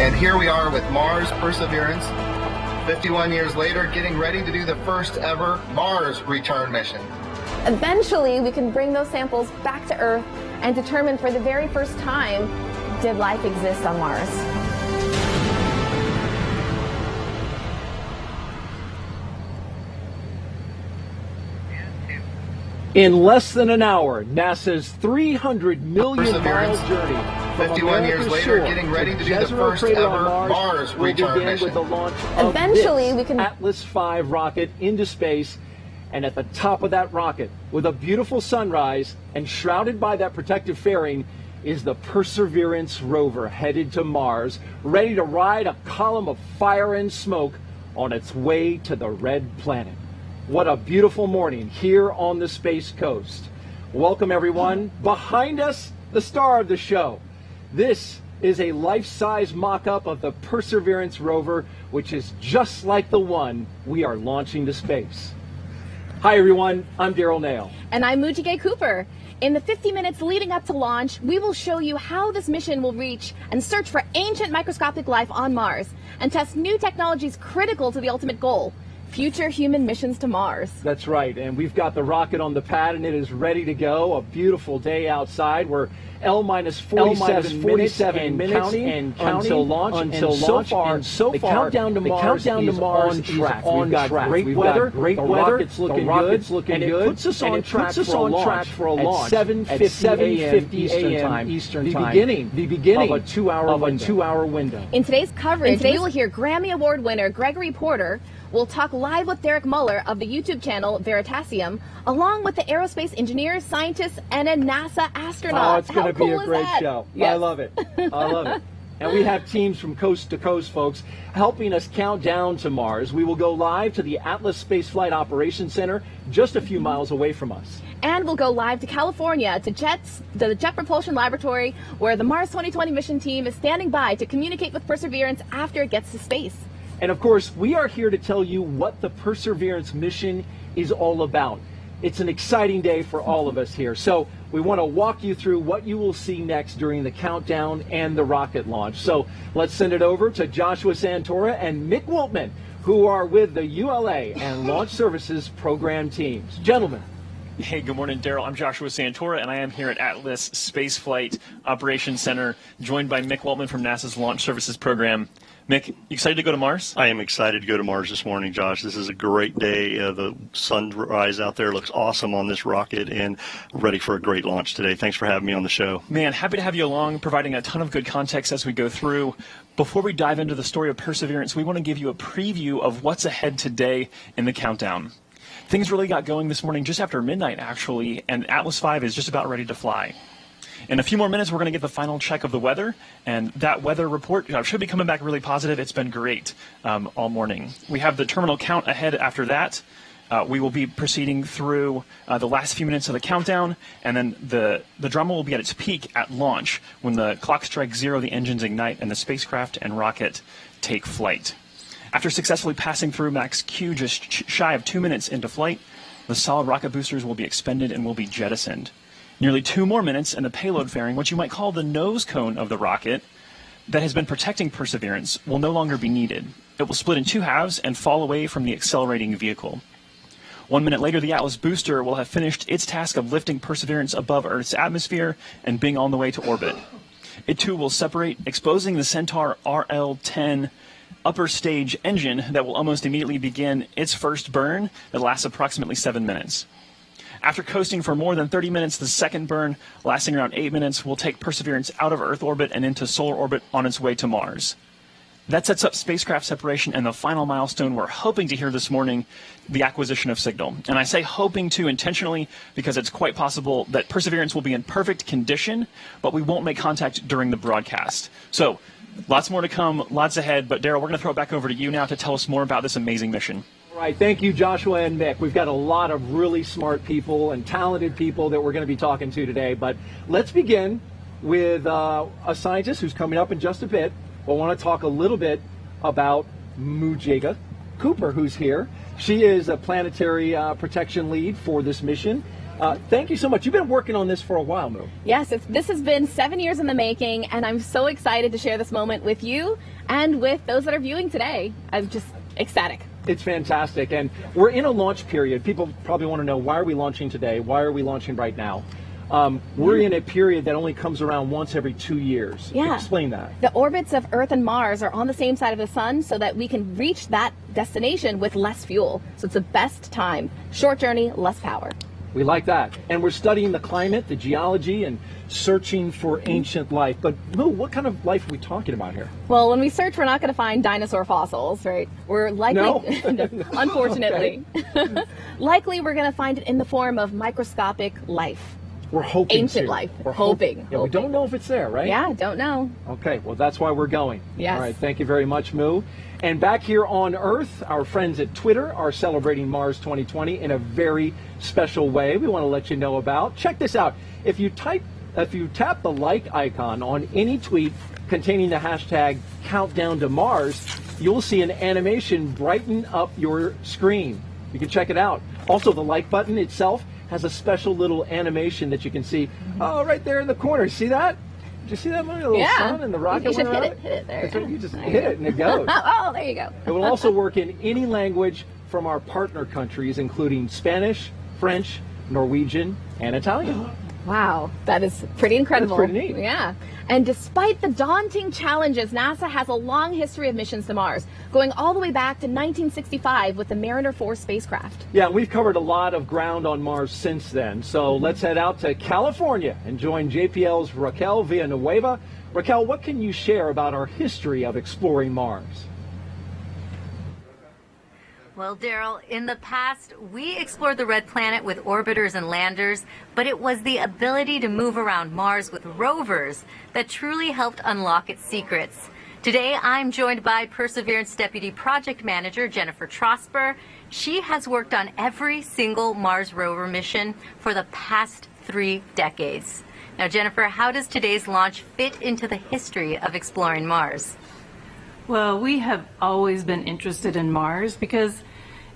And here we are with Mars Perseverance, 51 years later, getting ready to do the first ever Mars return mission. Eventually, we can bring those samples back to Earth and determine for the very first time, did life exist on Mars? In less than an hour, NASA's 300 million mile journey from 51 years later, getting ready to do the first ever Mars return mission. With the launch of Eventually, we can Atlas V rocket into space, and at the top of that rocket, with a beautiful sunrise and shrouded by that protective fairing, is the Perseverance rover headed to Mars, ready to ride a column of fire and smoke on its way to the red planet. What a beautiful morning here on the Space Coast. Welcome everyone. Behind us, the star of the show. This is a life-size mock-up of the Perseverance rover, which is just like the one we are launching to space. Hi everyone, I'm Daryl Nail. And I'm Mujige Cooper. In the 50 minutes leading up to launch, we will show you how this mission will reach and search for ancient microscopic life on Mars and test new technologies critical to the ultimate goal: future human missions to Mars. That's right, and we've got the rocket on the pad and it is ready to go. A beautiful day outside. We're L-47 minutes and counting until launch. So far, the countdown to Mars is on track. We've got great weather, the rocket's looking good, and it puts us on track for a launch at 7:50 a.m. Eastern Time, the beginning of a two-hour window. In today's coverage, we will hear Grammy Award winner Gregory Porter. We'll talk live with Derek Muller of the YouTube channel Veritasium, along with the aerospace engineers, scientists, and a NASA astronaut. Oh, it's going to be a great show. Yes. I love it. I love it. And we have teams from coast to coast, folks, helping us count down to Mars. We will go live to the Atlas Space Flight Operations Center, just a few miles away from us. And we'll go live to California, to the Jet Propulsion Laboratory, where the Mars 2020 mission team is standing by to communicate with Perseverance after it gets to space. And of course, we are here to tell you what the Perseverance mission is all about. It's an exciting day for all of us here. So we want to walk you through what you will see next during the countdown and the rocket launch. So let's send it over to Joshua Santora and Mick Wiltman, who are with the ULA and Launch Services program teams. Gentlemen. Hey, good morning, Daryl. I'm Joshua Santora, and I am here at Atlas Space Flight Operations Center, joined by Mick Wiltman from NASA's Launch Services program. Mick, you excited to go to Mars? I am excited to go to Mars this morning, Josh. This is a great day. The sunrise out there looks awesome on this rocket, and ready for a great launch today. Thanks for having me on the show. Man, happy to have you along, providing a ton of good context as we go through. Before we dive into the story of Perseverance, we want to give you a preview of what's ahead today in the countdown. Things really got going this morning just after midnight, actually, and Atlas V is just about ready to fly. In a few more minutes, we're going to get the final check of the weather, and that weather report should be coming back really positive. It's been great all morning. We have the terminal count ahead after that. We will be proceeding through the last few minutes of the countdown, and then the drama will be at its peak at launch. When the clock strikes 0, the engines ignite, and the spacecraft and rocket take flight. After successfully passing through Max Q just shy of 2 minutes into flight, the solid rocket boosters will be expended and will be jettisoned. Nearly 2 more minutes, and the payload fairing, what you might call the nose cone of the rocket that has been protecting Perseverance, will no longer be needed. It will split in 2 halves and fall away from the accelerating vehicle. 1 minute later, the Atlas booster will have finished its task of lifting Perseverance above Earth's atmosphere and being on the way to orbit. It too will separate, exposing the Centaur RL-10 upper stage engine that will almost immediately begin its first burn that lasts approximately 7 minutes. After coasting for more than 30 minutes, the second burn, lasting around 8 minutes, will take Perseverance out of Earth orbit and into solar orbit on its way to Mars. That sets up spacecraft separation and the final milestone we're hoping to hear this morning, the acquisition of signal. And I say hoping to intentionally because it's quite possible that Perseverance will be in perfect condition, but we won't make contact during the broadcast. So lots more to come, lots ahead. But Daryl, we're going to throw it back over to you now to tell us more about this amazing mission. All right, thank you, Joshua and Mick. We've got a lot of really smart people and talented people that we're going to be talking to today. But let's begin with a scientist who's coming up in just a bit. I want to talk a little bit about Mujige Cooper, who's here. She is a planetary protection lead for this mission. Thank you so much. You've been working on this for a while, Moo. Yes, this has been 7 years in the making, and I'm so excited to share this moment with you and with those that are viewing today. I'm just ecstatic. It's fantastic, and we're in a launch period. People probably want to know, why are we launching today? Why are we launching right now? We're in a period that only comes around once every 2 years. Yeah. Explain that. The orbits of Earth and Mars are on the same side of the sun so that we can reach that destination with less fuel. So it's the best time. Short journey, less power. We like that. And we're studying the climate, the geology, and searching for ancient life. But Moo, what kind of life are we talking about here? Well, when we search, we're not going to find dinosaur fossils, right? We're likely, No? unfortunately, likely we're going to find it in the form of microscopic life. We're hoping Ancient to. life. We're Hoping. Yeah, we don't know if it's there, right? Yeah, don't know. Okay, well, that's why we're going. Yes. All right, thank you very much, Moo. And back here on Earth, our friends at Twitter are celebrating Mars 2020 in a very special way we want to let you know about. Check this out. If you tap the like icon on any tweet containing the hashtag countdown to Mars, you'll see an animation brighten up your screen. You can check it out. Also, the like button itself has a special little animation that you can see. Oh, right there in the corner. See that? Did you see that one? The little sun and the rocket You should went hit around it. Hit it there. That's right. You just hit it and it goes. Oh, there you go. It will also work in any language from our partner countries, including Spanish, French, Norwegian, and Italian. Wow, that is pretty incredible. That's pretty neat. Yeah. And despite the daunting challenges, NASA has a long history of missions to Mars, going all the way back to 1965 with the Mariner 4 spacecraft. Yeah, we've covered a lot of ground on Mars since then. So let's head out to California and join JPL's Raquel Villanueva. Raquel, what can you share about our history of exploring Mars? Well, Daryl, in the past, we explored the Red Planet with orbiters and landers, but it was the ability to move around Mars with rovers that truly helped unlock its secrets. Today, I'm joined by Perseverance Deputy Project Manager Jennifer Trosper. She has worked on every single Mars rover mission for the past 3 decades. Now, Jennifer, how does today's launch fit into the history of exploring Mars? Well, we have always been interested in Mars because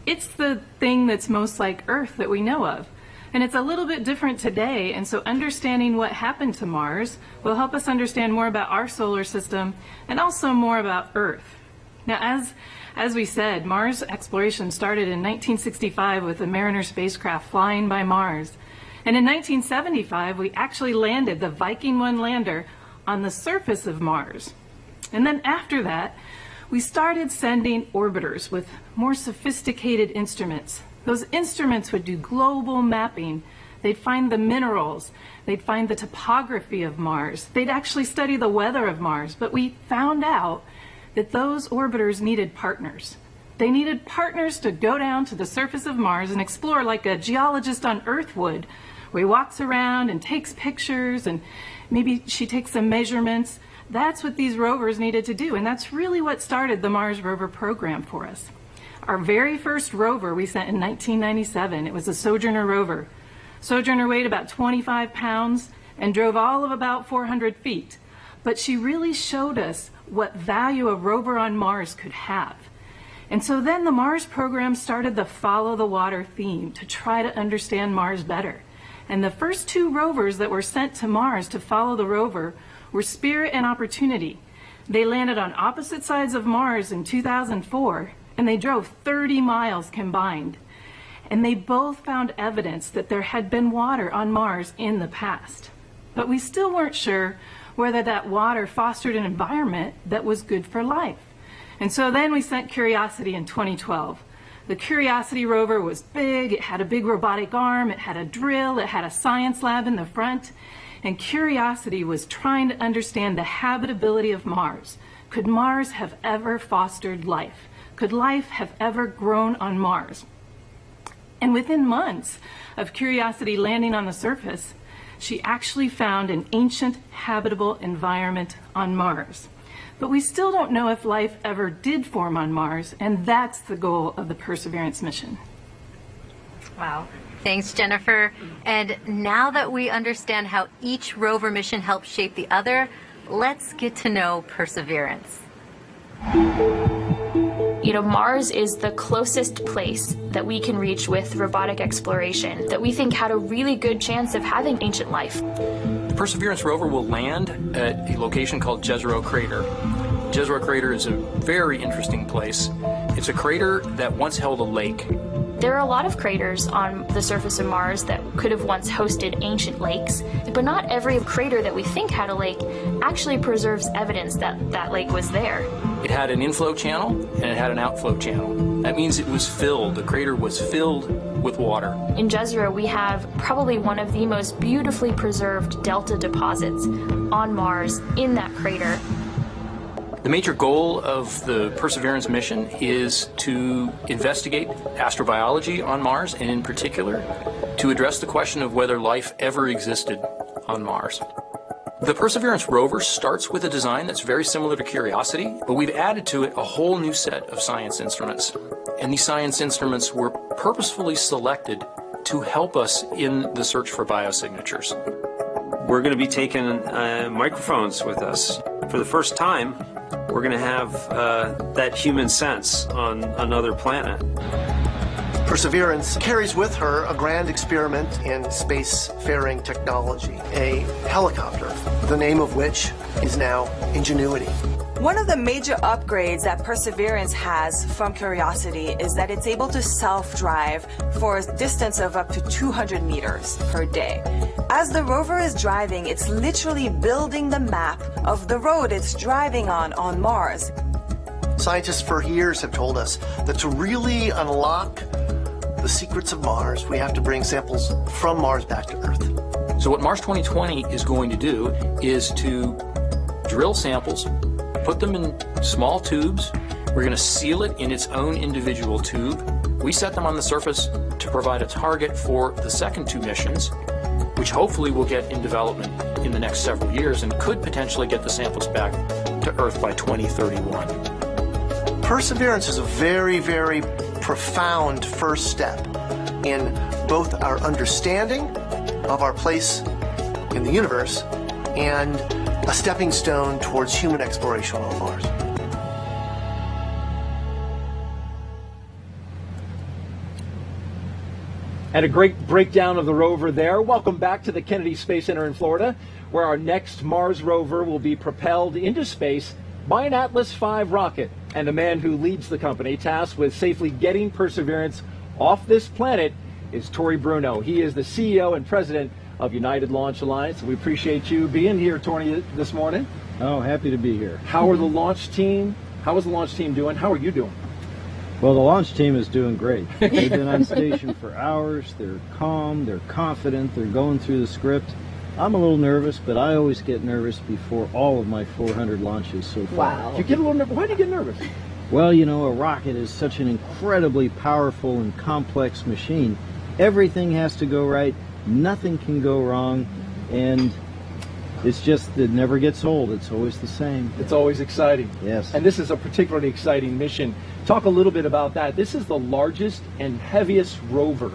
it's the thing that's most like Earth that we know of. And it's a little bit different today, and so understanding what happened to Mars will help us understand more about our solar system and also more about Earth. Now, as we said, Mars exploration started in 1965 with the Mariner spacecraft flying by Mars. And in 1975, we actually landed the Viking 1 lander on the surface of Mars. And then after that, we started sending orbiters with more sophisticated instruments. Those instruments would do global mapping. They'd find the minerals. They'd find the topography of Mars. They'd actually study the weather of Mars. But we found out that those orbiters needed partners. They needed partners to go down to the surface of Mars and explore like a geologist on Earth would, where he walks around and takes pictures and maybe she takes some measurements. That's what these rovers needed to do, and that's really what started the Mars rover program for us. Our very first rover we sent in 1997, it was a Sojourner rover. Sojourner weighed about 25 pounds and drove all of about 400 feet. But she really showed us what value a rover on Mars could have. And so then the Mars program started the Follow the Water theme to try to understand Mars better. And the first 2 rovers that were sent to Mars to follow the rover were Spirit and Opportunity. They landed on opposite sides of Mars in 2004, and they drove 30 miles combined. And they both found evidence that there had been water on Mars in the past. But we still weren't sure whether that water fostered an environment that was good for life. And so then we sent Curiosity in 2012. The Curiosity rover was big, it had a big robotic arm, it had a drill, it had a science lab in the front. And Curiosity was trying to understand the habitability of Mars. Could Mars have ever fostered life? Could life have ever grown on Mars? And within months of Curiosity landing on the surface, she actually found an ancient habitable environment on Mars. But we still don't know if life ever did form on Mars, and that's the goal of the Perseverance mission. Wow. Thanks, Jennifer. And now that we understand how each rover mission helps shape the other, let's get to know Perseverance. You know, Mars is the closest place that we can reach with robotic exploration that we think had a really good chance of having ancient life. The Perseverance rover will land at a location called Jezero Crater. Jezero Crater is a very interesting place. It's a crater that once held a lake. There are a lot of craters on the surface of Mars that could have once hosted ancient lakes, but not every crater that we think had a lake actually preserves evidence that that lake was there. It had an inflow channel and it had an outflow channel. That means it was filled. The crater was filled with water. In Jezero, we have probably one of the most beautifully preserved delta deposits on Mars in that crater. The major goal of the Perseverance mission is to investigate astrobiology on Mars, and in particular, to address the question of whether life ever existed on Mars. The Perseverance rover starts with a design that's very similar to Curiosity, but we've added to it a whole new set of science instruments. And these science instruments were purposefully selected to help us in the search for biosignatures. We're going to be taking microphones with us. For the first time, we're going to have that human sense on another planet. Perseverance carries with her a grand experiment in spacefaring technology, a helicopter, the name of which is now Ingenuity. One of the major upgrades that Perseverance has from Curiosity is that it's able to self-drive for a distance of up to 200 meters per day. As the rover is driving, it's literally building the map of the road it's driving on Mars. Scientists for years have told us that to really unlock the secrets of Mars, we have to bring samples from Mars back to Earth. So what Mars 2020 is going to do is to drill samples, put them in small tubes. We're going to seal it in its own individual tube. We set them on the surface to provide a target for the second two missions, which hopefully will get in development in the next several years and could potentially get the samples back to Earth by 2031. Perseverance is a very, very profound first step in both our understanding of our place in the universe and a stepping stone towards human exploration on Mars. And a great breakdown of the rover there. Welcome back to the Kennedy Space Center in Florida, where our next Mars rover will be propelled into space by an Atlas V rocket. And the man who leads the company tasked with safely getting Perseverance off this planet is Tory Bruno. He is the CEO and president of United Launch Alliance. We appreciate you being here, Tory, this morning. Oh, happy to be here. How is the launch team doing? How are you doing? Well, the launch team is doing great. They've been on station for hours. They're calm, they're confident, they're going through the script. I'm a little nervous, but I always get nervous before all of my 400 launches so far. Wow. You get a little nervous. Why do you get nervous? Well, you know, a rocket is such an incredibly powerful and complex machine. Everything has to go right. Nothing can go wrong. And it's just, it never gets old. It's always the same. It's always exciting. Yes. And this is a particularly exciting mission. Talk a little bit about that. This is the largest and heaviest rover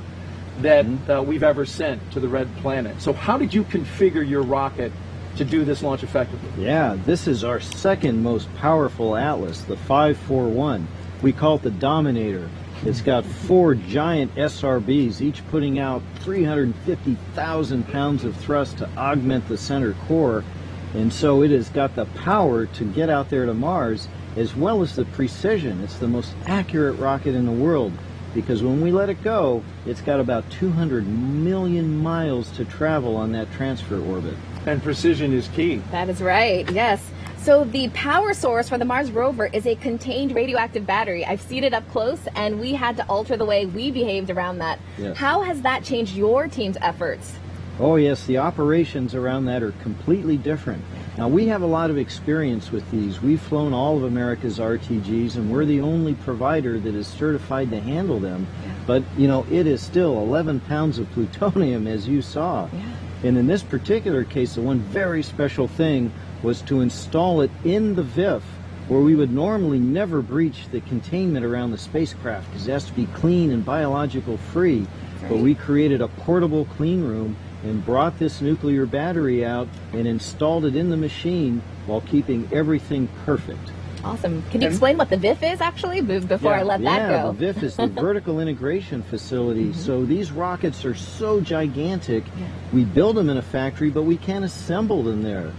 that we've ever sent to the Red Planet. So how did you configure your rocket to do this launch effectively? Yeah, this is our second most powerful Atlas, the 541. We call it the Dominator. It's got 4 giant SRBs, each putting out 350,000 pounds of thrust to augment the center core. And so it has got the power to get out there to Mars, as well as the precision. It's the most accurate rocket in the world, because when we let it go, it's got about 200 million miles to travel on that transfer orbit. And precision is key. That is right, yes. So the power source for the Mars rover is a contained radioactive battery. I've seen it up close, and we had to alter the way we behaved around that. Yes. How has that changed your team's efforts? Oh yes, the operations around that are completely different. Now, we have a lot of experience with these. We've flown all of America's RTGs, and we're the only provider that is certified to handle them. But, you know, it is still 11 pounds of plutonium, as you saw. Yeah. And in this particular case, the one very special thing was to install it in the VIF, where we would normally never breach the containment around the spacecraft, because it has to be clean and biological free. Right. But we created a portable clean room and brought this nuclear battery out and installed it in the machine while keeping everything perfect. Awesome. Can you explain what the VIF is, actually, before I let that go? Yeah, the VIF is the Vertical Integration Facility. So these rockets are so gigantic, we build them in a factory, but we can't assemble them there.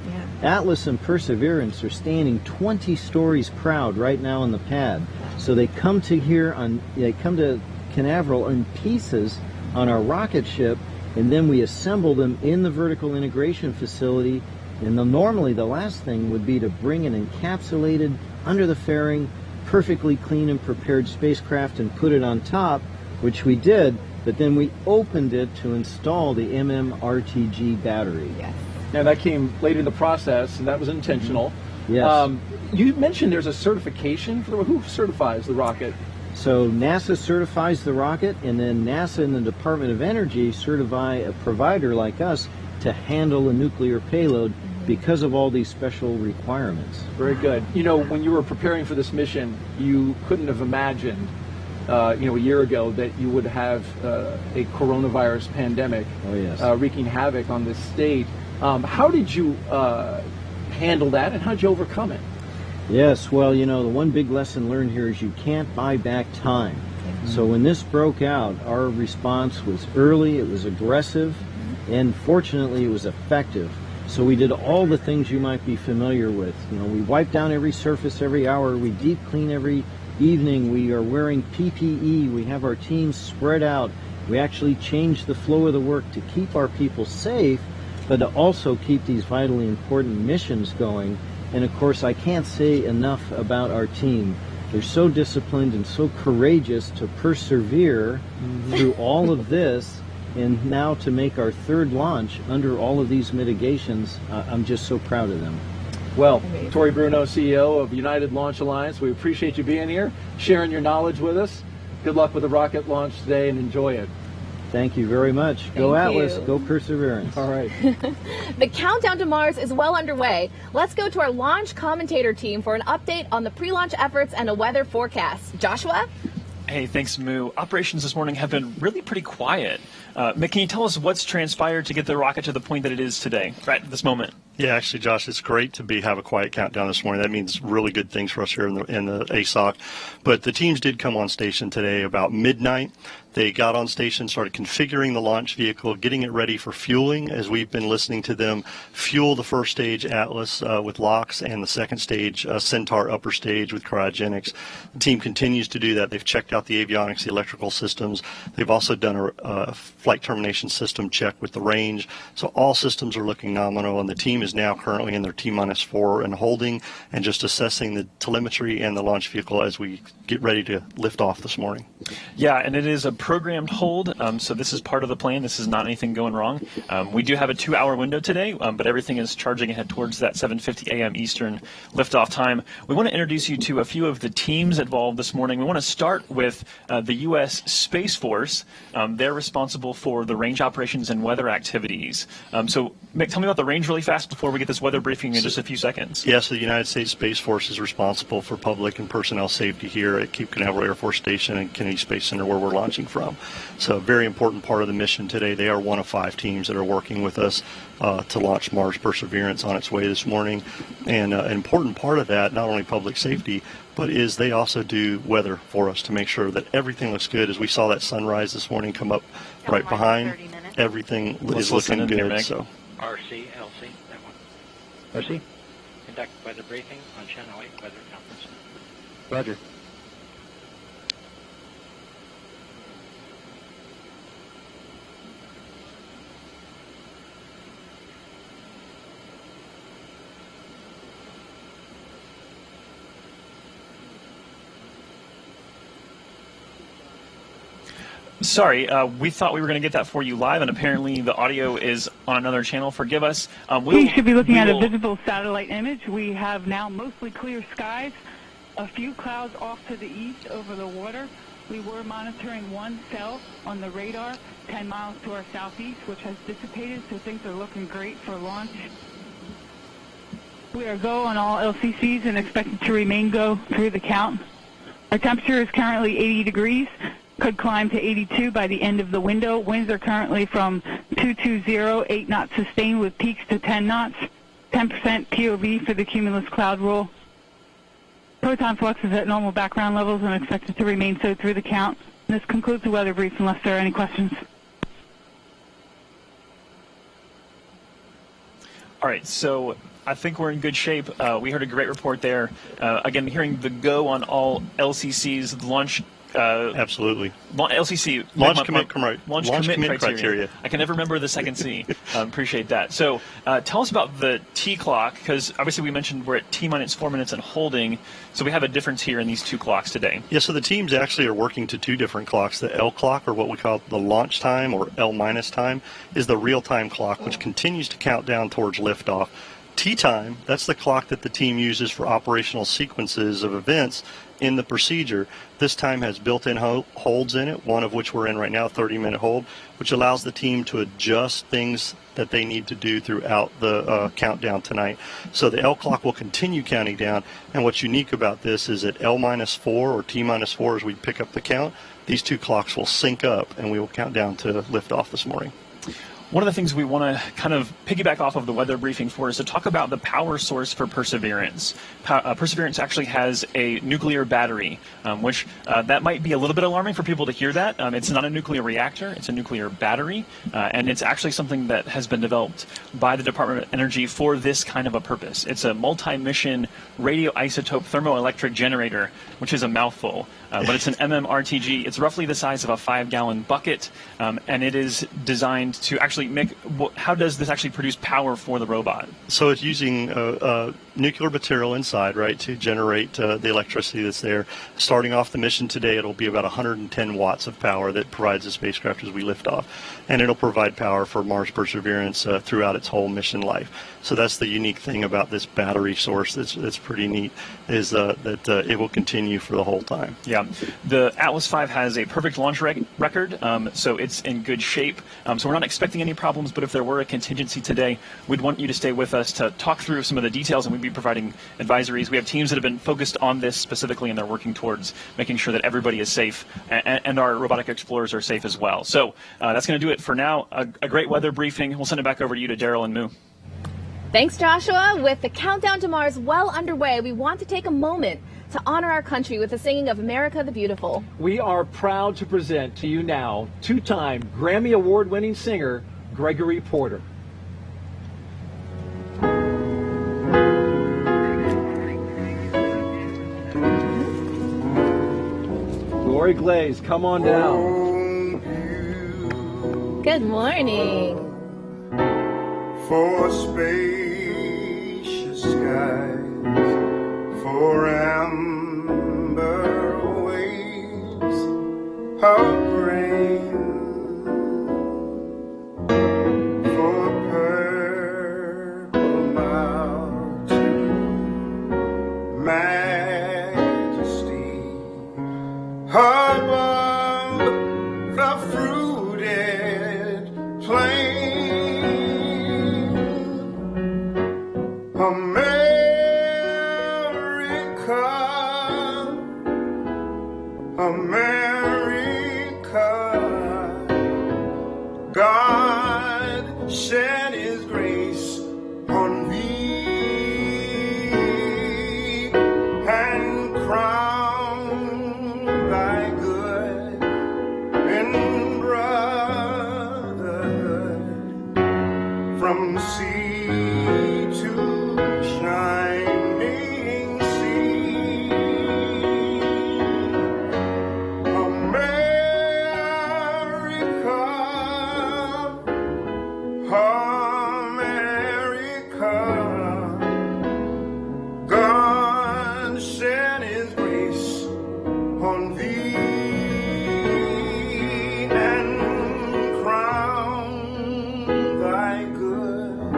Atlas and Perseverance are standing 20 stories proud right now on the pad. So they come to Canaveral in pieces on our rocket ship, and then we assemble them in the Vertical Integration Facility. And normally the last thing would be to bring an encapsulated, under the fairing, perfectly clean and prepared spacecraft and put it on top, which we did, but then we opened it to install the MMRTG battery. Now that came late in the process, and that was intentional. Yes. You mentioned there's a certification for who certifies the rocket? So NASA certifies the rocket, and then NASA and the Department of Energy certify a provider like us to handle a nuclear payload because of all these special requirements. Very good. You know, when you were preparing for this mission, you couldn't have imagined, a year ago that you would have a coronavirus pandemic wreaking havoc on this state. How did you handle that, and how did you overcome it? Yes, well, the one big lesson learned here is you can't buy back time. So when this broke out, our response was early, it was aggressive, and fortunately it was effective. So we did all the things you might be familiar with. We wipe down every surface every hour, we deep clean every evening, we are wearing PPE, we have our teams spread out, we actually change the flow of the work to keep our people safe, but to also keep these vitally important missions going. And of course, I can't say enough about our team. They're so disciplined and so courageous to persevere through all of this, and now to make our third launch under all of these mitigations. I'm just so proud of them. Well, Tori Bruno, CEO of United Launch Alliance, we appreciate you being here, sharing your knowledge with us. Good luck with the rocket launch today, and enjoy it. Thank you very much. Go Atlas, go Perseverance. All right. The countdown to Mars is well underway. Let's go to our launch commentator team for an update on the pre-launch efforts and a weather forecast. Joshua? Hey, thanks, Moo. Operations this morning have been really pretty quiet. Mick, can you tell us what's transpired to get the rocket to the point that it is today, right at this moment? Yeah, actually, Josh, it's great to have a quiet countdown this morning. That means really good things for us here in the ASOC. But the teams did come on station today about midnight. They got on station, started configuring the launch vehicle, getting it ready for fueling, as we've been listening to them fuel the first stage Atlas with LOX and the second stage Centaur upper stage with cryogenics. The team continues to do that. They've checked out the avionics, the electrical systems. They've also done a flight termination system check with the range. So all systems are looking nominal, and the team is now currently in their T-4 and holding, and just assessing the telemetry and the launch vehicle as we get ready to lift off this morning. Yeah, and it is a programmed hold, so this is part of the plan. This is not anything going wrong. We do have a 2-hour window today, but everything is charging ahead towards that 7:50 a.m. Eastern liftoff time. We want to introduce you to a few of the teams involved this morning. We want to start with the U.S. Space Force. They're responsible for the range operations and weather activities. So, Mick, tell me about the range really fast before we get this weather briefing in just a few seconds. Yes, the United States Space Force is responsible for public and personnel safety here at Cape Canaveral Air Force Station and Kennedy Space Center, where we're launching from. So a very important part of the mission today. They are one of 5 teams that are working with us to launch Mars Perseverance on its way this morning. And an important part of that, not only public safety, but is they also do weather for us to make sure that everything looks good. As we saw that sunrise this morning come up right behind, everything is looking good. So. RC, LC, that one. RC, conduct weather briefing on Channel 8 Weather Conference. Roger. Sorry, we thought we were going to get that for you live, and apparently the audio is on another channel. Forgive us. We should be looking at a visible satellite image. We have now mostly clear skies, a few clouds off to the east over the water. We were monitoring one cell on the radar 10 miles to our southeast, which has dissipated, so things are looking great for launch. We are go on all LCCs and expected to remain go through the count. Our temperature is currently 80 degrees. Could climb to 82 by the end of the window. Winds are currently from 220, 8 knots sustained with peaks to 10 knots. 10% POV for the cumulus cloud roll. Proton flux is at normal background levels and expected to remain so through the count. This concludes the weather brief unless there are any questions. All right, so I think we're in good shape. We heard a great report there. Again, hearing the go on all LCCs, launch. Absolutely. LCC. Launch commit criteria. I can never remember the second C. Appreciate that. So tell us about the T clock, because obviously we mentioned we're at T-minus 4 minutes and holding, so we have a difference here in these two clocks today. Yeah, so the teams actually are working to two different clocks. The L clock, or what we call the launch time, or L minus time, is the real-time clock, which continues to count down towards liftoff. T-time, that's the clock that the team uses for operational sequences of events in the procedure. This time has built-in holds in it, one of which we're in right now, 30-minute hold, which allows the team to adjust things that they need to do throughout the countdown tonight. So the L clock will continue counting down, and what's unique about this is at L-4 or T-4 as we pick up the count, these two clocks will sync up and we will count down to liftoff this morning. One of the things we want to kind of piggyback off of the weather briefing for is to talk about the power source for Perseverance. Perseverance actually has a nuclear battery, which that might be a little bit alarming for people to hear that. It's not a nuclear reactor, it's a nuclear battery, and it's actually something that has been developed by the Department of Energy for this kind of a purpose. It's a multi-mission radioisotope thermoelectric generator, which is a mouthful, but it's an MMRTG. It's roughly the size of a 5-gallon bucket, and it is designed to actually how does this actually produce power for the robot? So it's using nuclear material inside, right, to generate the electricity that's there. Starting off the mission today, it'll be about 110 watts of power that provides the spacecraft as we lift off. And it'll provide power for Mars Perseverance throughout its whole mission life. So that's the unique thing about this battery source that's pretty neat, is that it will continue for the whole time. Yeah. The Atlas V has a perfect launch record, so it's in good shape. So we're not expecting any problems, but if there were a contingency today, we'd want you to stay with us to talk through some of the details, and we'd be providing advisories. We have teams that have been focused on this specifically, and they're working towards making sure that everybody is safe, and our robotic explorers are safe as well. So that's going to do it for now. A great weather briefing. We'll send it back over to you, to Daryl and Moo. Thanks, Joshua. With the countdown to Mars well underway, we want to take a moment to honor our country with the singing of America the Beautiful. We are proud to present to you now two-time Grammy Award-winning singer Gregory Porter. Lori Glaze, come on down. Good morning. For spacious skies, for amber waves of grain, for purple mountain majesty, above the fruited plain. America, God shed His grace on thee and crown thy good in brotherhood from sea to shining sea. America, God shed His grace on thee and crown thy good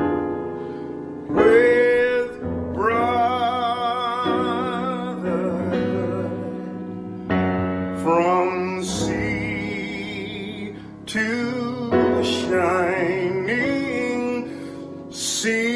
with brotherhood from sea to shining sea.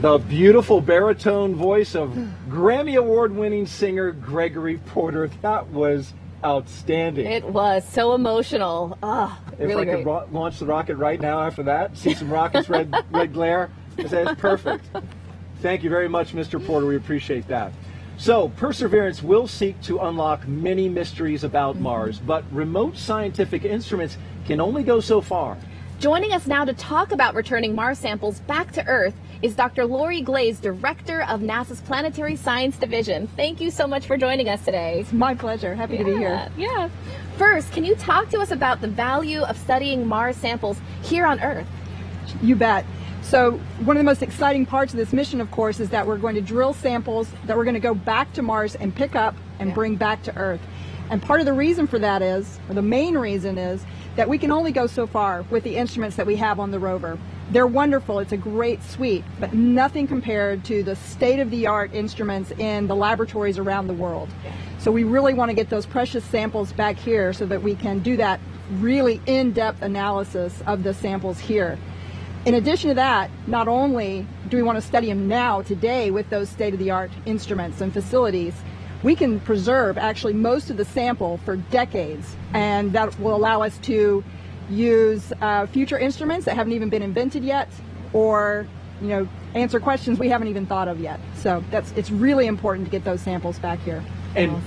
The beautiful baritone voice of Grammy Award-winning singer Gregory Porter. That was outstanding. It was so emotional. Oh, If really I great. could launch the rocket right now after that, see some rockets, red glare, I say it's perfect. Thank you very much, Mr. Porter. We appreciate that. So, Perseverance will seek to unlock many mysteries about Mars, but remote scientific instruments can only go so far. Joining us now to talk about returning Mars samples back to Earth is Dr. Lori Glaze, Director of NASA's Planetary Science Division. Thank you so much for joining us today. It's my pleasure. Happy to be here. Yeah. First, can you talk to us about the value of studying Mars samples here on Earth? You bet. So one of the most exciting parts of this mission, of course, is that we're going to drill samples that we're going to go back to Mars and pick up and bring back to Earth. And part of the reason for that is, or the main reason is, that we can only go so far with the instruments that we have on the rover. They're wonderful, it's a great suite, but nothing compared to the state-of-the-art instruments in the laboratories around the world. So we really want to get those precious samples back here so that we can do that really in-depth analysis of the samples here. In addition to that, not only do we want to study them now, today, with those state-of-the-art instruments and facilities, we can preserve actually most of the sample for decades, and that will allow us to use future instruments that haven't even been invented yet, or answer questions we haven't even thought of yet. So it's really important to get those samples back here. And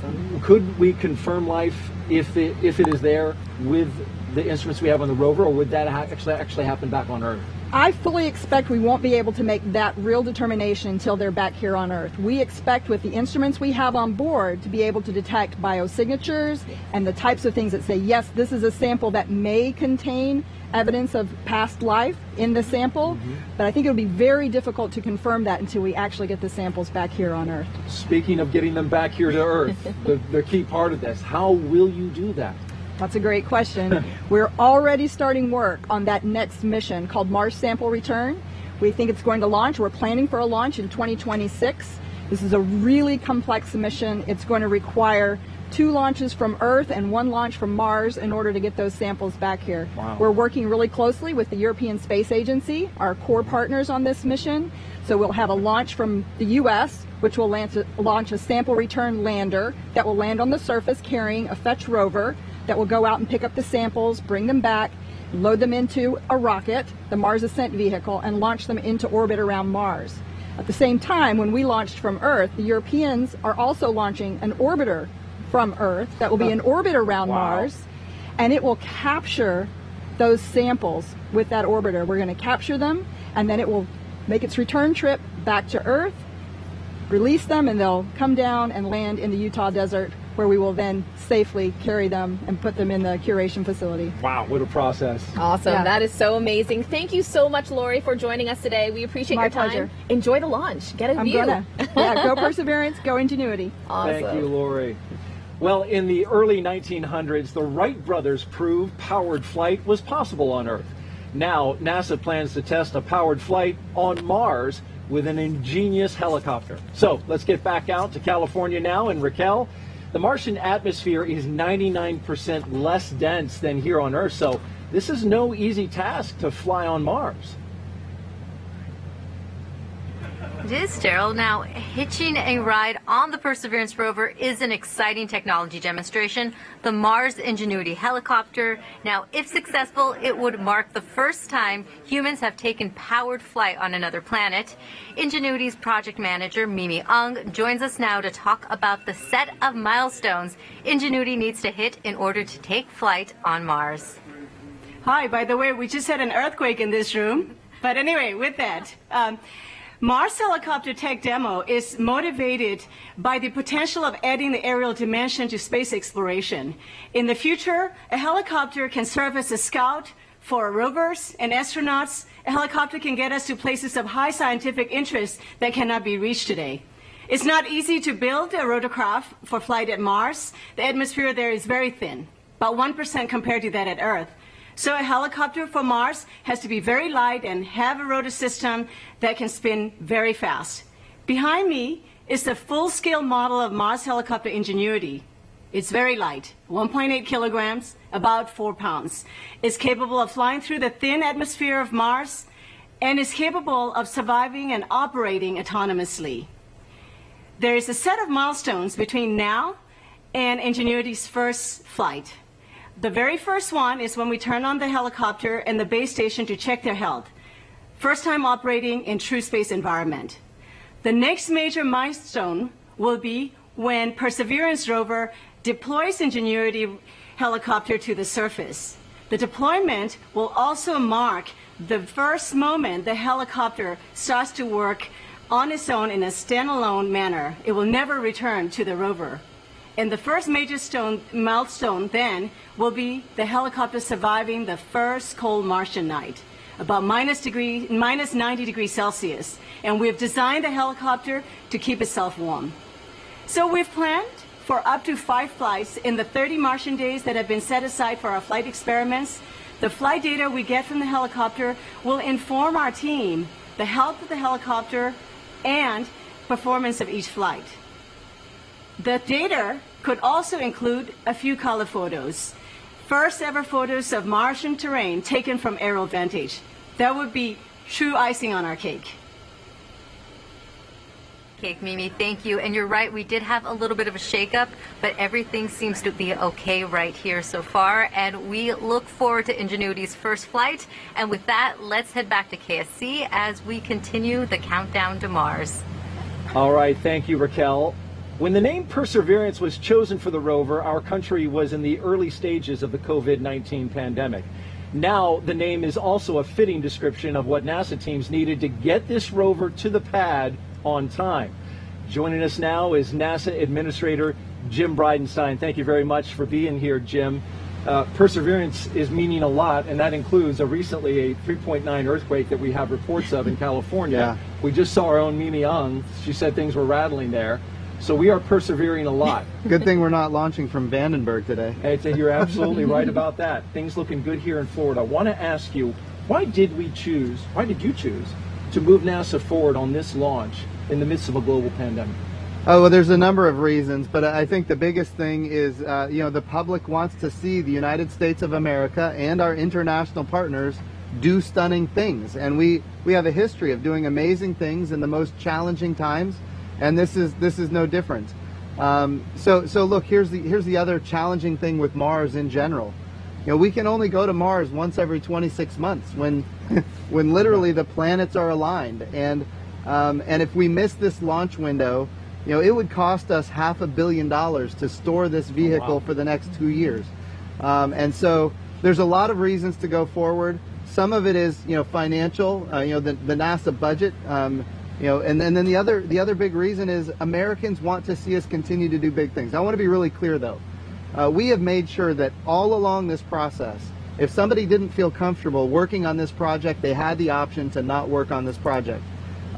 could we confirm life if it is there with the instruments we have on the rover, or would that actually happen back on Earth? I fully expect we won't be able to make that real determination until they're back here on Earth. We expect with the instruments we have on board to be able to detect biosignatures and the types of things that say, yes, this is a sample that may contain evidence of past life in the sample, but I think it'll be very difficult to confirm that until we actually get the samples back here on Earth. Speaking of getting them back here to Earth, the key part of this, how will you do that? That's a great question. We're already starting work on that next mission called Mars Sample Return. We think it's going to launch. We're planning for a launch in 2026. This is a really complex mission. It's going to require 2 launches from Earth and 1 launch from Mars in order to get those samples back here. Wow. We're working really closely with the European Space Agency, our core partners on this mission. So we'll have a launch from the U.S., which will launch a sample return lander that will land on the surface carrying a fetch rover that will go out and pick up the samples, bring them back, load them into a rocket, the Mars Ascent Vehicle, and launch them into orbit around Mars. At the same time, when we launched from Earth, the Europeans are also launching an orbiter from Earth that will be in orbit around Mars, and it will capture those samples with that orbiter. We're going to capture them, and then it will make its return trip back to Earth, release them, and they'll come down and land in the Utah desert, where we will then safely carry them and put them in the curation facility. Wow, what a process. Awesome. Yeah. That is so amazing. Thank you so much, Lori, for joining us today. We appreciate your time. pleasure. Enjoy the launch. Get a I'm view. gonna. Yeah, go Perseverance, go Ingenuity. Awesome. Thank you, Lori. Well, in the early 1900s, the Wright brothers proved powered flight was possible on Earth. Now, NASA plans to test a powered flight on Mars with an ingenious helicopter. So, let's get back out to California now, and Raquel, the Martian atmosphere is 99% less dense than here on Earth, so this is no easy task to fly on Mars. It is, Daryl. Now, hitching a ride on the Perseverance rover is an exciting technology demonstration. The Mars Ingenuity helicopter. Now, if successful, it would mark the first time humans have taken powered flight on another planet. Ingenuity's project manager, Mimi Ung, joins us now to talk about the set of milestones Ingenuity needs to hit in order to take flight on Mars. Hi, by the way, we just had an earthquake in this room. But anyway, with that, Mars Helicopter Tech Demo is motivated by the potential of adding the aerial dimension to space exploration. In the future, a helicopter can serve as a scout for rovers and astronauts. A helicopter can get us to places of high scientific interest that cannot be reached today. It's not easy to build a rotorcraft for flight at Mars. The atmosphere there is very thin, about 1% compared to that at Earth. So a helicopter for Mars has to be very light and have a rotor system that can spin very fast. Behind me is the full-scale model of Mars Helicopter Ingenuity. It's very light, 1.8 kilograms, about 4 pounds. It's capable of flying through the thin atmosphere of Mars and is capable of surviving and operating autonomously. There is a set of milestones between now and Ingenuity's first flight. The very first one is when we turn on the helicopter and the base station to check their health. First time operating in true space environment. The next major milestone will be when Perseverance rover deploys Ingenuity helicopter to the surface. The deployment will also mark the first moment the helicopter starts to work on its own in a standalone manner. It will never return to the rover. And the first major milestone then will be the helicopter surviving the first cold Martian night, about minus 90 degrees Celsius. And we've designed the helicopter to keep itself warm. So we've planned for up to 5 flights in the 30 Martian days that have been set aside for our flight experiments. The flight data we get from the helicopter will inform our team the health of the helicopter and performance of each flight. The data could also include a few color photos. First ever photos of Martian terrain taken from aerial vantage. That would be true icing on our cake. Cake, Mimi, thank you. And you're right, we did have a little bit of a shakeup, but everything seems to be okay right here so far. And we look forward to Ingenuity's first flight. And with that, let's head back to KSC as we continue the countdown to Mars. All right, thank you, Raquel. When the name Perseverance was chosen for the rover, our country was in the early stages of the COVID-19 pandemic. Now, the name is also a fitting description of what NASA teams needed to get this rover to the pad on time. Joining us now is NASA Administrator Jim Bridenstine. Thank you very much for being here, Jim. Perseverance is meaning a lot, and that includes recently a 3.9 earthquake that we have reports of in California. Yeah. We just saw our own Mimi Ung. She said things were rattling there. So we are persevering a lot. Good thing we're not launching from Vandenberg today. You're absolutely right about that. Things looking good here in Florida. I want to ask you, why did you choose to move NASA forward on this launch in the midst of a global pandemic? Oh, well, there's a number of reasons, but I think the biggest thing is, the public wants to see the United States of America and our international partners do stunning things. And we have a history of doing amazing things in the most challenging times, and this is no different. So look, here's the other challenging thing with Mars in general. We can only go to Mars once every 26 months when literally the planets are aligned. And if we miss this launch window, it would cost us $500 million to store this vehicle for the next 2 years. And so there's a lot of reasons to go forward. Some of it is, financial, the NASA budget, and then the other big reason is Americans want to see us continue to do big things. I want to be really clear though. We have made sure that all along this process, if somebody didn't feel comfortable working on this project, they had the option to not work on this project.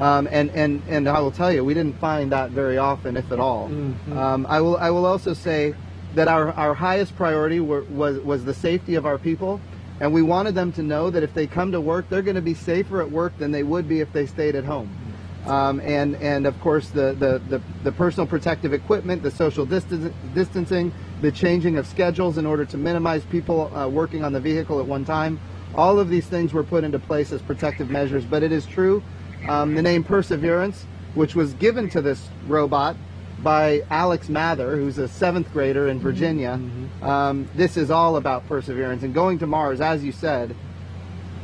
And I will tell you, we didn't find that very often, if at all. Mm-hmm. I will also say that our highest priority was the safety of our people, and we wanted them to know that if they come to work, they're going to be safer at work than they would be if they stayed at home. And of course the personal protective equipment, the social distancing, the changing of schedules in order to minimize people working on the vehicle at one time. All of these things were put into place as protective measures. But it is true, the name Perseverance, which was given to this robot by Alex Mather, who's a 7th grader in Virginia. Mm-hmm. This is all about perseverance. And going to Mars, as you said,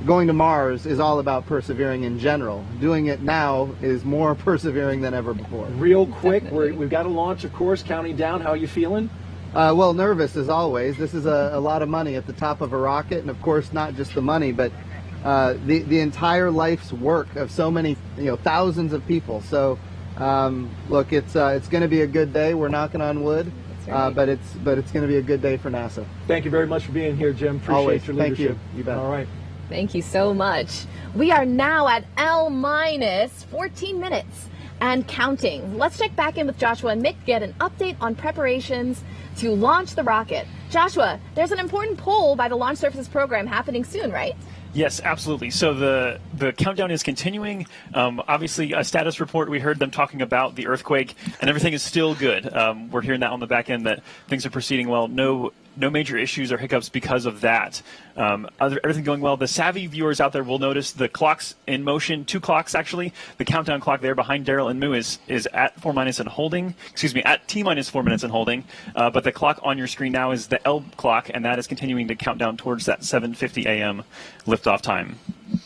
going to Mars is all about persevering in general. Doing it now is more persevering than ever before. Real quick, we've got a launch, of course, counting down. How are you feeling? Well, nervous as always. This is a lot of money at the top of a rocket, and of course not just the money, but the entire life's work of so many, thousands of people. So look, it's going to be a good day. We're knocking on wood. Right. But it's going to be a good day for NASA. Thank you very much for being here, Jim. Appreciate Always. your leadership. Thank you. You bet. All right. Thank you so much. We are now at L-14 minutes and counting. Let's check back in with Joshua and Mick to get an update on preparations to launch the rocket. Joshua, there's an important poll by the Launch Services Program happening soon, right? Yes, absolutely. So the countdown is continuing. Obviously, a status report, we heard them talking about the earthquake, and everything is still good. We're hearing that on the back end that things are proceeding well. No no major issues or hiccups because of that. Everything going well. The savvy viewers out there will notice the clocks in motion, 2 clocks actually. The countdown clock there behind Daryl and Moo is at 4 minutes and holding, at T minus 4 minutes and holding. But the clock on your screen now is the L clock, and that is continuing to count down towards that 7:50 a.m. liftoff time.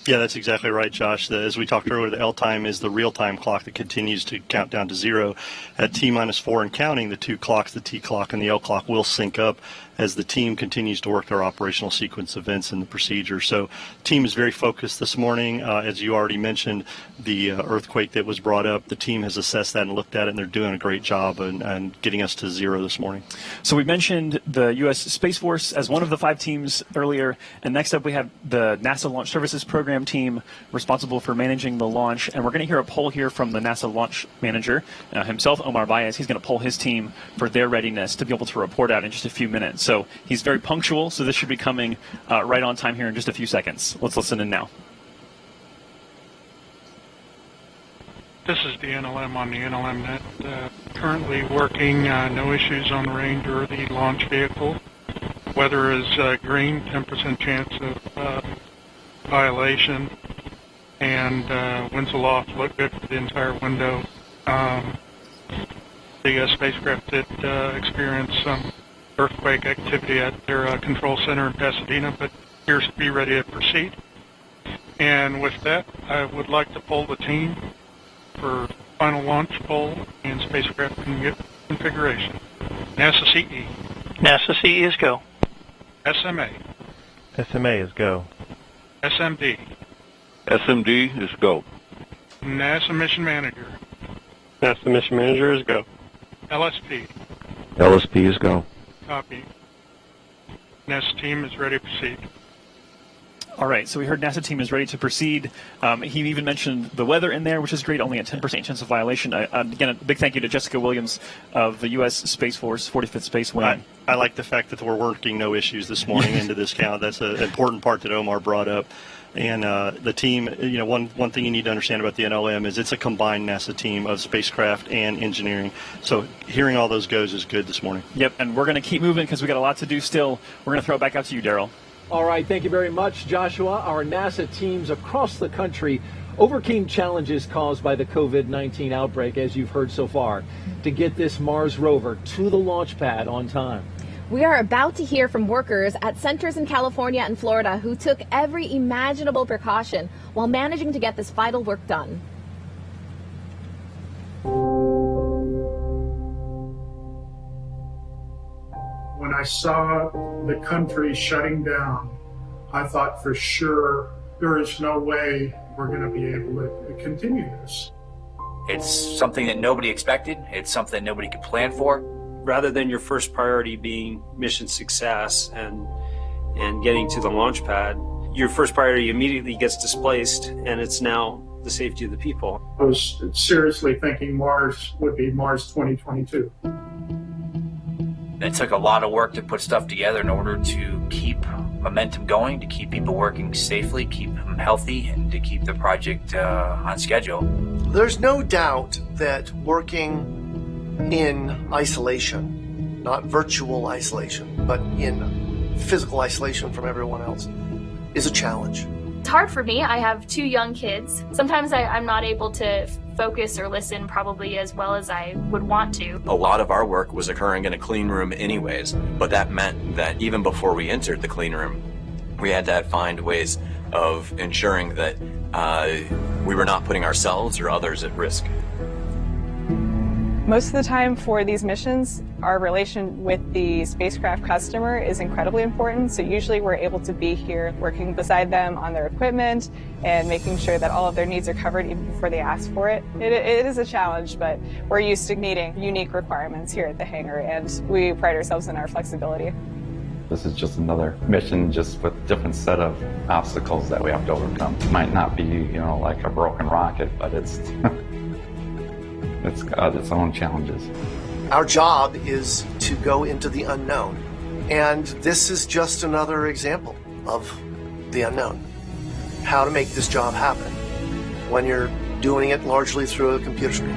Yeah, that's exactly right, Josh. As we talked earlier, the L time is the real-time clock that continues to count down to 0. At T minus 4 and counting, the 2 clocks, the T clock and the L clock, will sync up as the team continues to work their operational sequence events and the procedure. So the team is very focused this morning. As you already mentioned, the earthquake that was brought up, the team has assessed that and looked at it, and they're doing a great job and getting us to 0 this morning. So we mentioned the U.S. Space Force as one of the 5 teams earlier, and next up we have the NASA Launch Services Program team responsible for managing the launch, and we're going to hear a poll here from the NASA launch manager himself, Omar Baez. He's going to poll his team for their readiness to be able to report out in just a few minutes. So he's very punctual, so this should be coming right on time here in just a few seconds. Let's listen in now. This is the NLM on the NLM net. Currently working, no issues on the Ranger or the launch vehicle. Weather is green, 10% chance of violation, and winds aloft look good for the entire window. The spacecraft did experience some earthquake activity at their control center in Pasadena, but appears to be ready to proceed. And with that, I would like to poll the team for final launch poll and spacecraft configuration. NASA CE. NASA CE is go. SMA. SMA is go. SMD. SMD is go. NASA Mission Manager. NASA Mission Manager is go. LSP. LSP is go. Copy. NASA team is ready to proceed. All right, so we heard NASA team is ready to proceed. He even mentioned the weather in there, which is great, only a 10% chance of violation. Again, a big thank you to Jessica Williams of the U.S. Space Force 45th Space Wing. I like the fact that we're working no issues this morning into this count. That's an important part that Omar brought up. And the team, one thing you need to understand about the NLM is it's a combined NASA team of spacecraft and engineering. So hearing all those goes is good this morning. Yep, and we're going to keep moving because we got a lot to do still. We're going to throw it back out to you, Daryl. All right, thank you very much, Joshua. Our NASA teams across the country overcame challenges caused by the COVID-19 outbreak, as you've heard so far, to get this Mars rover to the launch pad on time. We are about to hear from workers at centers in California and Florida who took every imaginable precaution while managing to get this vital work done. When I saw the country shutting down, I thought for sure there is no way we're going to be able to continue this. It's something that nobody expected. It's something nobody could plan for. Rather than your first priority being mission success and getting to the launch pad, your first priority immediately gets displaced, and it's now the safety of the people. I was seriously thinking Mars would be Mars 2022. It took a lot of work to put stuff together in order to keep momentum going, to keep people working safely, keep them healthy, and to keep the project on schedule. There's no doubt that working in isolation, not virtual isolation, but in physical isolation from everyone else, is a challenge. It's hard for me. I have 2 young kids. Sometimes I'm not able to focus or listen probably as well as I would want to. A lot of our work was occurring in a clean room anyways, but that meant that even before we entered the clean room, we had to find ways of ensuring that we were not putting ourselves or others at risk. Most of the time for these missions, our relation with the spacecraft customer is incredibly important. So usually we're able to be here working beside them on their equipment and making sure that all of their needs are covered even before they ask for it. It is a challenge, but we're used to meeting unique requirements here at the hangar, and we pride ourselves in our flexibility. This is just another mission, just with a different set of obstacles that we have to overcome. It might not be, like a broken rocket, but it's it's got its own challenges. Our job is to go into the unknown, and this is just another example of the unknown. How to make this job happen when you're doing it largely through a computer screen.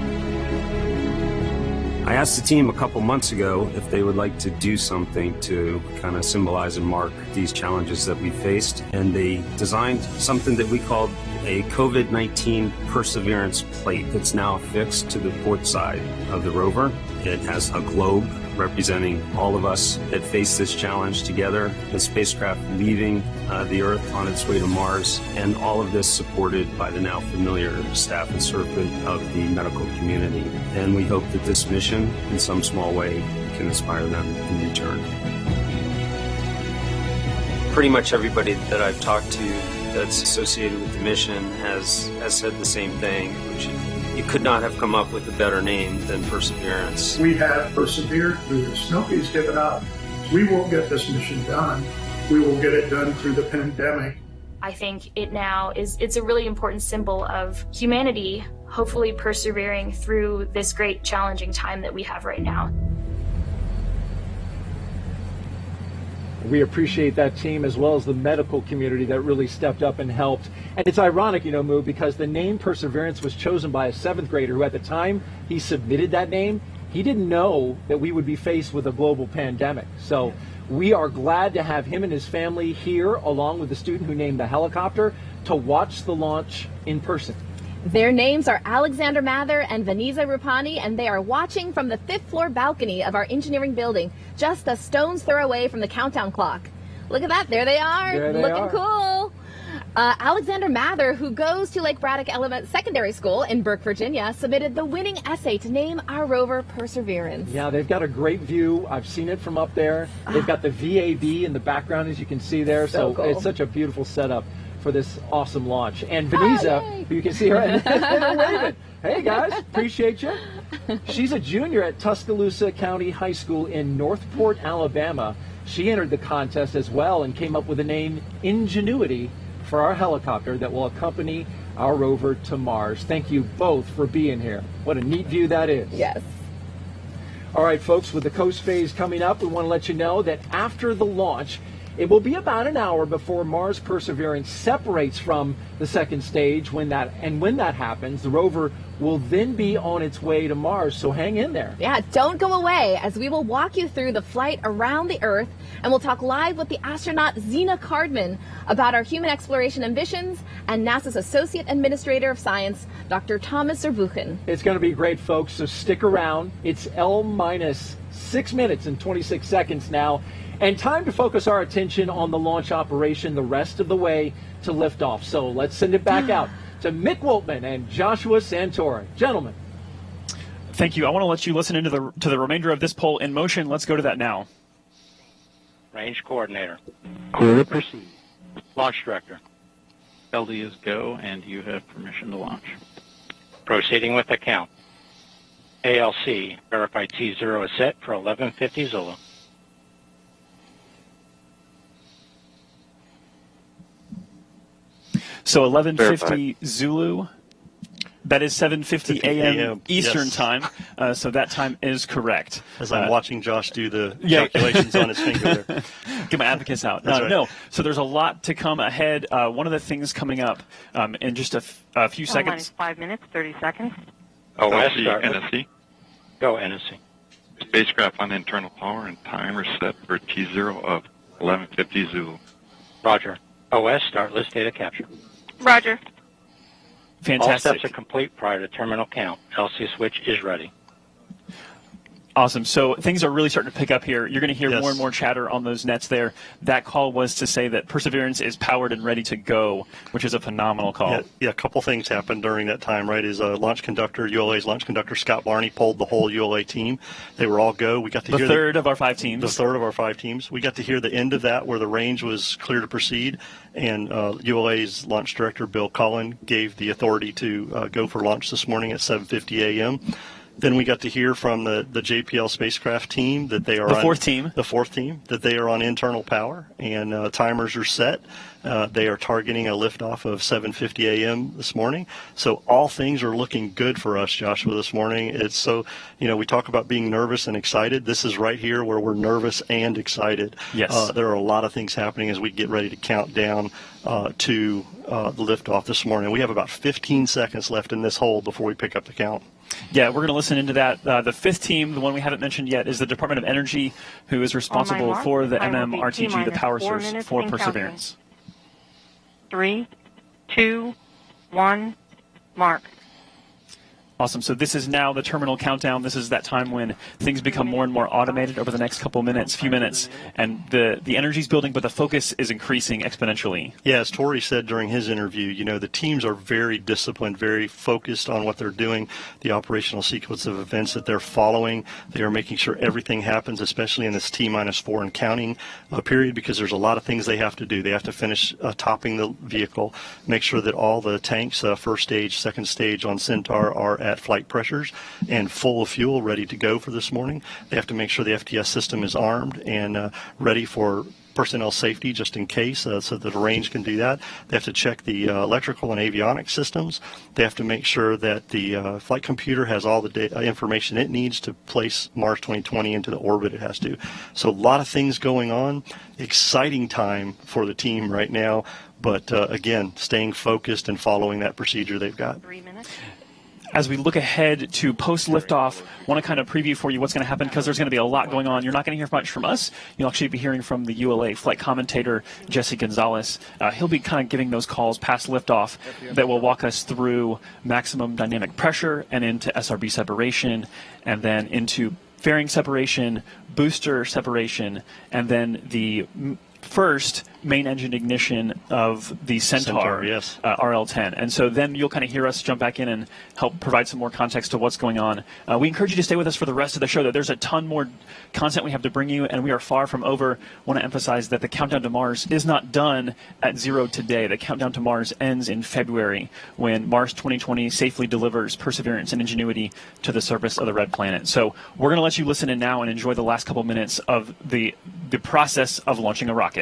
I asked the team a couple months ago if they would like to do something to kind of symbolize and mark these challenges that we faced, and they designed something that we called a COVID-19 Perseverance plate that's now affixed to the port side of the rover. It has a globe representing all of us that face this challenge together, the spacecraft leaving the Earth on its way to Mars, and all of this supported by the now familiar staff and servant of the medical community. And we hope that this mission, in some small way, can inspire them in return. Pretty much everybody that I've talked to that's associated with the mission has said the same thing, which you could not have come up with a better name than Perseverance. We have persevered through this. Nobody's given up. We won't get this mission done. We will get it done through the pandemic. I think it's a really important symbol of humanity, hopefully persevering through this great challenging time that we have right now. We appreciate that team as well as the medical community that really stepped up and helped. And it's ironic, Moo, because the name Perseverance was chosen by a 7th grader who at the time he submitted that name, he didn't know that we would be faced with a global pandemic. So we are glad to have him and his family here along with the student who named the helicopter to watch the launch in person. Their names are Alexander Mather and Vaniza Rupani, and they are watching from the 5th floor balcony of our engineering building, just a stone's throw away from the countdown clock. Look at that, there they are, looking cool. Alexander Mather, who goes to Lake Braddock Secondary School in Burke, Virginia, submitted the winning essay to name our rover Perseverance. Yeah, they've got a great view. I've seen it from up there. They've got the VAB in the background, as you can see there, so cool. It's such a beautiful setup for this awesome launch. And Vaniza, who you can see her, and they're waving. Hey guys, appreciate you. She's a junior at Tuscaloosa County High School in Northport, Alabama. She entered the contest as well and came up with the name Ingenuity for our helicopter that will accompany our rover to Mars. Thank you both for being here. What a neat view that is. Yes. All right, folks, with the coast phase coming up, we want to let you know that after the launch, it will be about an hour before Mars Perseverance separates from the second stage. When that happens, the rover will then be on its way to Mars, so hang in there. Yeah, don't go away, as we will walk you through the flight around the Earth, and we'll talk live with the astronaut Zena Cardman about our human exploration ambitions and NASA's Associate Administrator of Science, Dr. Thomas Zurbuchen. It's going to be great, folks, so stick around. It's L-6 minutes and 26 seconds now. And time to focus our attention on the launch operation the rest of the way to liftoff. So let's send it back out to Mick Woltman and Joshua Santoro. Gentlemen. Thank you. I want to let you listen into the remainder of this poll in motion. Let's go to that now. Range coordinator. Clear to proceed. Launch director. LD is go, and you have permission to launch. Proceeding with the count. ALC, verify T0 is set for 1150 Zulu. So 11:50 Zulu. That is 7:50 a.m. Eastern time. So that time is correct. As I'm watching Josh do the calculations on his finger there. Get my abacus out. No. So there's a lot to come ahead. One of the things coming up in just a few seconds. 5 minutes, 30 seconds. OS, NSC. Go, NSC. Spacecraft on internal power and timer set for T0 of 1150 Zulu. Roger. OS, start list data capture. Roger. Fantastic. All steps are complete prior to terminal count. LC switch is ready. Awesome. So things are really starting to pick up here. You're going to hear more and more chatter on those nets there. That call was to say that Perseverance is powered and ready to go, which is a phenomenal call. Yeah, a couple things happened during that time, right? Launch conductor, ULA's launch conductor, Scott Barney, pulled the whole ULA team. They were all go. We got to hear the third of our 5 teams. The third of our 5 teams. We got to hear the end of that where the range was clear to proceed, and ULA's launch director, Bill Cullen, gave the authority to go for launch this morning at 7:50 a.m. Then we got to hear from the JPL spacecraft team that they are the fourth team that they are on internal power, and timers are set. They are targeting a liftoff of 7:50 a.m. this morning. So all things are looking good for us, Joshua, this morning. It's so, we talk about being nervous and excited. This is right here where we're nervous and excited. Yes. There are a lot of things happening as we get ready to count down to the liftoff this morning. We have about 15 seconds left in this hold before we pick up the count. Yeah, we're going to listen into that. The fifth team, the one we haven't mentioned yet, is the Department of Energy, who is responsible for the MMRTG, the power source for Perseverance. 3, 2, 1, mark. Awesome. So this is now the terminal countdown. This is that time when things become more and more automated over the next few minutes, and the energy's building, but the focus is increasing exponentially. Yeah, as Tori said during his interview, you know, the teams are very disciplined, very focused on what they're doing, the operational sequence of events that they're following. They are making sure everything happens, especially in this T-4 and counting period, because there's a lot of things they have to do. They have to finish topping the vehicle, make sure that all the tanks, first stage, second stage on Centaur, are at flight pressures and full of fuel, ready to go for this morning. They have to make sure the FTS system is armed and ready for personnel safety just in case, so that the range can do that. They have to check the electrical and avionics systems. They have to make sure that the flight computer has all the information it needs to place Mars 2020 into the orbit it has to. So a lot of things going on. Exciting time for the team right now, but again, staying focused and following that procedure they've got. 3 minutes. As we look ahead to post-liftoff, I want to kind of preview for you what's going to happen, because there's going to be a lot going on. You're not going to hear much from us. You'll actually be hearing from the ULA flight commentator, Jesse Gonzalez. He'll be kind of giving those calls past liftoff that will walk us through maximum dynamic pressure and into SRB separation, and then into fairing separation, booster separation, and then the first main engine ignition of the Centaur, yes. RL-10. And so then you'll kind of hear us jump back in and help provide some more context to what's going on. We encourage you to stay with us for the rest of the show, though. There's a ton more content we have to bring you, and we are far from over. I want to emphasize that the countdown to Mars is not done at 0 today. The countdown to Mars ends in February, when Mars 2020 safely delivers Perseverance and Ingenuity to the surface of the red planet. So we're going to let you listen in now and enjoy the last couple minutes of the process of launching a rocket.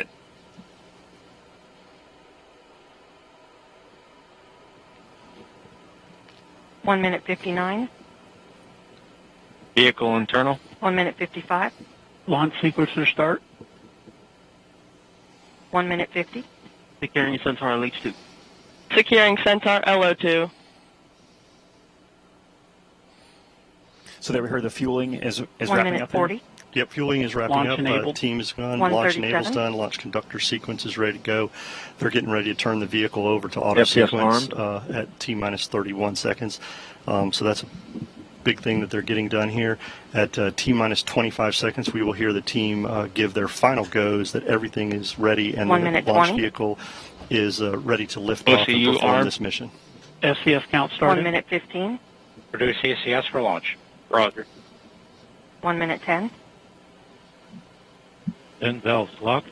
One minute 59. Vehicle internal. 1 minute 55. Launch sequencer start. 1 minute 50. Securing Centaur LH2. Securing Centaur LO2. So there we heard the fueling is 1 wrapping minute up. 40. Yep, fueling is wrapping Launch up. enabled. Team is gone. Launch enable's 137. done. Launch conductor sequence is ready to go. They're getting ready to turn the vehicle over to auto sequence at T-minus 31 seconds. So that's a big thing that they're getting done here. At T-minus 25 seconds, we will hear the team give their final goes that everything is ready and the 1 minute launch 20. vehicle is ready to lift off and perform this mission. SCS count started. 1 minute 15. Produce ACS for launch. Roger. 1 minute 10. Then valves locked.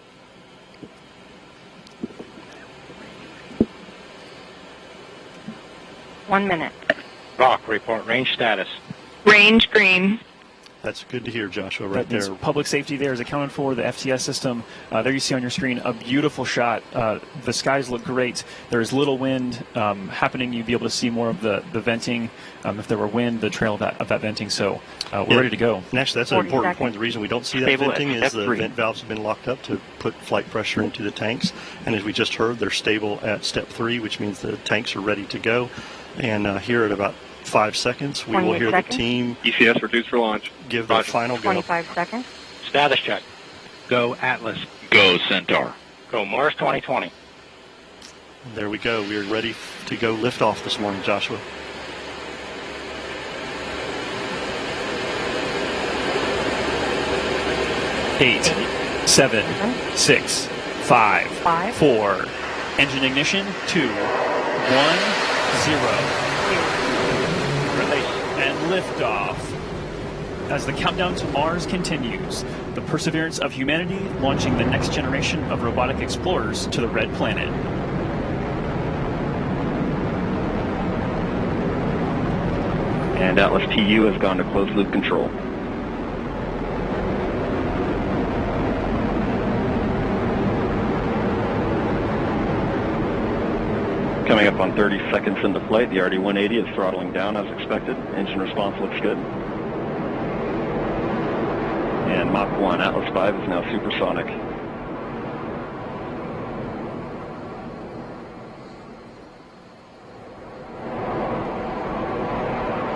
One minute. Rock, report range status. Range green. That's good to hear, Joshua, right there. Public safety there is accounted for, the FTS system. There you see on your screen a beautiful shot. The skies look great. There's little wind happening. You'd be able to see more of the venting. If there were wind, the trail of that venting. So we're ready to go. And actually, that's an important point. The reason we don't see that venting is the vent valves have been locked up to put flight pressure into the tanks. And as we just heard, they're stable at step 3, which means the tanks are ready to go. And here at about 5 seconds, we will hear the team ECS reduced for launch. Give their final go. 25 seconds. Status check. Go Atlas. Go Centaur. Go Mars 2020. There we go. We are ready to go lift off this morning, Joshua. Eight, 7, 6, 5, 4. Engine ignition. 2, 1, 0. And liftoff. As the countdown to Mars continues, the perseverance of humanity launching the next generation of robotic explorers to the red planet. And Atlas TU has gone to closed loop control. Coming up on 30 seconds into flight, the RD-180 is throttling down as expected. Engine response looks good. And Mach 1, Atlas 5 is now supersonic.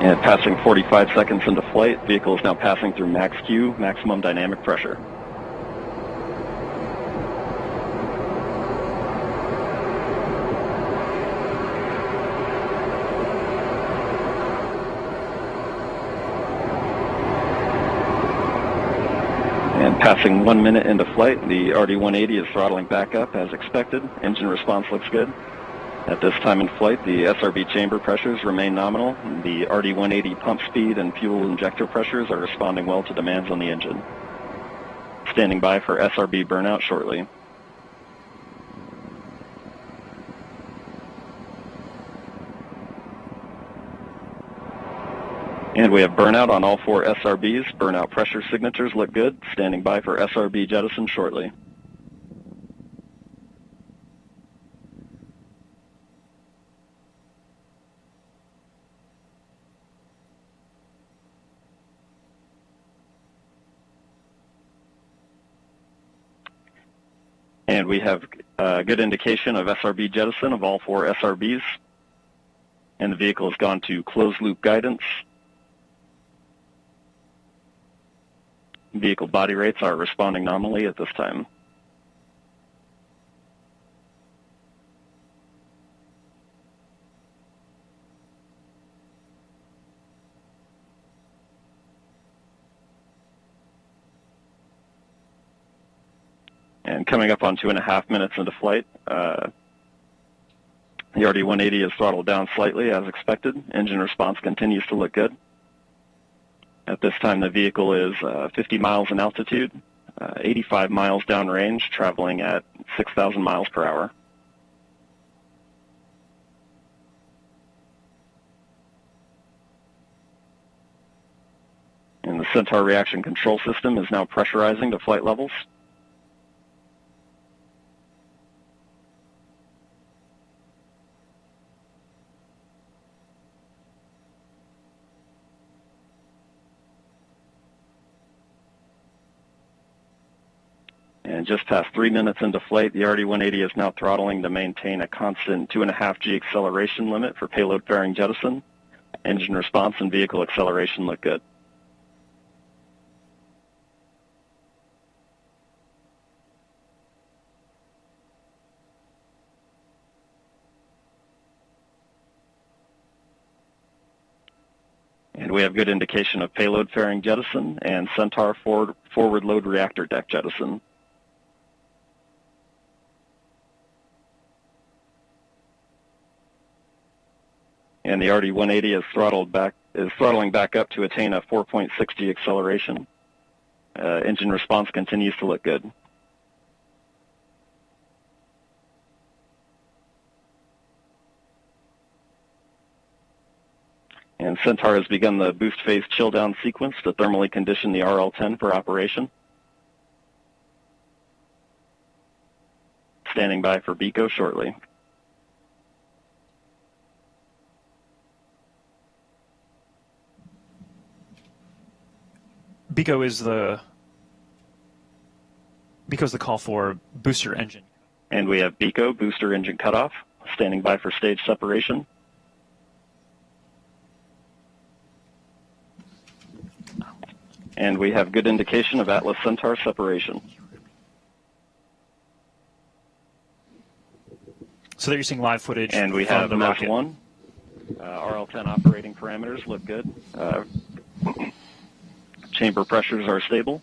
And passing 45 seconds into flight, vehicle is now passing through max Q, maximum dynamic pressure. And passing 1 minute into flight, the RD-180 is throttling back up as expected. Engine response looks good. At this time in flight, the SRB chamber pressures remain nominal. The RD-180 pump speed and fuel injector pressures are responding well to demands on the engine. Standing by for SRB burnout shortly. And we have burnout on all 4 SRBs. Burnout pressure signatures look good. Standing by for SRB jettison shortly. And we have a good indication of SRB jettison of all 4 SRBs. And the vehicle has gone to closed loop guidance. Vehicle body rates are responding nominally at this time. And coming up on 2.5 minutes into flight, the RD-180 is throttled down slightly as expected. Engine response continues to look good. At this time, the vehicle is 50 miles in altitude, 85 miles downrange, traveling at 6,000 miles per hour. And the Centaur reaction control system is now pressurizing to flight levels. And just past 3 minutes into flight, the RD-180 is now throttling to maintain a constant 2.5 G acceleration limit for payload fairing jettison. Engine response and vehicle acceleration look good. And we have good indication of payload fairing jettison and Centaur forward load reactor deck jettison. And the RD-180 is throttling back up to attain a 4.6 G acceleration. Engine response continues to look good. And Centaur has begun the boost phase chill down sequence to thermally condition the RL-10 for operation. Standing by for BECO shortly. BECO's the call for booster engine. And we have BECO, booster engine cutoff, standing by for stage separation. And we have good indication of Atlas Centaur separation. So there you're seeing live footage. And we have the Mach 1. RL-10 operating parameters look good. Chamber pressures are stable.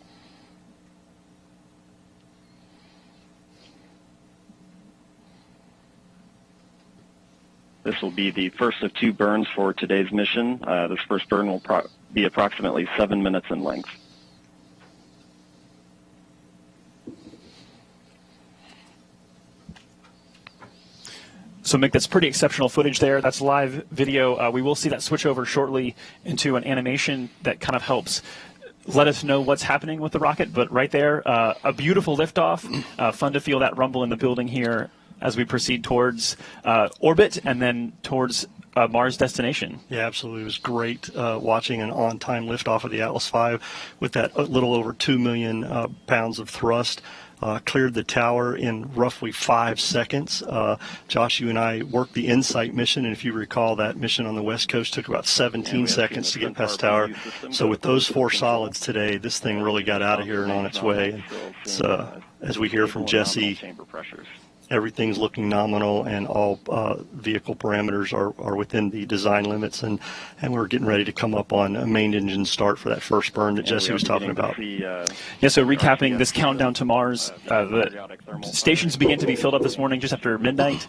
This will be the first of 2 burns for today's mission. This first burn will be approximately 7 minutes in length. So, Mick, that's pretty exceptional footage there. That's live video. We will see that switch over shortly into an animation that kind of helps let us know what's happening with the rocket. But right there, a beautiful liftoff. Fun to feel that rumble in the building here as we proceed towards orbit and then towards Mars destination. Yeah, absolutely. It was great watching an on-time liftoff of the Atlas V with that little over 2 million pounds of thrust. Cleared the tower in roughly 5 seconds. Josh, you and I worked the InSight mission, and if you recall, that mission on the West Coast took about 17 seconds to get past tower. So with those 4 solids today, this thing really got out of here and on its way. And it's, as we hear from Jesse, everything's looking nominal, and all vehicle parameters are within the design limits, and we're getting ready to come up on a main engine start for that first burn that Jesse was talking about. Yeah, so recapping this countdown to Mars, the stations began to be filled up this morning just after midnight.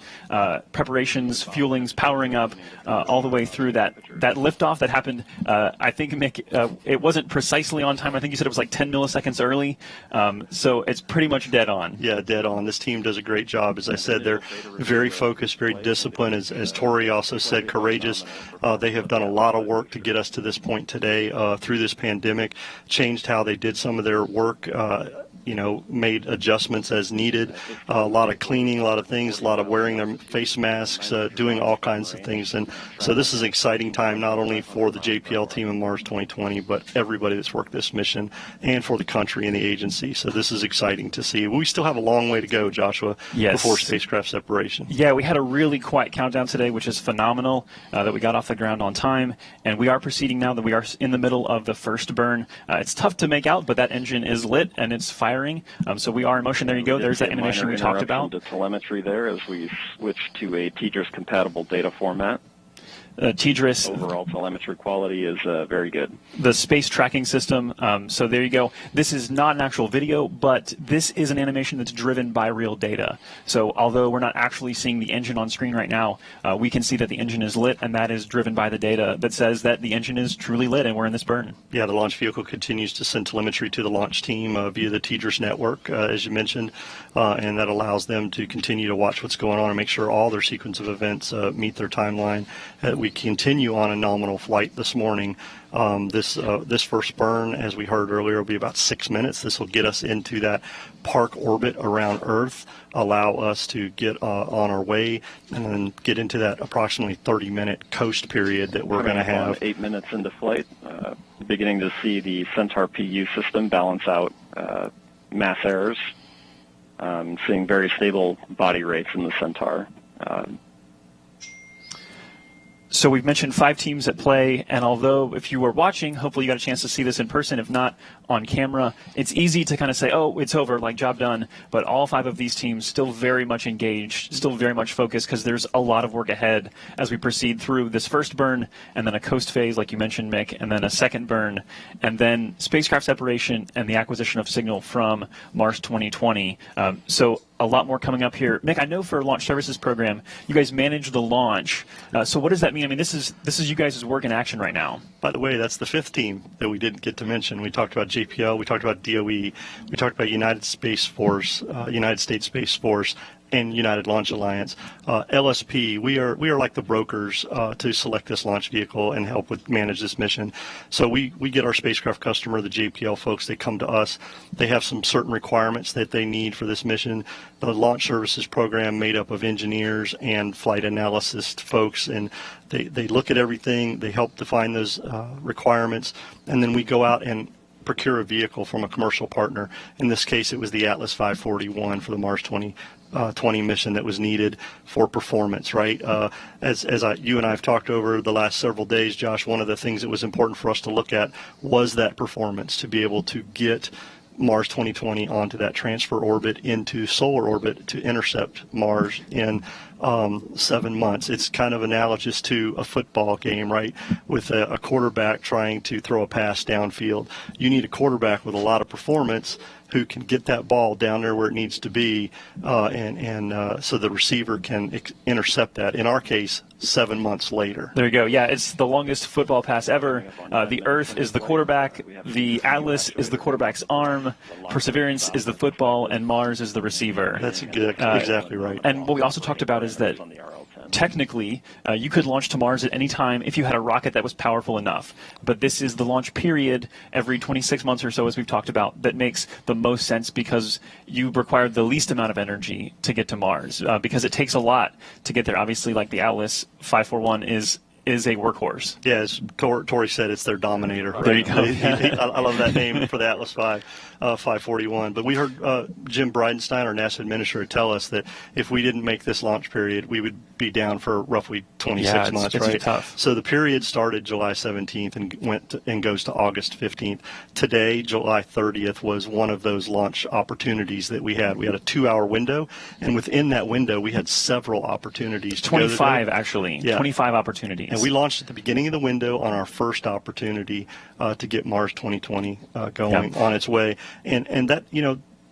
Preparations, fuelings, powering up, all the way through that liftoff that happened, I think, Mick, it wasn't precisely on time. I think you said it was like 10 milliseconds early, so it's pretty much dead on. Yeah, dead on. This team does a great job. As I said, they're very focused, very disciplined. As Tori also said, courageous. They have done a lot of work to get us to this point today through this pandemic, changed how they did some of their work, made adjustments as needed, a lot of cleaning, a lot of things, a lot of wearing their face masks, doing all kinds of things. And so this is an exciting time, not only for the JPL team in Mars 2020, but everybody that's worked this mission, and for the country and the agency. So this is exciting to see. We still have a long way to go, Joshua, before spacecraft separation. Yeah, we had a really quiet countdown today, which is phenomenal, that we got off the ground on time. And we are proceeding now that we are in the middle of the first burn. It's tough to make out, but that engine is lit and it's firing. So we are in motion. There you go. There's that animation we talked about. The telemetry there as we switch to a TDRS-compatible data format. TDRS. Overall telemetry quality is very good. The space tracking system. So there you go. This is not an actual video, but this is an animation that's driven by real data. So although we're not actually seeing the engine on screen right now, we can see that the engine is lit, and that is driven by the data that says that the engine is truly lit and we're in this burn. Yeah, the launch vehicle continues to send telemetry to the launch team via the TDRS network, as you mentioned, and that allows them to continue to watch what's going on and make sure all their sequence of events meet their timeline. We continue on a nominal flight this morning. This first burn, as we heard earlier, will be about 6 minutes. This will get us into that park orbit around Earth, allow us to get on our way, and then get into that approximately 30-minute coast period that we're going to have. 8 minutes into flight, beginning to see the Centaur PU system balance out mass errors, seeing very stable body rates in the Centaur. So we've mentioned 5 teams at play, and although if you were watching, hopefully you got a chance to see this in person, if not on camera, it's easy to kind of say, oh, it's over, like job done, but all 5 of these teams still very much engaged, still very much focused, because there's a lot of work ahead as we proceed through this first burn, and then a coast phase, like you mentioned, Mick, and then a second burn, and then spacecraft separation and the acquisition of signal from Mars 2020. So a lot more coming up here. Mick, I know for a launch services program, you guys manage the launch. So what does that mean? I mean, this is you guys' work in action right now. By the way, that's the 5th team that we didn't get to mention. We talked about JPL, we talked about DOE, we talked about United States Space Force, and United Launch Alliance. LSP, we are like the brokers to select this launch vehicle and help with manage this mission. So we get our spacecraft customer, the JPL folks, they come to us. They have some certain requirements that they need for this mission. The launch services program made up of engineers and flight analysis folks, and they look at everything, they help define those requirements, and then we go out and procure a vehicle from a commercial partner. In this case, it was the Atlas 541 for the Mars 2020 mission that was needed for performance, right? As you and I have talked over the last several days, Josh, one of the things that was important for us to look at was that performance, to be able to get Mars 2020 onto that transfer orbit into solar orbit to intercept Mars in 7 months. It's kind of analogous to a football game, right? With a quarterback trying to throw a pass downfield. You need a quarterback with a lot of performance who can get that ball down there where it needs to be, so the receiver can intercept that. In our case, 7 months later. There you go. Yeah, it's the longest football pass ever. The Earth is the quarterback, the Atlas is the quarterback's arm, Perseverance is the football, and Mars is the receiver. That's exactly right. And what we also talked about is that technically, you could launch to Mars at any time if you had a rocket that was powerful enough. But this is the launch period every 26 months or so, as we've talked about, that makes the most sense because you require the least amount of energy to get to Mars, because it takes a lot to get there. Obviously, like the Atlas, 541 is a workhorse. Yeah, as Tori said, it's their Dominator. Right? There you go. I love that name for the Atlas 541. But we heard Jim Bridenstine, our NASA administrator, tell us that if we didn't make this launch period, we would be down for roughly 26 months. It's right? tough. So the period started July 17th and goes to August 15th. Today, July 30th, was one of those launch opportunities that we had. We had a 2-hour window, and within that window, we had several opportunities. 25, actually. Yeah. 25 opportunities. And we launched at the beginning of the window on our first opportunity to get Mars 2020 going on its way. And that,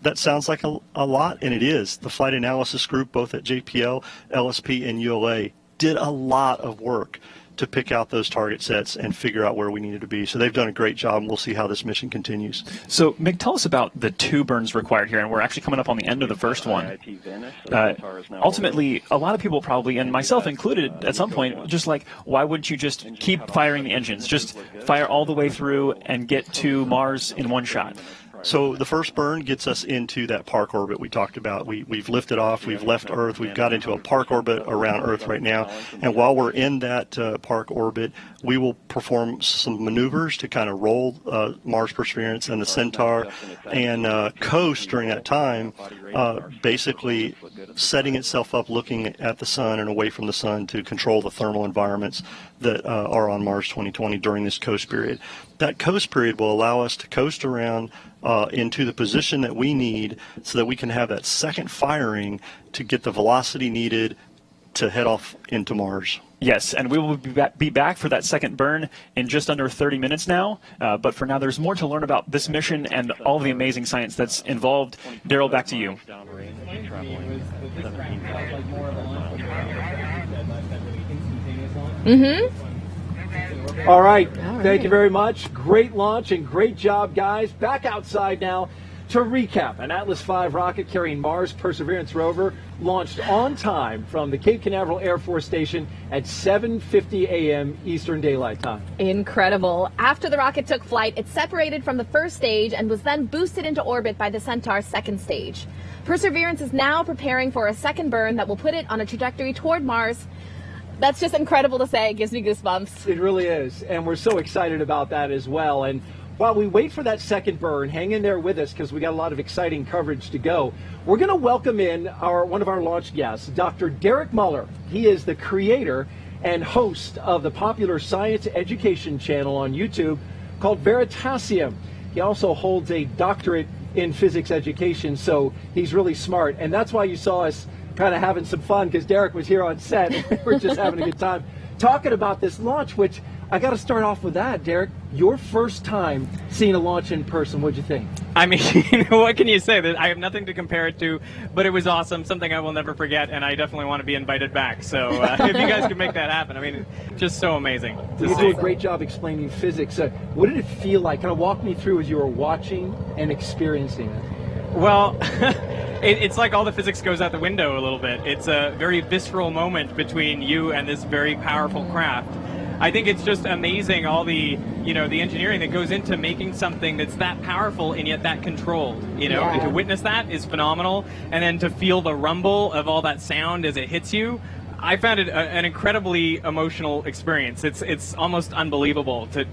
that sounds like a lot, and it is. The flight analysis group, both at JPL, LSP, and ULA, did a lot of work to pick out those target sets and figure out where we needed to be. So they've done a great job, and we'll see how this mission continues. So, Mick, tell us about the 2 burns required here, and we're actually coming up on the end of the first one. Ultimately, a lot of people probably, and myself included at some point, just like, why wouldn't you just keep firing the engines? Just fire all the way through and get to Mars in one shot. So the first burn gets us into that park orbit we talked about. We've lifted off, we've left Earth, we've got into a park orbit around Earth right now. And while we're in that park orbit, we will perform some maneuvers to kind of roll Mars Perseverance and the Centaur and coast during that time, basically setting itself up looking at the sun and away from the sun to control the thermal environments that are on Mars 2020 during this coast period. That coast period will allow us to coast around into the position that we need so that we can have that second firing to get the velocity needed to head off into Mars. Yes, and we will be back for that second burn in just under 30 minutes now. But for now, there's more to learn about this mission and all the amazing science that's involved. Daryl, back to you. All right. Thank you very much. Great launch and great job, guys. Back outside now to recap. An Atlas V rocket carrying Mars Perseverance rover launched on time from the Cape Canaveral Air Force Station at 7:50 a.m. Eastern Daylight Time. Incredible. After the rocket took flight, it separated from the first stage and was then boosted into orbit by the Centaur's second stage. Perseverance is now preparing for a second burn that will put it on a trajectory toward Mars. That's just incredible to say. It gives me goosebumps. It really is. And we're so excited about that as well. And while we wait for that second burn, hang in there with us because we got a lot of exciting coverage to go. We're going to welcome in one of our launch guests, Dr. Derek Muller. He is the creator and host of the popular science education channel on YouTube called Veritasium. He also holds a doctorate in physics education, so he's really smart. And that's why you saw us kind of having some fun, because Derek was here on set and we're just having a good time talking about this launch, which I got to start off with that. Derek, your first time seeing a launch in person, what'd you think? I mean, what can you say? I have nothing to compare it to, but it was awesome, something I will never forget, and I definitely want to be invited back. So if you guys can make that happen, I mean, just so amazing. You do a great job explaining physics. What did it feel like? Kind of walk me through as you were watching and experiencing it. Well, it's like all the physics goes out the window a little bit. It's a very visceral moment between you and this very powerful craft. I think it's just amazing, all the engineering that goes into making something that's that powerful and yet that controlled. And to witness that is phenomenal. And then to feel the rumble of all that sound as it hits you, I found it an incredibly emotional experience. It's almost unbelievable to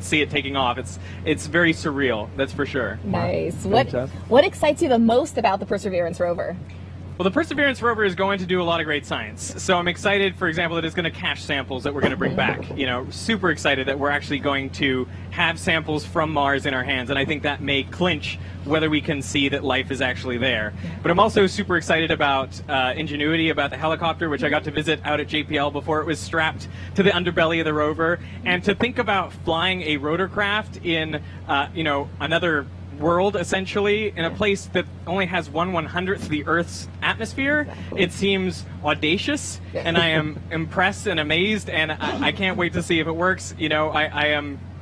see it taking off. It's very surreal, that's for sure. Nice. What excites you the most about the Perseverance rover? Well, the Perseverance rover is going to do a lot of great science. So I'm excited, for example, that it's going to cache samples that we're going to bring back. Super excited that we're actually going to have samples from Mars in our hands. And I think that may clinch whether we can see that life is actually there. But I'm also super excited about Ingenuity, about the helicopter, which I got to visit out at JPL before it was strapped to the underbelly of the rover. And to think about flying a rotorcraft in, another world, essentially, in a place that only has 1/100th the Earth's atmosphere. It seems audacious, and I am impressed and amazed, and I can't wait to see if it works.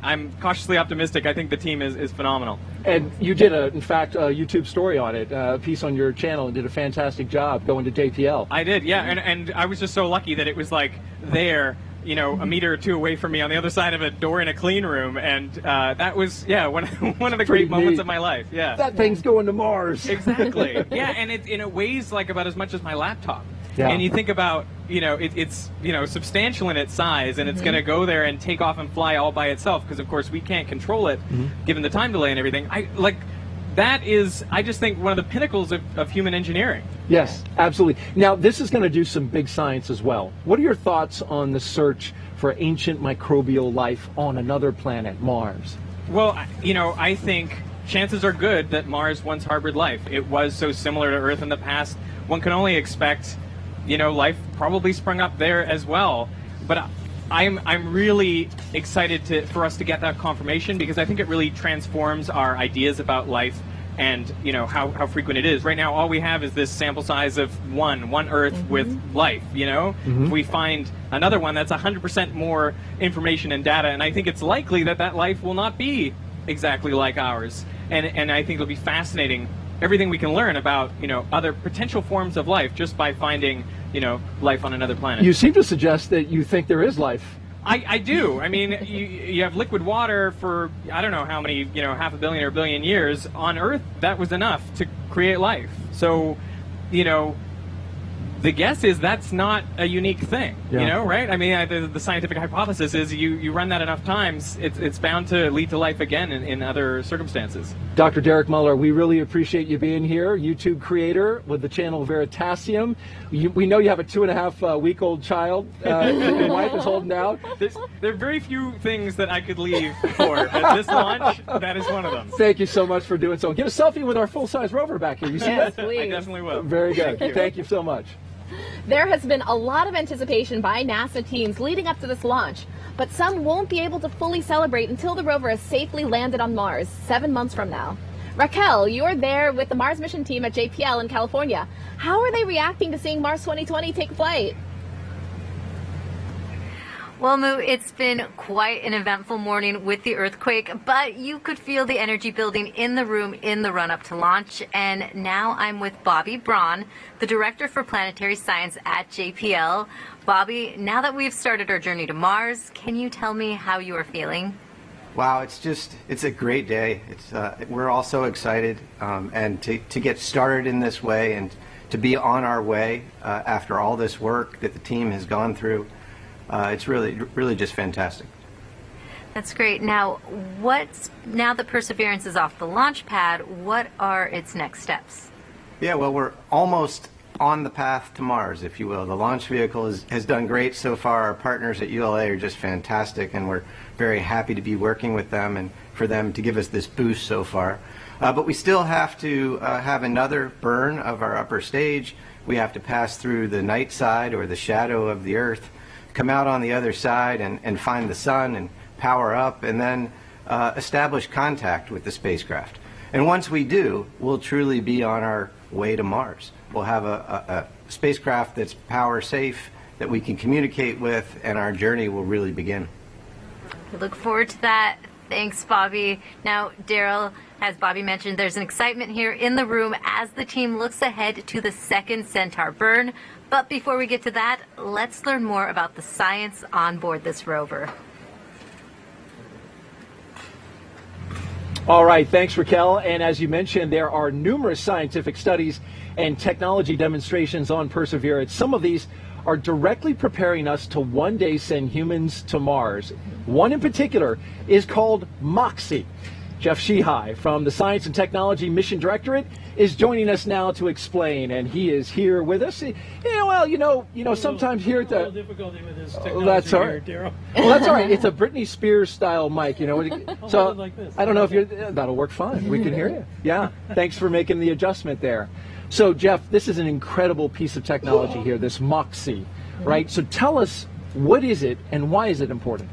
I'm cautiously optimistic. I think the team is phenomenal. And you did, in fact, a YouTube story on it, a piece on your channel, and did a fantastic job going to JPL. I did, yeah, and I was just so lucky that it was like there, a meter or two away from me on the other side of a door in a clean room, and that was, one of the great moments of my life. Yeah, that thing's going to Mars. Exactly. Yeah, and it weighs like about as much as my laptop. Yeah. And you think about, it's substantial in its size, and it's going to go there and take off and fly all by itself, because of course we can't control it, given the time delay and everything. That is, I just think, one of the pinnacles of human engineering. Yes, absolutely. Now, this is going to do some big science as well. What are your thoughts on the search for ancient microbial life on another planet, Mars? Well, I think chances are good that Mars once harbored life. It was so similar to Earth in the past. One can only expect, life probably sprung up there as well. But I'm really excited for us to get that confirmation, because I think it really transforms our ideas about life and how frequent it is. Right now, all we have is this sample size of one Earth with life. If we find another one, that's 100% more information and data, and I think it's likely that life will not be exactly like ours. And I think it'll be fascinating, everything we can learn about other potential forms of life just by finding life on another planet. You seem to suggest that you think there is life. I do. I mean, you have liquid water for, I don't know how many, half a billion or a billion years. On Earth, that was enough to create life. So, the guess is that's not a unique thing, right? I mean, the scientific hypothesis is you run that enough times, it's bound to lead to life again in other circumstances. Dr. Derek Muller, we really appreciate you being here, YouTube creator with the channel Veritasium. We know you have a 2.5-week-old child your wife is holding out. There are very few things that I could leave for, but this launch, that is one of them. Thank you so much for doing so. Get a selfie with our full-size rover back here. You see that? Please. I definitely will. Very good. Thank you so much. There has been a lot of anticipation by NASA teams leading up to this launch, but some won't be able to fully celebrate until the rover has safely landed on Mars 7 months from now. Raquel, you're there with the Mars mission team at JPL in California. How are they reacting to seeing Mars 2020 take flight? Well, Moo, it's been quite an eventful morning with the earthquake, but you could feel the energy building in the room in the run-up to launch. And now I'm with Bobby Braun, the Director for Planetary Science at JPL. Bobby, now that we've started our journey to Mars, can you tell me how you are feeling? Wow, it's a great day. We're all so excited, and to get started in this way and to be on our way after all this work that the team has gone through. It's really just fantastic. That's great. Now that Perseverance is off the launch pad, what are its next steps? Yeah, well, we're almost on the path to Mars, if you will. The launch vehicle has done great so far. Our partners at ULA are just fantastic, and we're very happy to be working with them and for them to give us this boost so far. But we still have to have another burn of our upper stage. We have to pass through the night side, or the shadow of the Earth, come out on the other side and find the sun and power up, and then establish contact with the spacecraft. And once we do, we'll truly be on our way to Mars. We'll have a spacecraft that's power safe, that we can communicate with, and our journey will really begin. We look forward to that. Thanks, Bobby. Now, Daryl, as Bobby mentioned, there's an excitement here in the room as the team looks ahead to the second Centaur burn. But before we get to that, let's learn more about the science on board this rover. All right, thanks, Raquel. And as you mentioned, there are numerous scientific studies and technology demonstrations on Perseverance. Some of these are directly preparing us to one day send humans to Mars. One in particular is called MOXIE. Jeff Sheehy from the Science and Technology Mission Directorate is joining us now to explain, and he is here with us. Sometimes here at the difficulty with this technology that's all right. here, Daryl. Well, that's all right. It's a Britney Spears style mic, So like this. I don't know if that'll work fine. We can hear you. Yeah. Thanks for making the adjustment there. So Jeff, this is an incredible piece of technology here, this MOXIE, right? So tell us, what is it and why is it important?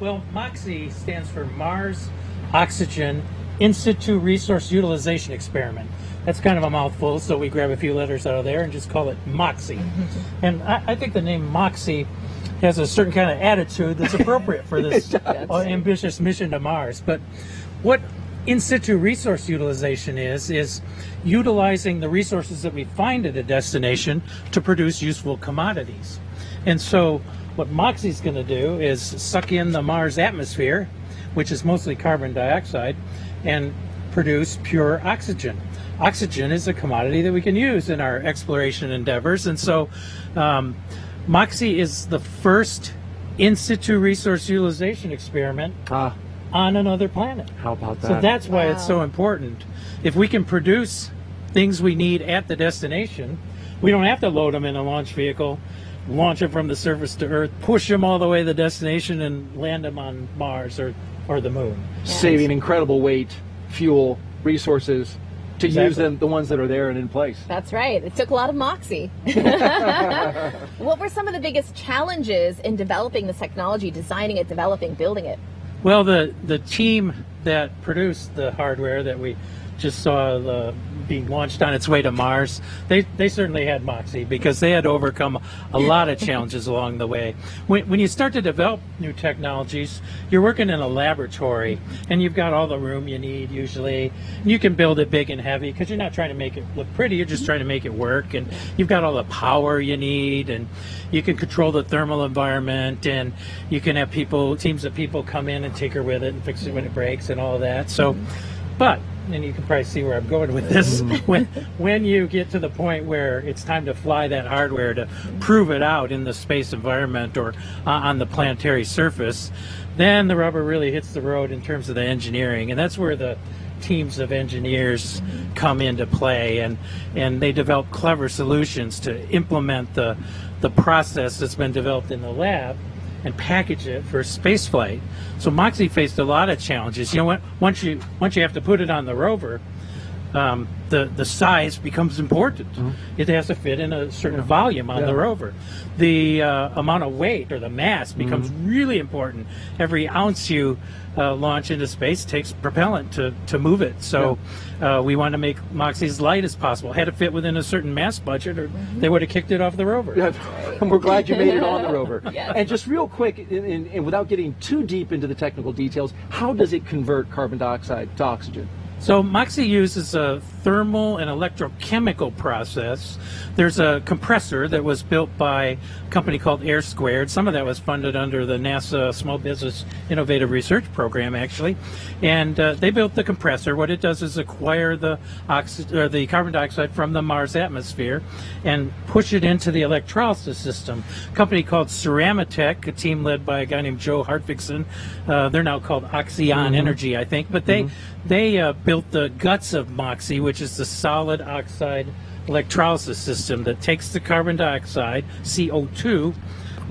Well, MOXIE stands for Mars Oxygen In Situ Resource Utilization Experiment. That's kind of a mouthful, so we grab a few letters out of there and just call it MOXIE. And I think the name MOXIE has a certain kind of attitude that's appropriate for this ambitious mission to Mars. But what in situ resource utilization is utilizing the resources that we find at a destination to produce useful commodities. And so what MOXIE is going to do is suck in the Mars atmosphere, which is mostly carbon dioxide, and produce pure oxygen. Oxygen is a commodity that we can use in our exploration endeavors, and so MOXIE is the first in situ resource utilization experiment on another planet. How about that? So that's why it's so important. If we can produce things we need at the destination, we don't have to load them in a launch vehicle, launch them from the surface to Earth, push them all the way to the destination, and land them on Mars or the Moon. Saving incredible weight, fuel, resources to use them, the ones that are there and in place. That's right. It took a lot of moxie. What were some of the biggest challenges in developing this technology, designing it, developing, building it? Well, the team that produced the hardware that we just saw being launched on its way to Mars, they certainly had moxie because they had to overcome a lot of challenges along the way. When you start to develop new technologies, you're working in a laboratory and you've got all the room you need usually. And you can build it big and heavy because you're not trying to make it look pretty, you're just trying to make it work. And you've got all the power you need, and you can control the thermal environment, and you can have teams of people come in and tinker with it and fix it when it breaks and all of that. So, but, and you can probably see where I'm going with this, when you get to the point where it's time to fly that hardware to prove it out in the space environment or on the planetary surface, then the rubber really hits the road in terms of the engineering, and that's where the teams of engineers come into play, and they develop clever solutions to implement the process that's been developed in the lab and package it for space flight. So MOXIE faced a lot of challenges. You know, once you have to put it on the rover, the size becomes important. It has to fit in a certain volume on the rover. The amount of weight or the mass becomes really important. Every ounce you launch into space takes propellant to move it. So we want to make MOXIE as light as possible. Had to fit within a certain mass budget, or they would have kicked it off the rover. And we're glad you made it on the rover. Yes. And just real quick, and without getting too deep into the technical details, how does it convert carbon dioxide to oxygen? So MOXIE uses a thermal and electrochemical process. There's a compressor that was built by a company called Air Squared. Some of that was funded under the NASA Small Business Innovative Research Program, actually. And they built the compressor. What it does is acquire the carbon dioxide from the Mars atmosphere and push it into the electrolysis system. A company called Ceramatech, a team led by a guy named Joe Hartvigsen. They're now called Oxyon Energy, I think. But they built the guts of MOXIE, which is the solid oxide electrolysis system that takes the carbon dioxide, CO2,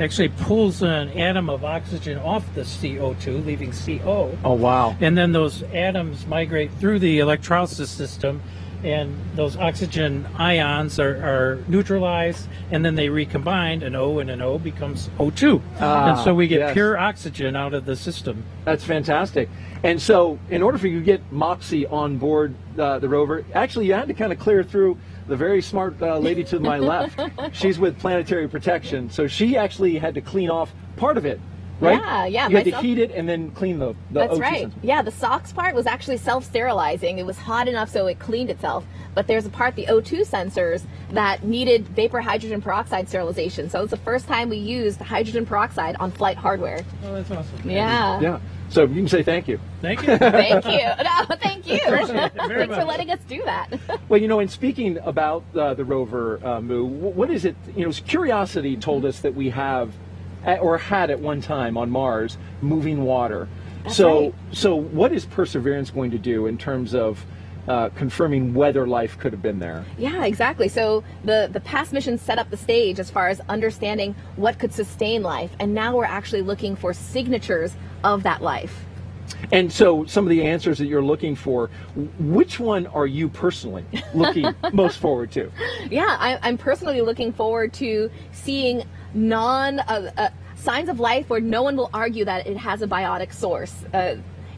actually pulls an atom of oxygen off the CO2, leaving CO. Oh, wow. And then those atoms migrate through the electrolysis system, and those oxygen ions are neutralized, and then they recombine. An O and an O becomes O2. And so we get pure oxygen out of the system. That's fantastic. And so in order for you to get MOXIE on board the rover, actually you had to kind of clear through the very smart lady to my left. She's with Planetary Protection, so she actually had to clean off part of it. Right? Yeah. You had to heat it and then clean the That's O2 right. sensor. Yeah, the SOx part was actually self-sterilizing. It was hot enough so it cleaned itself. But there's a part, the O2 sensors, that needed vapor hydrogen peroxide sterilization. So it was the first time we used hydrogen peroxide on flight hardware. Oh, that's awesome. Yeah. Yeah. So you can say thank you. Thank you. Thank you. No, thank you. Appreciate it very Thanks much. for letting us do that. Well, you know, in speaking about the rover, Moo, what is it? You know, Curiosity told us that we have, or had at one time on Mars, moving water. That's so, right. so what is Perseverance going to do in terms of confirming whether life could have been there? Yeah, exactly. So the past missions set up the stage as far as understanding what could sustain life, and now we're actually looking for signatures of that life. And so some of the answers that you're looking for, which one are you personally looking most forward to? Yeah, I'm personally looking forward to seeing signs of life where no one will argue that it has a biotic source.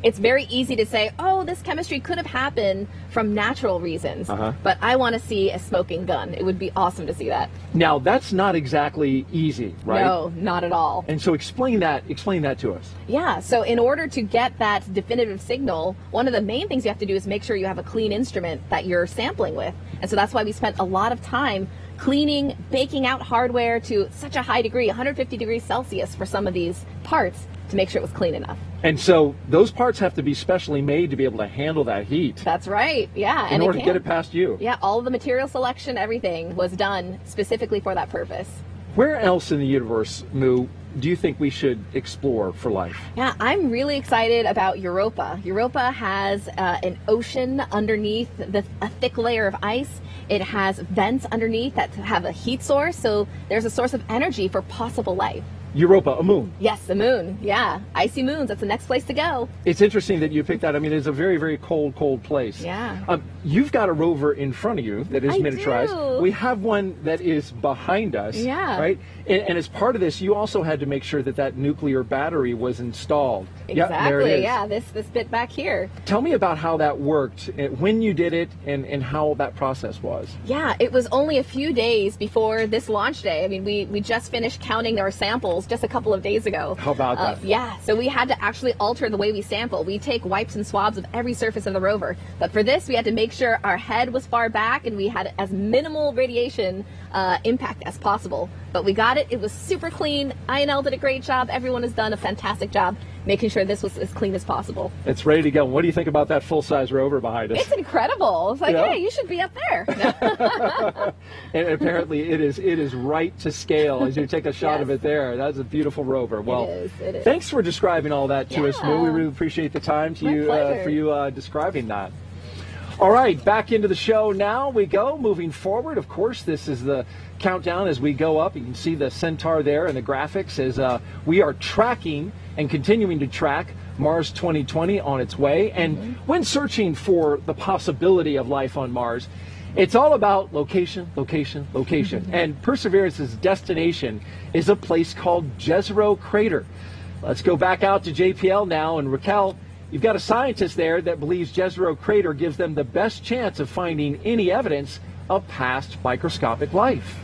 It's very easy to say, oh, this chemistry could have happened from natural reasons, but I want to see a smoking gun. It would be awesome to see that. Now, that's not exactly easy, right? No, not at all. And so explain that to us. Yeah, so in order to get that definitive signal, one of the main things you have to do is make sure you have a clean instrument that you're sampling with. And so that's why we spent a lot of time cleaning, baking out hardware to such a high degree, 150 degrees Celsius for some of these parts, to make sure it was clean enough. And so those parts have to be specially made to be able to handle that heat. That's right, yeah. In order to get it past you. Yeah, all of the material selection, everything was done specifically for that purpose. Where else in the universe, Moo, do you think we should explore for life? Yeah, I'm really excited about Europa. Europa has an ocean underneath a thick layer of ice. It has vents underneath that have a heat source, so there's a source of energy for possible life. Europa, a moon. Yes, the moon. Yeah, icy moons. That's the next place to go. It's interesting that you picked that. I mean, it's a very, very cold, cold place. Yeah. You've got a rover in front of you that is miniaturized. Do. We have one that is behind us. Yeah. Right? And as part of this, you also had to make sure that that nuclear battery was installed. Exactly. Yeah, there it is. Yeah, this bit back here. Tell me about how that worked, when you did it, and how that process was. Yeah, it was only a few days before this launch day. I mean, we just finished counting our samples just a couple of days ago. How about that? Yeah, so we had to actually alter the way we sample. We take wipes and swabs of every surface of the rover. But for this, we had to make sure our head was far back and we had as minimal radiation impact as possible. But we got it. It was super clean. INL did a great job. Everyone has done a fantastic job making sure this was as clean as possible. It's ready to go. What do you think about that full-size rover behind us? It's incredible. It's like, Yeah. hey, you should be up there. And apparently it is right to scale as you take a shot of it there. That's a beautiful rover. Well, it is. Thanks for describing all that to us, Moo. We really appreciate the time My pleasure. for you describing that. All right, back into the show now we go. Moving forward, of course, this is the countdown as we go up. You can see the Centaur there and the graphics as we are tracking and continuing to track Mars 2020 on its way. And when searching for the possibility of life on Mars, it's all about location, location, location. And Perseverance's destination is a place called Jezero Crater. Let's go back out to JPL now. And Raquel, you've got a scientist there that believes Jezero Crater gives them the best chance of finding any evidence of past microscopic life.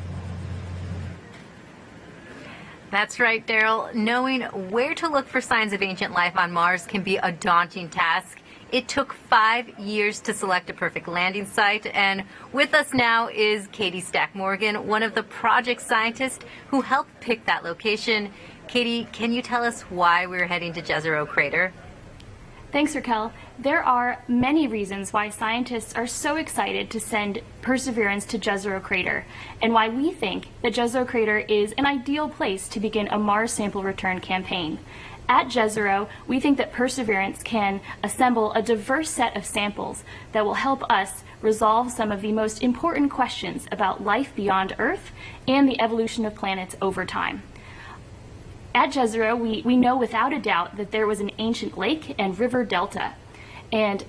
That's right, Daryl. Knowing where to look for signs of ancient life on Mars can be a daunting task. It took 5 years to select a perfect landing site, and with us now is Katie Stack-Morgan, one of the project scientists who helped pick that location. Katie, can you tell us why we're heading to Jezero Crater? Thanks, Raquel. There are many reasons why scientists are so excited to send Perseverance to Jezero Crater, and why we think that Jezero Crater is an ideal place to begin a Mars sample return campaign. At Jezero, we think that Perseverance can assemble a diverse set of samples that will help us resolve some of the most important questions about life beyond Earth and the evolution of planets over time. At Jezero, we know without a doubt that there was an ancient lake and river delta. And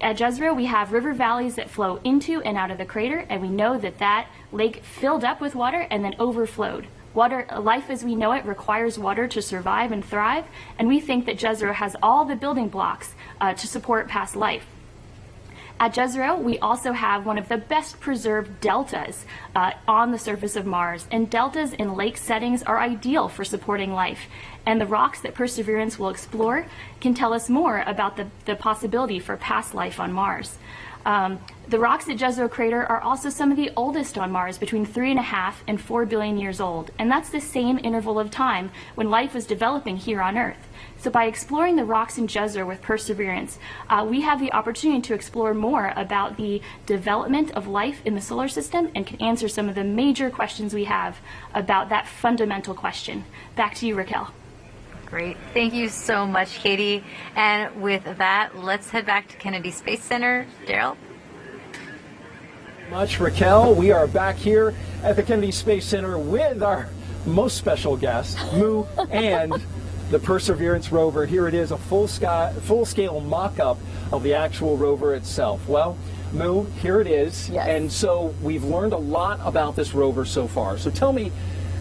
at Jezero, we have river valleys that flow into and out of the crater, and we know that that lake filled up with water and then overflowed. Water, life as we know it, requires water to survive and thrive, and we think that Jezero has all the building blocks to support past life. At Jezero, we also have one of the best preserved deltas on the surface of Mars, and deltas in lake settings are ideal for supporting life. And the rocks that Perseverance will explore can tell us more about the possibility for past life on Mars. The rocks at Jezero Crater are also some of the oldest on Mars, between 3.5 and 4 billion years old, and that's the same interval of time when life was developing here on Earth. So by exploring the rocks in Jezero with Perseverance, we have the opportunity to explore more about the development of life in the solar system and can answer some of the major questions we have about that fundamental question. Back to you, Raquel. Great. Thank you so much, Katie. And with that, let's head back to Kennedy Space Center. Daryl? Much, Raquel. We are back here at the Kennedy Space Center with our most special guest, Moo, and the Perseverance rover. Here it is, a full-scale mock-up of the actual rover itself. Well, Moo, here it is. Yes. And so we've learned a lot about this rover so far. So tell me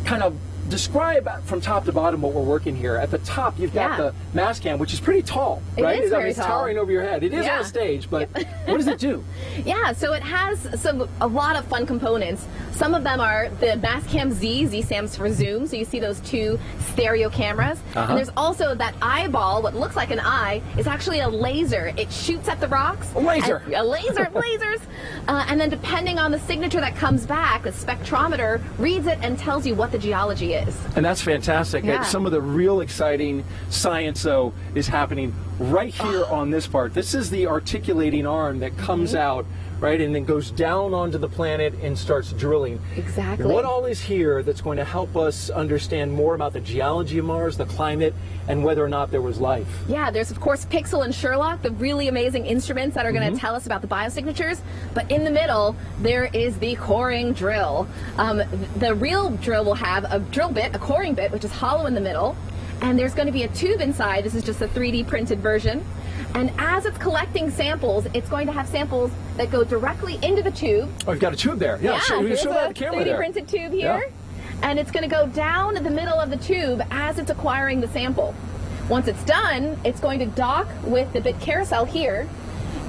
kind of describe from top to bottom what we're working here. At the top, you've got the mass cam, which is pretty tall, It right? is very it's tall. towering over your head. It is on a stage, but what does it do? Yeah, so it has a lot of fun components. Some of them are the Mastcam Z. Z stands for zoom, so you see those two stereo cameras. And there's also that eyeball, what looks like an eye, is actually a laser. It shoots at the rocks. A laser. A laser, lasers. And then depending on the signature that comes back, the spectrometer reads it and tells you what the geology is. And that's fantastic. Yeah. Some of the real exciting science, though, is happening right here on this part. This is the articulating arm that comes out, right, and then goes down onto the planet and starts drilling. Exactly. What all is here that's going to help us understand more about the geology of Mars, the climate, and whether or not there was life? Yeah, there's of course Pixel and Sherlock, the really amazing instruments that are going to tell us about the biosignatures. But in the middle, there is the coring drill. The real drill will have a drill bit, a coring bit, which is hollow in the middle. And there's going to be a tube inside. This is just a 3D printed version. And as it's collecting samples, it's going to have samples that go directly into the tube. Oh, you've got a tube there. Yeah, show there's that on the camera 3D there. printed tube here. And it's going to go down the middle of the tube as it's acquiring the sample. Once it's done, it's going to dock with the bit carousel here.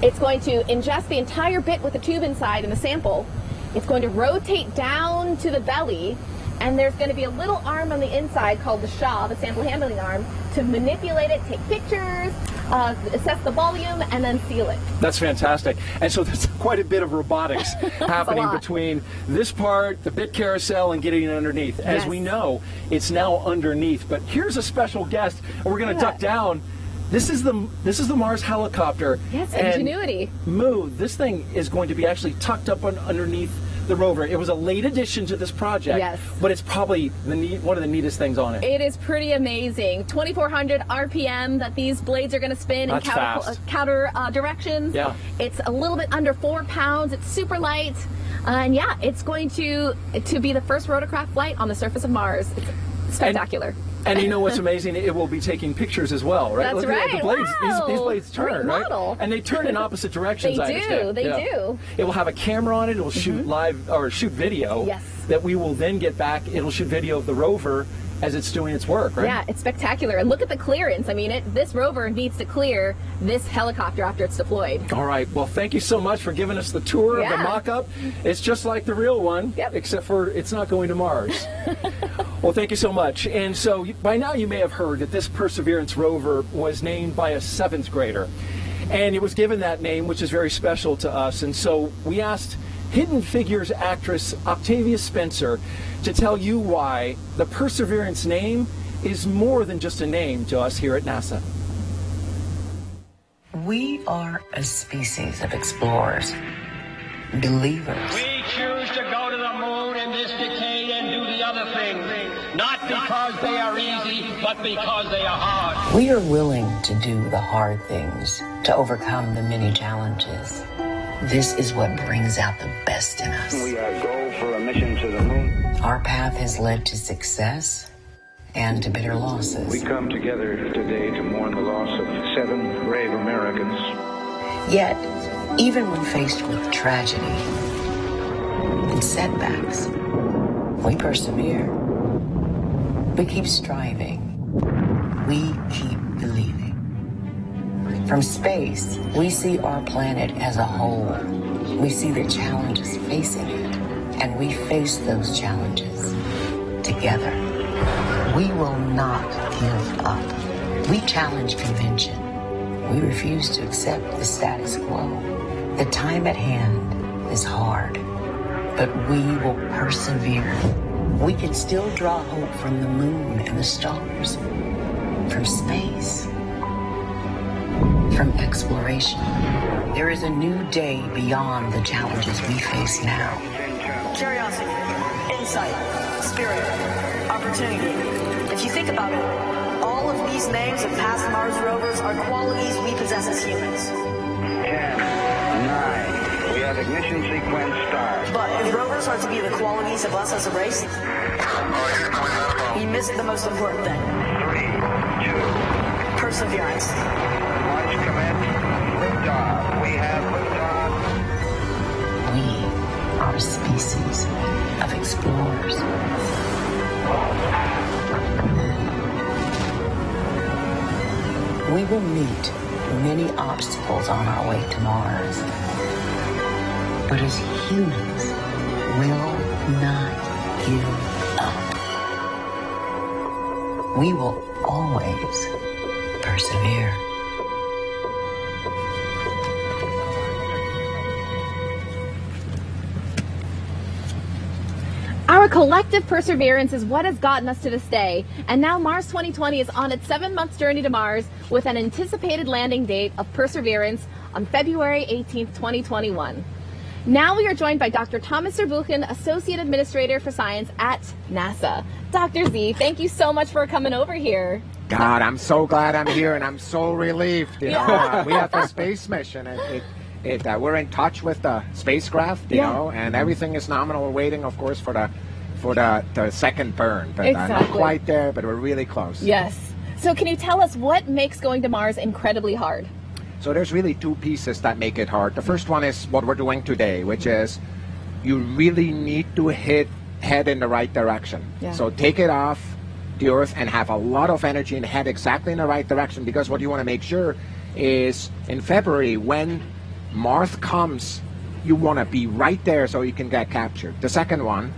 It's going to ingest the entire bit with the tube inside and the sample. It's going to rotate down to the belly, and there's going to be a little arm on the inside called the SHA, the sample handling arm, to manipulate it, take pictures, assess the volume, and then seal it. That's fantastic. And so there's quite a bit of robotics happening between this part, the bit carousel, and getting it underneath. As we know, it's now underneath. But here's a special guest, and we're going to duck down. This is the Mars helicopter. Yes, Ingenuity. Moo, this thing is going to be actually tucked up underneath the Rover. It was a late addition to this project, but it's probably one of the neatest things on it. It is pretty amazing. 2,400 RPM that these blades are going to spin in counter directions. Yeah. It's a little bit under 4 pounds. It's super light. And yeah, it's going to be the first rotorcraft flight on the surface of Mars. It's spectacular. And you know what's amazing? It will be taking pictures as well, right? That's Look at right. the blades. Wow. These blades turn, Great right? model. And they turn in opposite directions. They I understand. They do. It will have a camera on it. It will shoot live or shoot video. Yes. That we will then get back. It'll shoot video of the rover as it's doing its work, right? Yeah, it's spectacular. And look at the clearance. I mean, this rover needs to clear this helicopter after it's deployed. All right. Well, thank you so much for giving us the tour of the mock-up. It's just like the real one, except for it's not going to Mars. Well, thank you so much. And so by now you may have heard that this Perseverance rover was named by a 7th grader. And it was given that name, which is very special to us. And so we asked Hidden Figures actress Octavia Spencer to tell you why the Perseverance name is more than just a name to us here at NASA. We are a species of explorers, believers. We choose to go to the moon in this decade and do the other thing, not because they are easy, but because they are hard. We are willing to do the hard things, to overcome the many challenges. This is what brings out the best in us. We are go for a mission to the moon. Our path has led to success and to bitter losses. We come together today to mourn the loss of 7 brave Americans. Yet, even when faced with tragedy and setbacks, we persevere. We keep striving. We keep believing. From space, we see our planet as a whole. We see the challenges facing it, and we face those challenges together. We will not give up. We challenge convention. We refuse to accept the status quo. The time at hand is hard, but we will persevere. We can still draw hope from the moon and the stars, from space, from exploration. There is a new day beyond the challenges we face now. Curiosity, insight, spirit, opportunity. If you think about it, all of these names of past Mars rovers are qualities we possess as humans. 10, 9, we have ignition sequence start. But if rovers are to be the qualities of us as a race, we missed the most important thing. 3, 2, perseverance. Launch commit. Liftoff. We have liftoff. We are a species of explorers. will meet many obstacles on our way to Mars. But as humans, will not give up. We will always persevere. Our collective perseverance is what has gotten us to this day, and now Mars 2020 is on its 7-month journey to Mars with an anticipated landing date of Perseverance on February 18th, 2021. Now we are joined by Dr. Thomas Zurbuchen, Associate Administrator for Science at NASA. Dr. Z, thank you so much for coming over here. God, I'm so glad I'm here, and I'm so relieved. You know, we have a space mission, and we're in touch with the spacecraft, you know, and everything is nominal. We're waiting, of course, for the second burn, but not quite there, but we're really close. Yes. So can you tell us what makes going to Mars incredibly hard? So there's really two pieces that make it hard. The first one is what we're doing today, which is you really need to head in the right direction. Yeah. So take it off the Earth and have a lot of energy and head exactly in the right direction, because what you want to make sure is in February, when Mars comes, you want to be right there so you can get captured. The second one,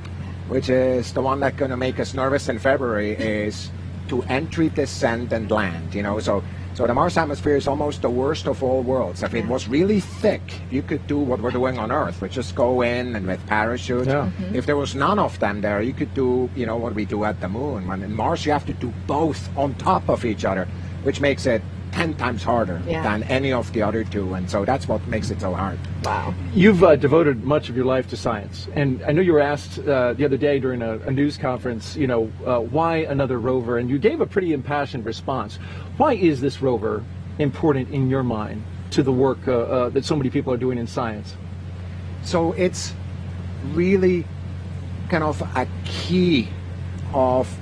which is the one that's going to make us nervous in February, is to entry, descend, and land. You know, so the Mars atmosphere is almost the worst of all worlds. If it was really thick, you could do what we're doing on Earth, which is go in and with parachutes. Yeah. If there was none of them there, you could do, you know, what we do at the moon. When in Mars, you have to do both on top of each other, which makes it 10 times harder than any of the other two, and so that's what makes it so hard. Wow. You've devoted much of your life to science, and I know you were asked the other day during a news conference, you know, why another rover, and you gave a pretty impassioned response. Why is this rover important in your mind to the work that so many people are doing in science? So it's really kind of a key of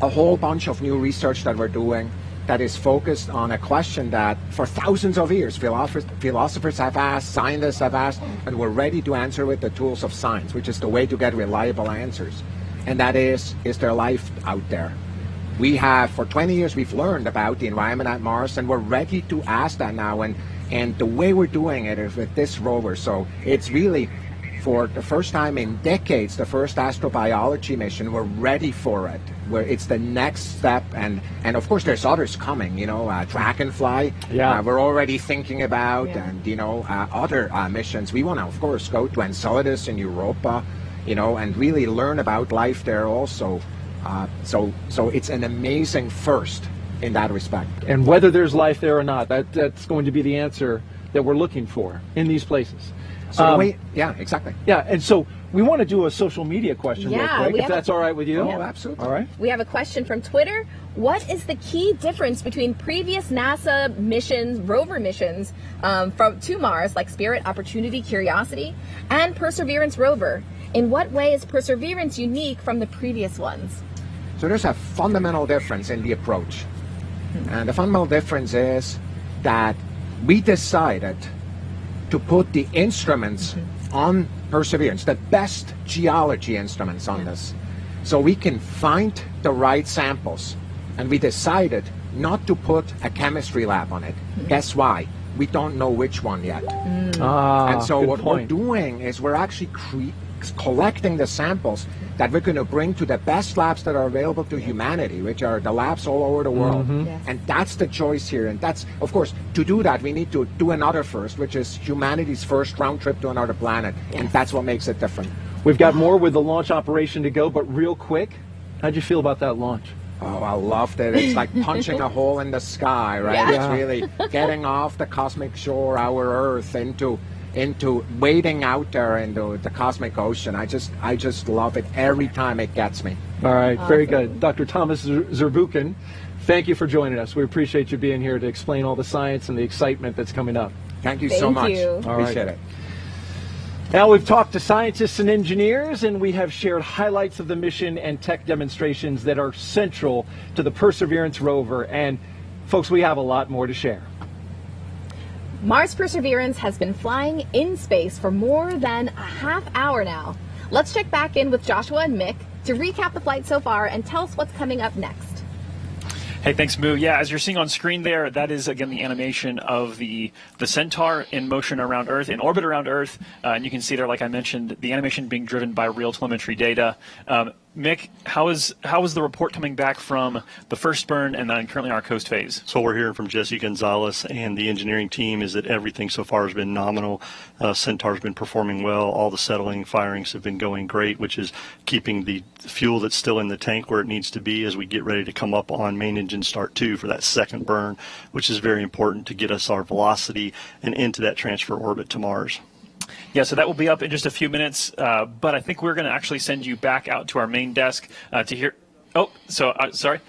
a whole bunch of new research that we're doing that is focused on a question that for thousands of years philosophers have asked, scientists have asked, and we're ready to answer with the tools of science, which is the way to get reliable answers. And that is there life out there? We have, for 20 years, we've learned about the environment at Mars, and we're ready to ask that now. And the way we're doing it is with this rover. So it's really, for the first time in decades, the first astrobiology mission. We're ready for it. It's the next step, and of course there's others coming. You know, Dragonfly. Yeah. We're already thinking about, and you know, other missions. We want to, of course, go to Enceladus in Europa, you know, and really learn about life there also. So it's an amazing first in that respect. And whether there's life there or not, that's going to be the answer that we're looking for in these places. So yeah, exactly. Yeah, and so we want to do a social media question real quick, if that's all right with you. Oh, absolutely. All right. We have a question from Twitter. What is the key difference between previous NASA missions, rover missions, to Mars, like Spirit, Opportunity, Curiosity, and Perseverance rover? In what way is Perseverance unique from the previous ones? So there's a fundamental difference in the approach. And the fundamental difference is that we decided to put the instruments on Perseverance, the best geology instruments on this, so we can find the right samples. And we decided not to put a chemistry lab on it. Guess why? We don't know which one yet. And so what we're doing is we're actually collecting the samples that we're going to bring to the best labs that are available to humanity, which are the labs all over the world. Yes. And that's the choice here. And that's, of course, to do that, we need to do another first, which is humanity's first round trip to another planet. Yes. And that's what makes it different. We've got more with the launch operation to go, but real quick, how'd you feel about that launch? Oh, I loved it. It's like punching a hole in the sky, right? Yeah. It's really getting off the cosmic shore, our Earth, into wading out there into the cosmic ocean. I just love it every time it gets me. All right, awesome. Very good. Dr. Thomas Zurbuchen, thank you for joining us. We appreciate you being here to explain all the science and the excitement that's coming up. Thank you so much. Appreciate it. Now we've talked to scientists and engineers, and we have shared highlights of the mission and tech demonstrations that are central to the Perseverance rover. And folks, we have a lot more to share. Mars Perseverance has been flying in space for more than a half hour now. Let's check back in with Joshua and Mick to recap the flight so far and tell us what's coming up next. Hey, thanks, Moo. Yeah, as you're seeing on screen there, that is, again, the animation of the Centaur in motion around Earth, in orbit around Earth. And you can see there, like I mentioned, the animation being driven by real telemetry data. Mick, how is the report coming back from the first burn and then currently our coast phase? So we're hearing from Jesse Gonzalez and the engineering team is that everything so far has been nominal. Centaur's been performing well. All the settling firings have been going great, which is keeping the fuel that's still in the tank where it needs to be as we get ready to come up on main engine start 2 for that second burn, which is very important to get us our velocity and into that transfer orbit to Mars. Yeah, so that will be up in just a few minutes, but I think we're going to actually send you back out to our main desk to hear. Oh, so sorry,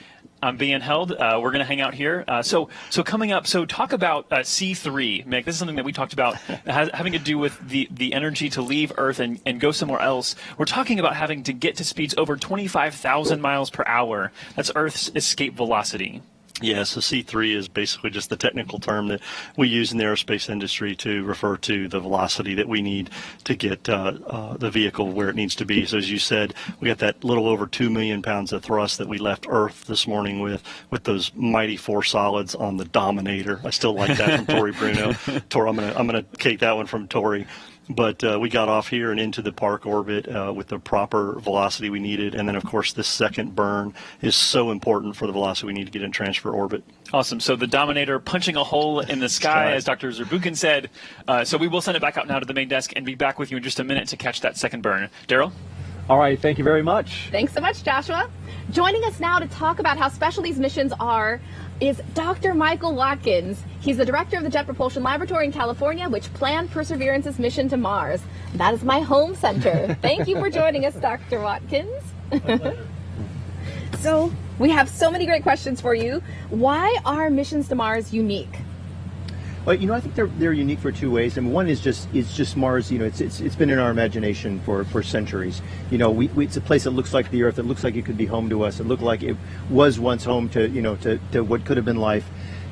I'm being held. We're going to hang out here. So coming up, so talk about C3, Mick. This is something that we talked about having to do with the energy to leave Earth and go somewhere else. We're talking about having to get to speeds over 25,000 miles per hour. That's Earth's escape velocity. Yeah, so C3 is basically just the technical term that we use in the aerospace industry to refer to the velocity that we need to get the vehicle where it needs to be. So as you said, we got that little over 2 million pounds of thrust that we left Earth this morning with those mighty 4 solids on the Dominator. I still like that from Tori Bruno. Tori, I'm gonna take that one from Tori. But we got off here and into the park orbit with the proper velocity we needed. And then, of course, this second burn is so important for the velocity we need to get in transfer orbit. Awesome. So the Dominator punching a hole in the sky, as Dr. Zurbuchen said. So we will send it back out now to the main desk and be back with you in just a minute to catch that second burn. Daryl? All right. Thank you very much. Thanks so much, Joshua. Joining us now to talk about how special these missions are is Dr. Michael Watkins. He's the director of the Jet Propulsion Laboratory in California, which planned Perseverance's mission to Mars. That is my home center. Thank you for joining us, Dr. Watkins. So, we have so many great questions for you. Why are missions to Mars unique? Well, you know, I think they're unique for 2 ways. And one is just Mars. You know, it's been in our imagination for centuries. You know, it's a place that looks like the Earth. It looks like it could be home to us. It looked like it was once home to to what could have been life.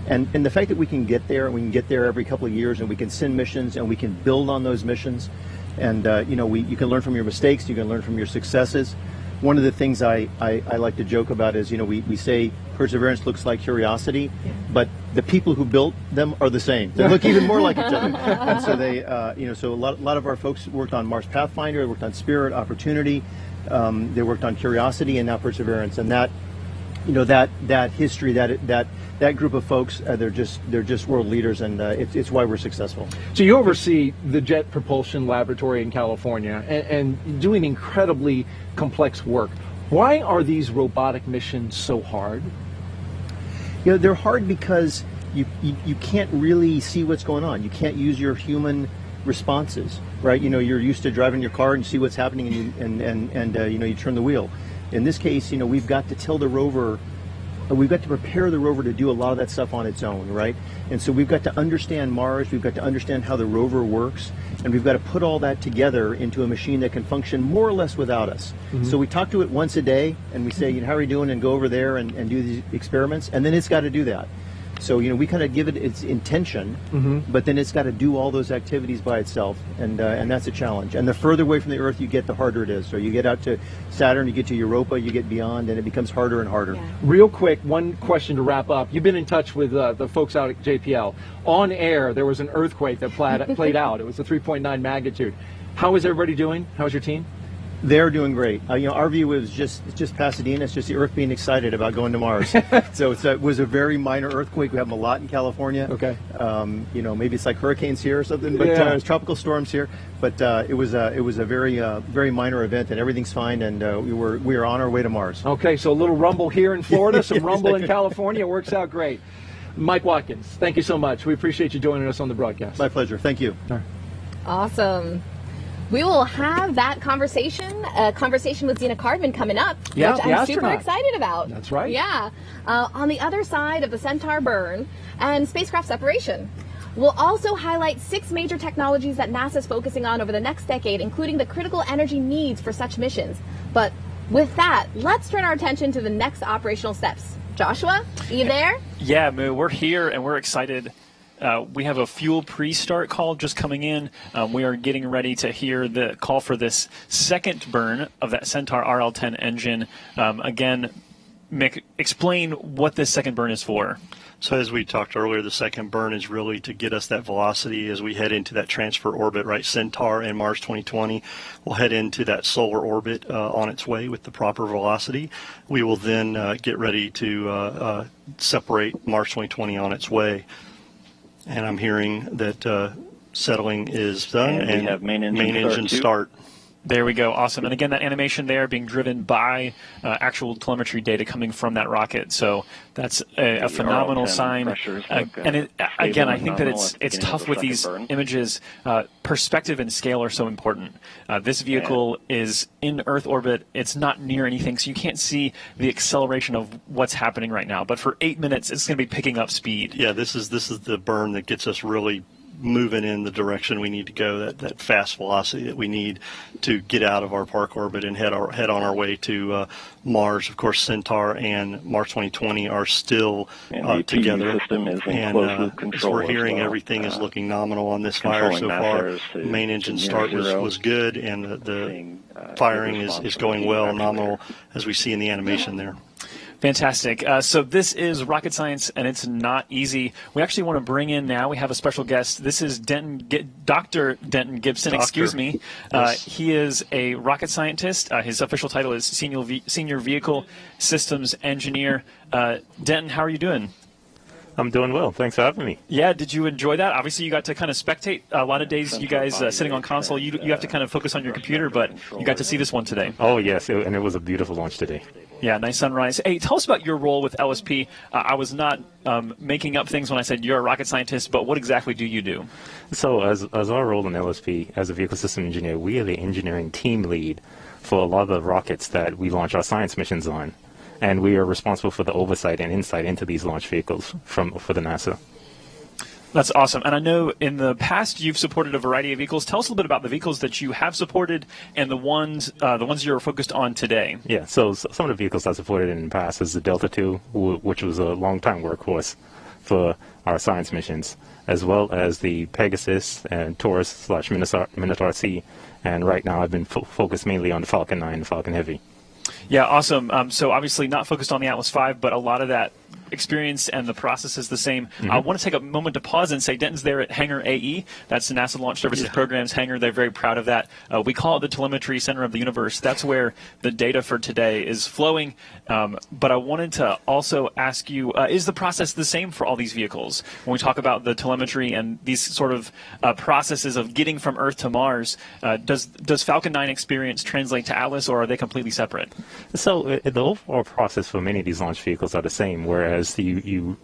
And the fact that we can get there, and we can get there every couple of years, and we can send missions, and we can build on those missions, and you can learn from your mistakes. You can learn from your successes. One of the things I like to joke about is, we say Perseverance looks like Curiosity, but the people who built them are the same. They look even more like each other. And so they, so a lot of our folks worked on Mars Pathfinder, they worked on Spirit, Opportunity, they worked on Curiosity, and now Perseverance. And that, that history, that group of folks, they're just world leaders, and it's why we're successful. So you oversee the Jet Propulsion Laboratory in California and doing incredibly complex work. Why are these robotic missions so hard? They're hard because you can't really see what's going on. You can't use your human responses, right? You're used to driving your car and you see what's happening, and you turn the wheel. In this case, we've got to tell the rover. We've got to prepare the rover to do a lot of that stuff on its own, right? And so we've got to understand Mars, we've got to understand how the rover works, and we've got to put all that together into a machine that can function more or less without us. Mm-hmm. So we talk to it once a day, and we say, how are you doing, and go over there and do these experiments, and then it's got to do that. So, we kind of give it its intention, but then it's got to do all those activities by itself, and that's a challenge. And the further away from the Earth you get, the harder it is. So you get out to Saturn, you get to Europa, you get beyond, and it becomes harder and harder. Yeah. Real quick, one question to wrap up. You've been in touch with the folks out at JPL. On air, there was an earthquake that played out. It was a 3.9 magnitude. How is everybody doing? How's your team? They're doing great. Our view is just Pasadena. It's just the Earth being excited about going to Mars. So it was a very minor earthquake. We have them a lot in California. Okay. Maybe it's like hurricanes here or something, but yeah. Tropical storms here. But it was a very minor event, and everything's fine. And we are on our way to Mars. Okay. So a little rumble here in Florida, some rumble in California. It works out great. Mike Watkins, thank you so much. We appreciate you joining us on the broadcast. My pleasure. Thank you. All right. Awesome. We will have that conversation, a conversation with Zena Cardman coming up, which I'm super excited about. That's right. Yeah. On the other side of the Centaur burn and spacecraft separation. We'll also highlight 6 major technologies that NASA's focusing on over the next decade, including the critical energy needs for such missions. But with that, let's turn our attention to the next operational steps. Joshua, are you there? Yeah, Moo, we're here and we're excited. We have a fuel pre-start call just coming in. We are getting ready to hear the call for this second burn of that Centaur RL-10 engine. Again, Mick, explain what this second burn is for. So as we talked earlier, the second burn is really to get us that velocity as we head into that transfer orbit, right? Centaur and Mars 2020 will head into that solar orbit on its way with the proper velocity. We will then get ready to separate Mars 2020 on its way. And I'm hearing that settling is done and we have main engine start. There we go. Awesome. And again, that animation there being driven by actual telemetry data coming from that rocket. So that's a phenomenal sign. And again, I think that it's tough with these images. Perspective and scale are so important. This vehicle is in Earth orbit. It's not near anything, so you can't see the acceleration of what's happening right now. But for 8 minutes, it's going to be picking up speed. Yeah, this is the burn that gets us really moving in the direction we need to go, that fast velocity that we need to get out of our park orbit and head on our way to Mars. Of course, Centaur and Mars 2020 are still together, system is in and closed control as we're hearing, as well. everything is looking nominal on this fire so far. Main engine start was good, and the firing is going well, nominal, as we see in the animation there. Fantastic. So this is rocket science, and it's not easy. We actually want to bring in now, we have a special guest. This is Dr. Denton Gibson, excuse me. Yes. He is a rocket scientist. His official title is Senior Vehicle Systems Engineer. Denton, how are you doing? I'm doing well. Thanks for having me. Yeah, did you enjoy that? Obviously, you got to kind of spectate. A lot of days, you guys sitting on console, you have to kind of focus on your computer, but you got to see this one today. Oh, yes, and it was a beautiful launch today. Yeah, nice sunrise. Hey, tell us about your role with LSP. I was not making up things when I said you're a rocket scientist, but what exactly do you do? So as our role in LSP, as a vehicle system engineer, we are the engineering team lead for a lot of the rockets that we launch our science missions on. And we are responsible for the oversight and insight into these launch vehicles for the NASA. That's awesome. And I know in the past you've supported a variety of vehicles. Tell us a little bit about the vehicles that you have supported and the ones you're focused on today. Yeah, so some of the vehicles I supported in the past is the Delta II, which was a long-time workhorse for our science missions, as well as the Pegasus and Taurus/Minotaur C. And right now I've been focused mainly on the Falcon 9 and Falcon Heavy. Yeah, awesome. So obviously not focused on the Atlas V, but a lot of that experience and the process is the same. I want to take a moment to pause and say Denton's there at Hangar AE. That's the NASA Launch Services Program's hangar. They're very proud of that. We call it the telemetry center of the universe. That's where the data for today is flowing. But I wanted to also ask you, is the process the same for all these vehicles? When we talk about the telemetry and these sort of processes of getting from Earth to Mars, does Falcon 9 experience translate to Atlas, or are they completely separate? So the overall process for many of these launch vehicles are the same, whereas you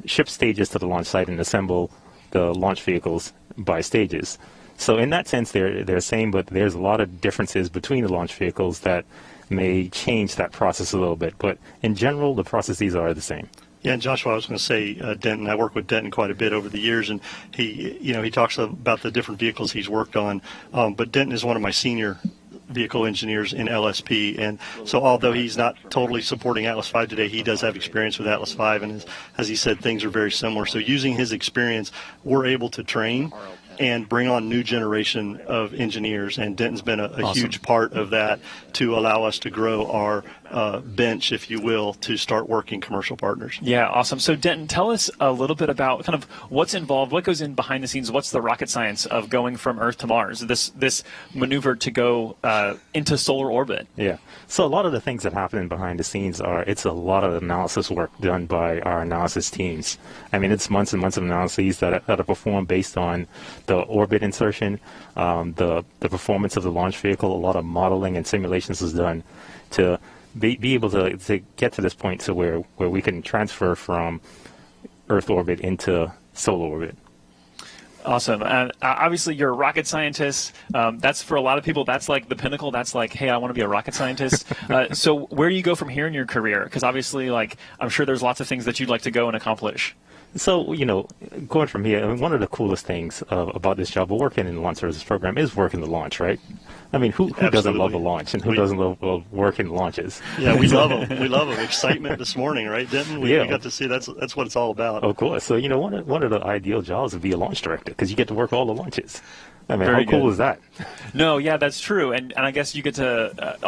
ship stages to the launch site and assemble the launch vehicles by stages. So in that sense, they're the same, but there's a lot of differences between the launch vehicles that may change that process a little bit. But in general, the processes are the same. Yeah, and Joshua, I was going to say, Denton, I worked with Denton quite a bit over the years, and he talks about the different vehicles he's worked on. But Denton is one of my senior vehicle engineers in LSP, and so although he's not totally supporting Atlas V today, he does have experience with Atlas V, and as he said, things are very similar. So using his experience, we're able to train and bring on new generation of engineers, and Denton's been a huge part of that to allow us to grow our bench, if you will, to start working commercial partners. Yeah, awesome. So Denton, tell us a little bit about kind of what's involved, what goes in behind the scenes, what's the rocket science of going from Earth to Mars, this maneuver to go into solar orbit? Yeah, so a lot of the things that happen behind the scenes it's a lot of analysis work done by our analysis teams. I mean, it's months and months of analyses that are performed based on the orbit insertion, the performance of the launch vehicle. A lot of modeling and simulations is done to be able to get to this point to where we can transfer from Earth orbit into solar orbit. Awesome. And obviously you're a rocket scientist. That's for a lot of people, that's like the pinnacle. That's like, hey, I want to be a rocket scientist. So where do you go from here in your career? Because obviously, I'm sure there's lots of things that you'd like to go and accomplish. So, going from here, I mean, one of the coolest things about this job of working in the launch services program is working the launch, right? I mean, who doesn't love a launch, and who doesn't love working launches? Yeah, we love them. We love them. Excitement this morning, right, Denton? We got to see that's what it's all about. Of course. So, one of the ideal jobs would be a launch director, because you get to work all the launches. I mean, Very how cool good. is that? No, yeah, that's true. And I guess you get to,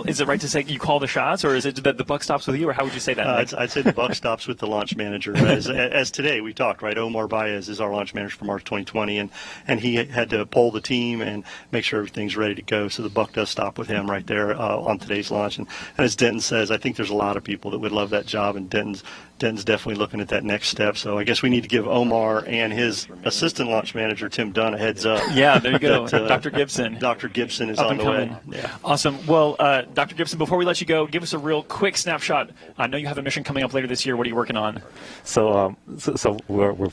is it right to say you call the shots, or is it that the buck stops with you, or how would you say that? I'd say the buck stops with the launch manager. As today we talked, right? Omar Baez is our launch manager for Mars 2020, and he had to poll the team and make sure everything's ready to go. So the buck does stop with him right there on today's launch. And as Denton says, I think there's a lot of people that would love that job, and Denton's definitely looking at that next step. So I guess we need to give Omar and his assistant launch manager, Tim Dunn, a heads up. Yeah, there you go. Dr. Gibson. Dr. Gibson is Up on and the coming. way. Yeah. Awesome. Well, Dr. Gibson, before we let you go, give us a real quick snapshot. I know you have a mission coming up later this year. What are you working on? So we're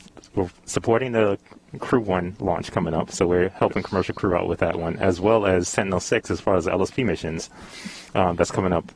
supporting the Crew 1 launch coming up. So we're helping commercial crew out with that one, as well as Sentinel-6 as far as the LSP missions. That's coming up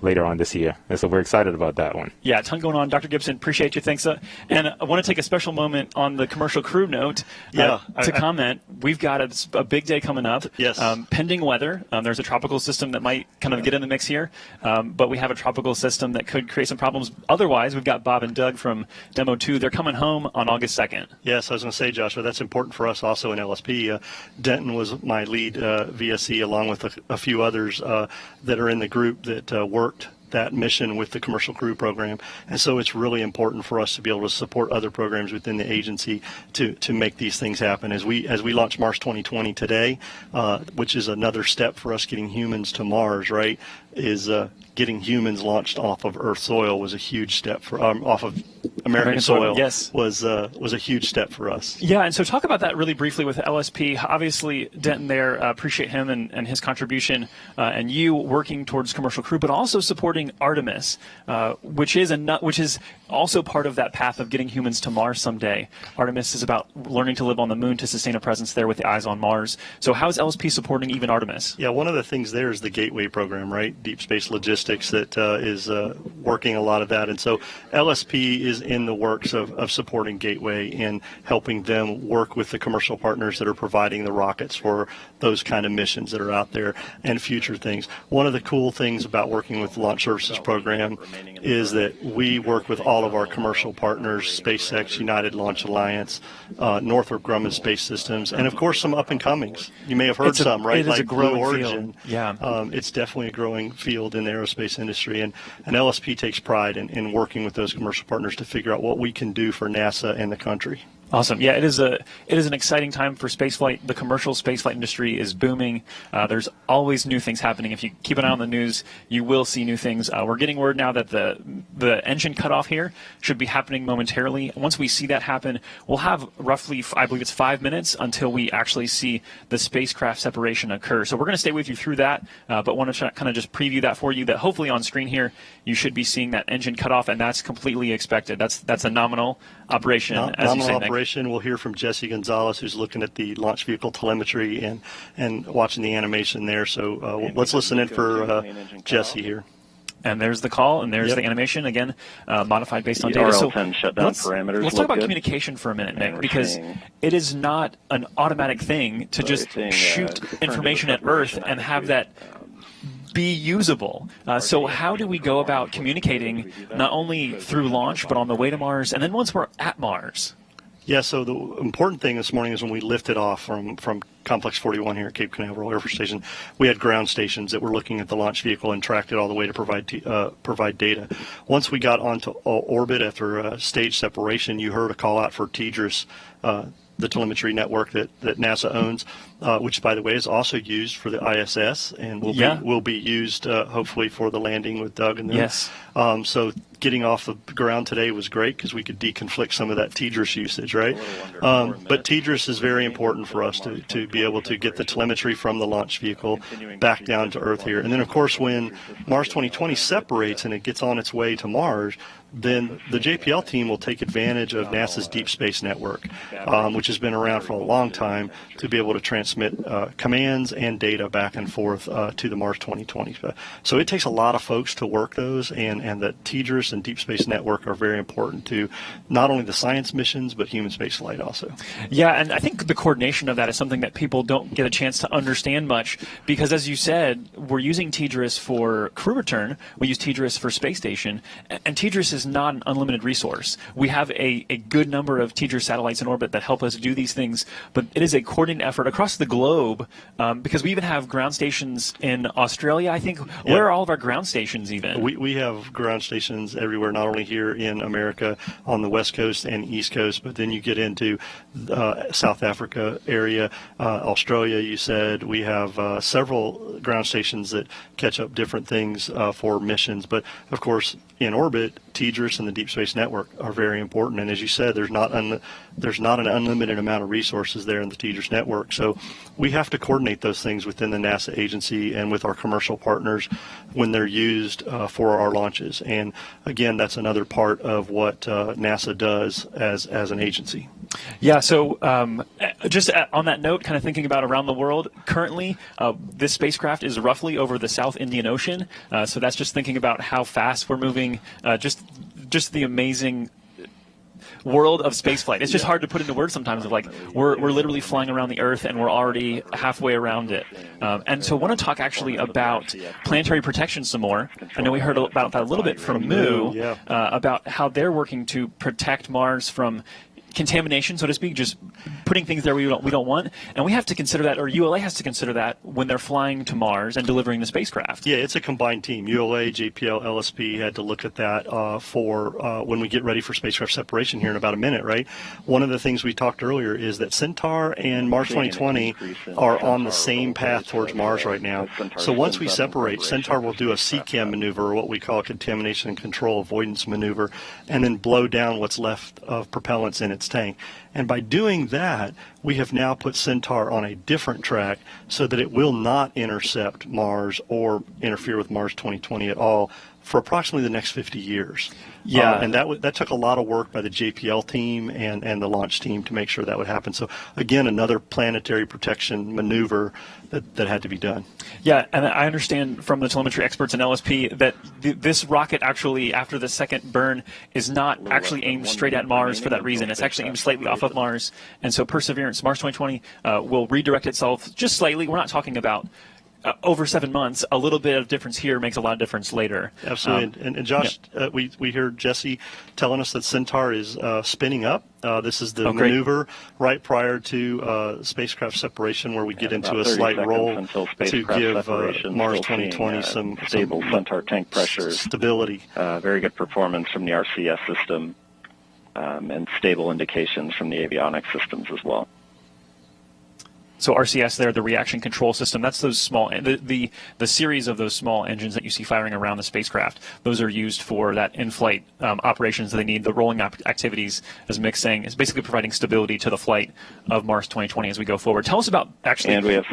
later on this year. And so we're excited about that one. Yeah, a ton going on. Dr. Gibson, appreciate you. Thanks. And I want to take a special moment on the commercial crew note to comment. We've got a big day coming up. Yes. Pending weather. There's a tropical system that might kind of get in the mix here, but we have a tropical system that could create some problems. Otherwise, we've got Bob and Doug from Demo 2. They're coming home on August 2nd. Yes, I was going to say, Joshua, that's important for us also in LSP. Denton was my lead VSE, along with a few others that are in the group that worked that mission with the commercial crew program, and so it's really important for us to be able to support other programs within the agency to make these things happen. As we launch Mars 2020 today, which is another step for us getting humans to Mars, right, is getting humans launched off of Earth soil was a huge step for off of American soil. Yes, was a huge step for us. Yeah, and so talk about that really briefly with LSP. Obviously, Denton there, appreciate him and his contribution, and you working towards commercial crew, but also supporting Artemis, which is also part of that path of getting humans to Mars someday. Artemis is about learning to live on the moon to sustain a presence there with the eyes on Mars. So how is LSP supporting even Artemis? Yeah, one of the things there is the Gateway program, right? Deep Space Logistics that is working a lot of that. And so LSP is in the works of supporting Gateway and helping them work with the commercial partners that are providing the rockets for those kind of missions that are out there and future things. One of the cool things about working with the Launch Services Program is that we work with all of our commercial partners, SpaceX, United Launch Alliance, Northrop Grumman Space Systems, and of course some up-and-comings. You may have heard some, right? It is like a growing Blue Origin. field. Yeah. It's definitely a growing field in the aerospace industry, and LSP takes pride in working with those commercial partners to figure out what we can do for NASA and the country. Awesome. Yeah, it is an exciting time for spaceflight. The commercial spaceflight industry is booming. There's always new things happening. If you keep an eye on the news, you will see new things. We're getting word now that the engine cutoff here should be happening momentarily. Once we see that happen, we'll have roughly, I believe it's 5 minutes until we actually see the spacecraft separation occur. So we're going to stay with you through that, but want to kind of just preview that for you, that hopefully on screen here you should be seeing that engine cutoff, and that's completely expected. That's a nominal operation, as you say, Nick. We'll hear from Jesse Gonzalez, who's looking at the launch vehicle telemetry and watching the animation there. So let's listen in for Jesse here. And there's the call, and there's the animation, again, modified based on data. So shutdown parameters. Let's talk about communication for a minute, Nick, because it is not an automatic thing to just shoot information at Earth and have that be usable. So how do we go about communicating not only through launch, but on the way to Mars, and then once we're at Mars? Yeah, so the important thing this morning is when we lifted off from Complex 41 here at Cape Canaveral Air Force Station, we had ground stations that were looking at the launch vehicle and tracked it all the way to provide data. Once we got onto orbit after stage separation, you heard a call out for TDRS, the telemetry network that NASA owns, which, by the way, is also used for the ISS and will be used hopefully for the landing with Doug and them. Yes. So getting off the ground today was great because we could deconflict some of that TDRS usage, right? But TDRS is very important for us to be able to get the telemetry from the launch vehicle back down to Earth here. And then, of course, when Mars 2020 separates and it gets on its way to Mars, then the JPL team will take advantage of NASA's Deep Space Network, which has been around for a long time, to be able to transmit commands and data back and forth to the Mars 2020. So it takes a lot of folks to work those, and the TDRS and Deep Space Network are very important to not only the science missions, but human space flight also. Yeah, and I think the coordination of that is something that people don't get a chance to understand much, because as you said, we're using TDRS for crew return, we use TDRS for space station, and TDRS is not an unlimited resource. We have a good number of TDRS satellites in orbit that help us do these things, but it is a coordinated effort across the globe, because we even have ground stations in Australia, I think. Where are all of our ground stations even? We have ground stations everywhere, not only here in America on the West Coast and East Coast, but then you get into South Africa area, Australia, you said. We have several ground stations that catch up different things for missions. But, of course, in orbit, TDRS and the Deep Space Network are very important. And as you said, there's not an unlimited amount of resources there in the TDRS network. So we have to coordinate those things within the NASA agency and with our commercial partners when they're used for our launches. And again, that's another part of what NASA does as an agency. Yeah, so just on that note, kind of thinking about around the world, currently this spacecraft is roughly over the South Indian Ocean. So that's just thinking about how fast we're moving, just the amazing world of spaceflight. It's just hard to put into words sometimes of like we're literally flying around the Earth and we're already halfway around it. And so I want to talk actually about planetary protection some more. I know we heard about that a little bit from Moo, about how they're working to protect Mars from contamination, so to speak, just putting things there we don't want. And we have to consider that, or ULA has to consider that when they're flying to Mars and delivering the spacecraft. Yeah, it's a combined team. ULA, JPL, LSP had to look at that for when we get ready for spacecraft separation here in about a minute, right? One of the things we talked earlier is that Centaur and Mars 2020 are on the same path towards Mars right now. So once we separate, Centaur will do a CCAM maneuver, or what we call a contamination and control avoidance maneuver, and then blow down what's left of propellants in its tank. And by doing that, we have now put Centaur on a different track so that it will not intercept Mars or interfere with Mars 2020 at all for approximately the next 50 years. Yeah. And that took a lot of work by the JPL team and the launch team to make sure that would happen. So, again, another planetary protection maneuver that had to be done. Yeah, and I understand from the telemetry experts in LSP that this rocket actually, after the second burn, is not actually aimed straight at Mars for that reason. It's actually aimed slightly off of Mars. And so Perseverance, Mars 2020, will redirect itself just slightly. We're not talking about over 7 months. A little bit of difference here makes a lot of difference later. Absolutely. And Josh, we heard Jesse telling us that Centaur is spinning up. This is the maneuver right prior to spacecraft separation, where we get into a slight roll to give Mars 2020 some stable Centaur tank pressures, stability. Very good performance from the RCS system, and stable indications from the avionics systems as well. So RCS there, the reaction control system, that's those small, the series of those small engines that you see firing around the spacecraft. Those are used for that in-flight operations that they need. The rolling activities, as Mick's saying, is basically providing stability to the flight of Mars 2020 as we go forward. Tell us about actually... And we have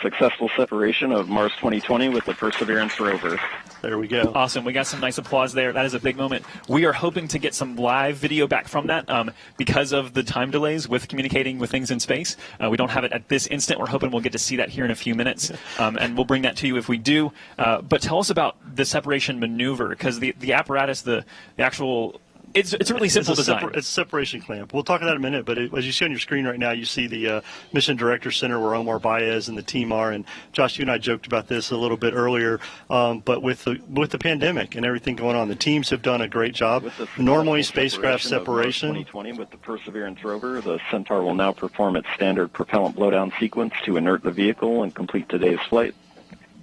successful separation of Mars 2020 with the Perseverance rover. There we go. Awesome. We got some nice applause there. That is a big moment. We are hoping to get some live video back from that because of the time delays with communicating with things in space. We don't have it at this instant. We're hoping we'll get to see that here in a few minutes, and we'll bring that to you if we do. But tell us about the separation maneuver, because the apparatus, the actual... It's a really simple design. It's a separation clamp. We'll talk about that in a minute, but as you see on your screen right now, you see the Mission Director Center where Omar Baez and the team are. And Josh, you and I joked about this a little bit earlier, but with the pandemic and everything going on, the teams have done a great job. Normally, spacecraft separation. 2020 with the Perseverance rover, the Centaur will now perform its standard propellant blowdown sequence to inert the vehicle and complete today's flight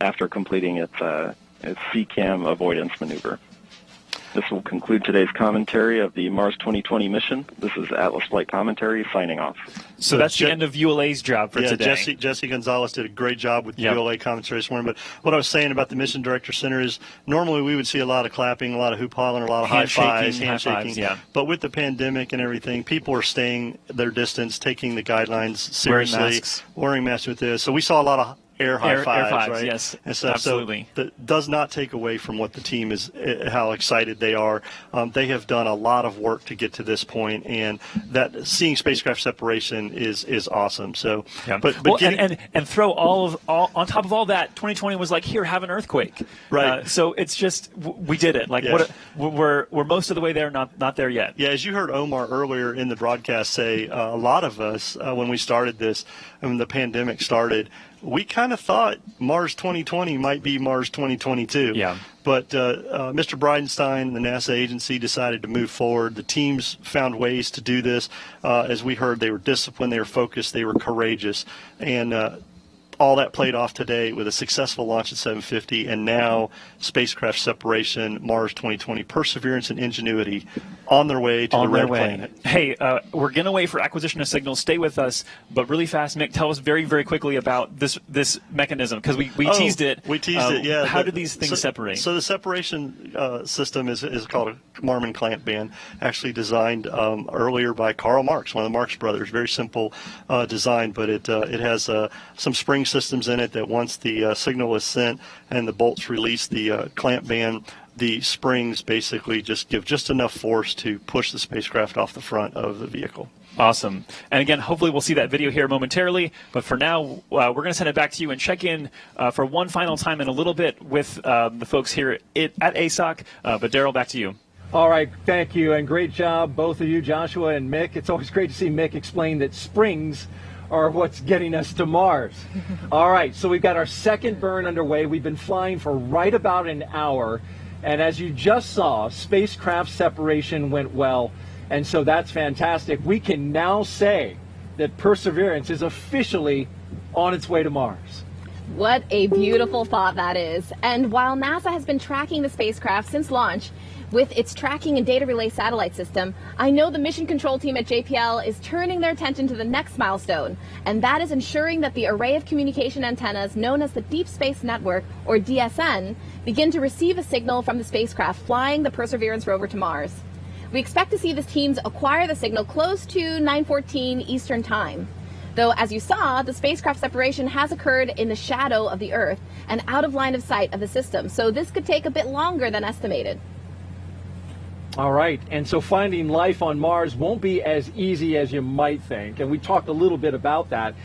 after completing its CCAM avoidance maneuver. This will conclude today's commentary of the Mars 2020 mission. This is Atlas Flight Commentary signing off. So that's the end of ULA's job for today. Jesse Gonzalez did a great job with the ULA commentary this morning. But what I was saying about the Mission Director Center is normally we would see a lot of clapping, a lot of hoop hollering, a lot of high fives, handshaking. Yeah. But with the pandemic and everything, people are staying their distance, taking the guidelines seriously, wearing masks with this. So we saw a lot of air fives, right? Yes, and stuff. absolutely. So that does not take away from what the team is, how excited they are. They have done a lot of work to get to this point, and that seeing spacecraft separation is awesome. So, but and throw all on top of all that, 2020 was like, here, have an earthquake, right? So it's just we did it. Like we're most of the way there, not there yet. Yeah, as you heard Omar earlier in the broadcast say, a lot of us when we started this, when the pandemic started, we kind of thought Mars 2020 might be Mars 2022. Yeah. But Mr. Bridenstine and the NASA agency decided to move forward. The teams found ways to do this. As we heard, they were disciplined, they were focused, they were courageous. And all that played off today with a successful launch at 7:50, and now spacecraft separation, Mars 2020, Perseverance and Ingenuity on their way to the red planet. Hey, we're going to wait for acquisition of signals. Stay with us, but really fast, Mick, tell us very, very quickly about this mechanism, because we teased it. We teased it, yeah. How do these things separate? So the separation system is called a Marmon clamp band, actually designed earlier by Karl Marx, one of the Marx brothers. Very simple design, but it has some spring systems in it that once the signal is sent and the bolts release the clamp band, the springs basically just give just enough force to push the spacecraft off the front of the vehicle. Awesome. And again, hopefully we'll see that video here momentarily. But for now, we're going to send it back to you and check in for one final time in a little bit with the folks here at ASOC. But Daryl, back to you. All right, thank you, and great job, both of you, Joshua and Mick. It's always great to see Mick explain that springs are what's getting us to Mars. All right, so we've got our second burn underway. We've been flying for right about an hour, and as you just saw, spacecraft separation went well, and so that's fantastic. We can now say that Perseverance is officially on its way to Mars. What a beautiful thought that is. And while NASA has been tracking the spacecraft since launch with its tracking and data relay satellite system, I know the mission control team at JPL is turning their attention to the next milestone, and that is ensuring that the array of communication antennas known as the Deep Space Network, or DSN, begin to receive a signal from the spacecraft flying the Perseverance rover to Mars. We expect to see the teams acquire the signal close to 9:14 Eastern Time. Though, as you saw, the spacecraft separation has occurred in the shadow of the Earth and out of line of sight of the system, so this could take a bit longer than estimated. All right, and so finding life on Mars won't be as easy as you might think, and we talked a little bit about that.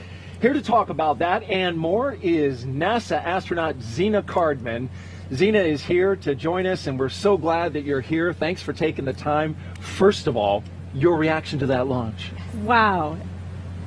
Here to talk about that and more is NASA astronaut Zena Cardman. Zena is here to join us, and we're so glad that you're here. Thanks for taking the time. First of all, your reaction to that launch. Wow.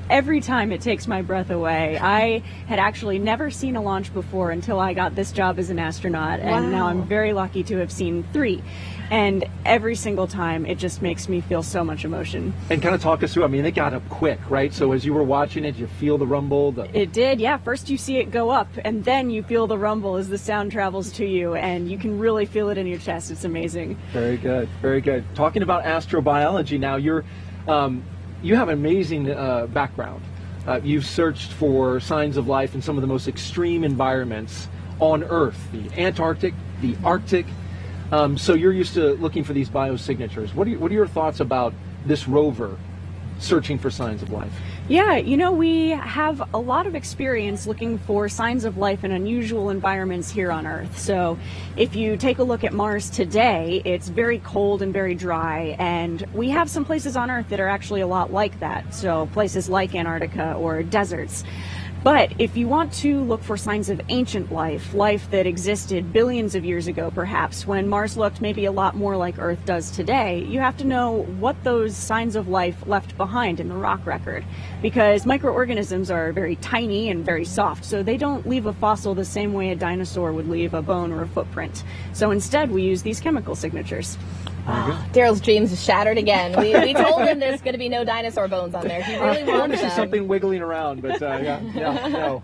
Every time it takes my breath away. I had actually never seen a launch before until I got this job as an astronaut, and now I'm very lucky to have seen 3. And every single time, it just makes me feel so much emotion. And kind of talk us through, I mean, it got up quick, right? So as you were watching it, you feel the rumble? It did, yeah. First you see it go up, and then you feel the rumble as the sound travels to you, and you can really feel it in your chest. It's amazing. Very good, very good. Talking about astrobiology now, you have an amazing background. You've searched for signs of life in some of the most extreme environments on Earth, the Antarctic, the Arctic. So you're used to looking for these biosignatures. What are your thoughts about this rover searching for signs of life? Yeah, you know, we have a lot of experience looking for signs of life in unusual environments here on Earth. So if you take a look at Mars today, it's very cold and very dry, and we have some places on Earth that are actually a lot like that. So places like Antarctica or deserts. But if you want to look for signs of ancient life, life that existed billions of years ago perhaps, when Mars looked maybe a lot more like Earth does today, you have to know what those signs of life left behind in the rock record. Because microorganisms are very tiny and very soft, so they don't leave a fossil the same way a dinosaur would leave a bone or a footprint. So instead we use these chemical signatures. Daryl's dreams shattered again. We told him there's going to be no dinosaur bones on there. He really wanted them. Something wiggling around, but no.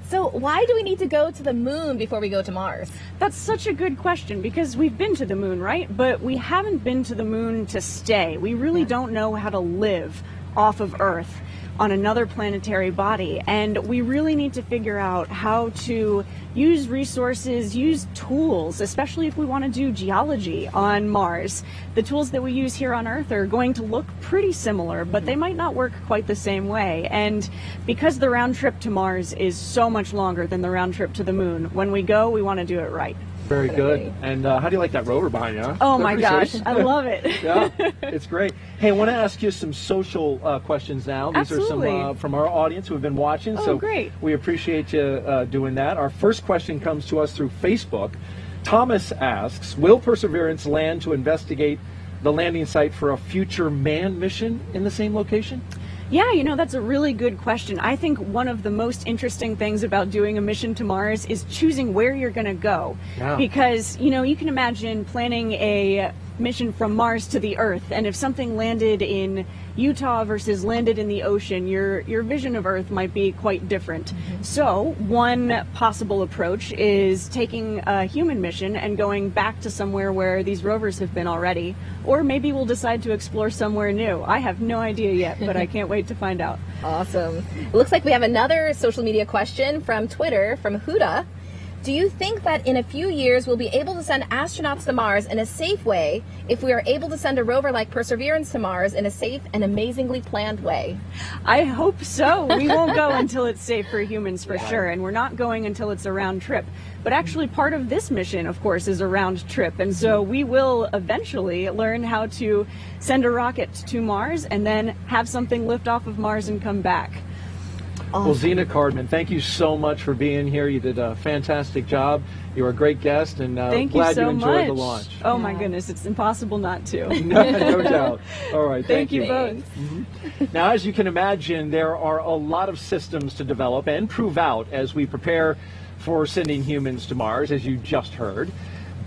So why do we need to go to the moon before we go to Mars? That's such a good question, because we've been to the moon, right? But we haven't been to the moon to stay. We really don't know how to live off of Earth on another planetary body, and we really need to figure out how to use resources, use tools, especially if we want to do geology on Mars. The tools that we use here on Earth are going to look pretty similar, but they might not work quite the same way. And because the round trip to Mars is so much longer than the round trip to the moon, when we go, we want to do it right. Very good. And how do you like that rover behind you? Huh? Oh my gosh, I love it. Yeah, it's great. Hey, I want to ask you some social questions now. These Absolutely. are some from our audience who have been watching. Oh, so great. We appreciate you doing that. Our first question comes to us through Facebook. Thomas asks, will Perseverance land to investigate the landing site for a future manned mission in the same location? Yeah, that's a really good question. I think one of the most interesting things about doing a mission to Mars is choosing where you're going to go. Yeah. Because, you can imagine planning a mission from Mars to the Earth, and if something landed in Utah versus landed in the ocean, your vision of Earth might be quite different. So one possible approach is taking a human mission and going back to somewhere where these rovers have been already, or maybe we'll decide to explore somewhere new. I have no idea yet, but I can't wait to find out. Awesome. It looks like we have another social media question from Twitter, from Huda. Do you think that in a few years we'll be able to send astronauts to Mars in a safe way if we are able to send a rover like Perseverance to Mars in a safe and amazingly planned way? I hope so. We won't go until it's safe for humans for sure, and we're not going until it's a round trip. But actually part of this mission, of course, is a round trip, and so we will eventually learn how to send a rocket to Mars and then have something lift off of Mars and come back. Awesome. Well, Zena Cardman, thank you so much for being here. You did a fantastic job. You were a great guest, and glad you enjoyed the launch. Oh my goodness, it's impossible not to. No doubt. All right, thank you. both. Now, as you can imagine, there are a lot of systems to develop and prove out as we prepare for sending humans to Mars, as you just heard.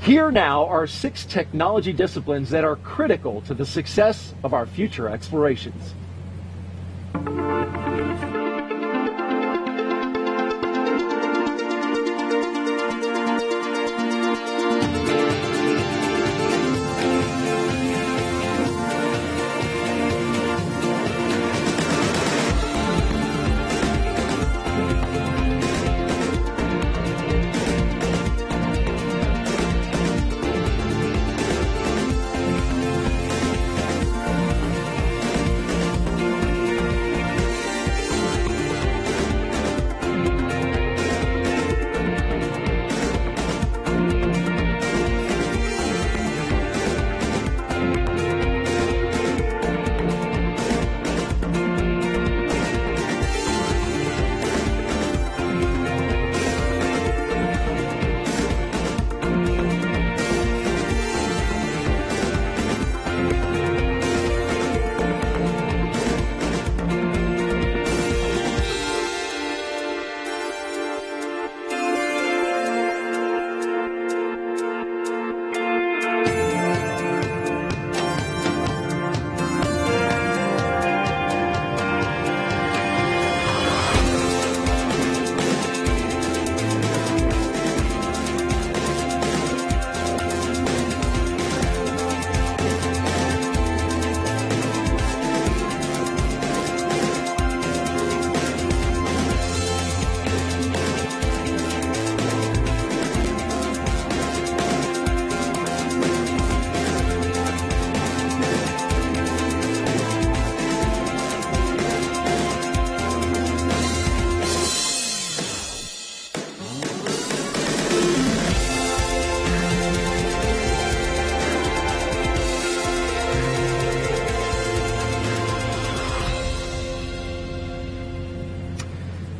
Here now are 6 technology disciplines that are critical to the success of our future explorations.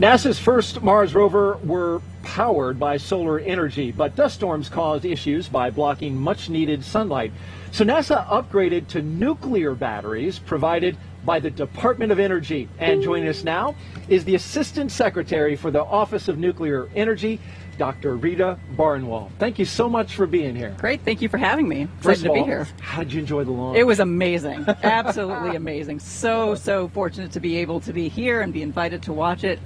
NASA's first Mars rover were powered by solar energy, but dust storms caused issues by blocking much-needed sunlight. So NASA upgraded to nuclear batteries provided by the Department of Energy. And joining us now is the Assistant Secretary for the Office of Nuclear Energy, Dr. Rita Barnwell. Thank you so much for being here. Great. Thank you for having me. First Excited of all, to be here. How did you enjoy the launch? It was amazing. Absolutely amazing. So fortunate to be able to be here and be invited to watch it.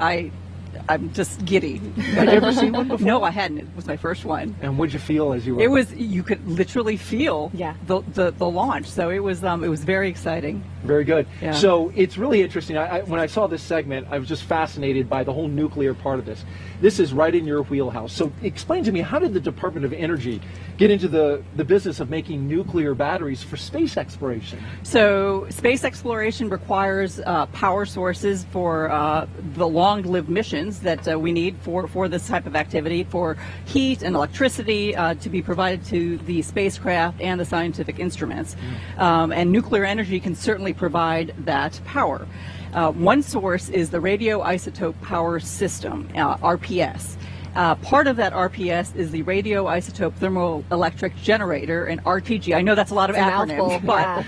I'm just giddy. Had you ever seen one before? No, I hadn't. It was my first one. And what'd you feel as you were? It was, you could literally feel the launch. So it was very exciting. Very good. Yeah. So it's really interesting. When I saw this segment, I was just fascinated by the whole nuclear part of this. This is right in your wheelhouse. So explain to me, how did the Department of Energy get into the business of making nuclear batteries for space exploration? So space exploration requires power sources for the long-lived missions that we need for this type of activity, for heat and electricity to be provided to the spacecraft and the scientific instruments. And nuclear energy can certainly provide that power. One source is the radioisotope power system, RPS. Part of that RPS is the radioisotope thermoelectric generator, and RTG. I know that's a lot of acronyms, but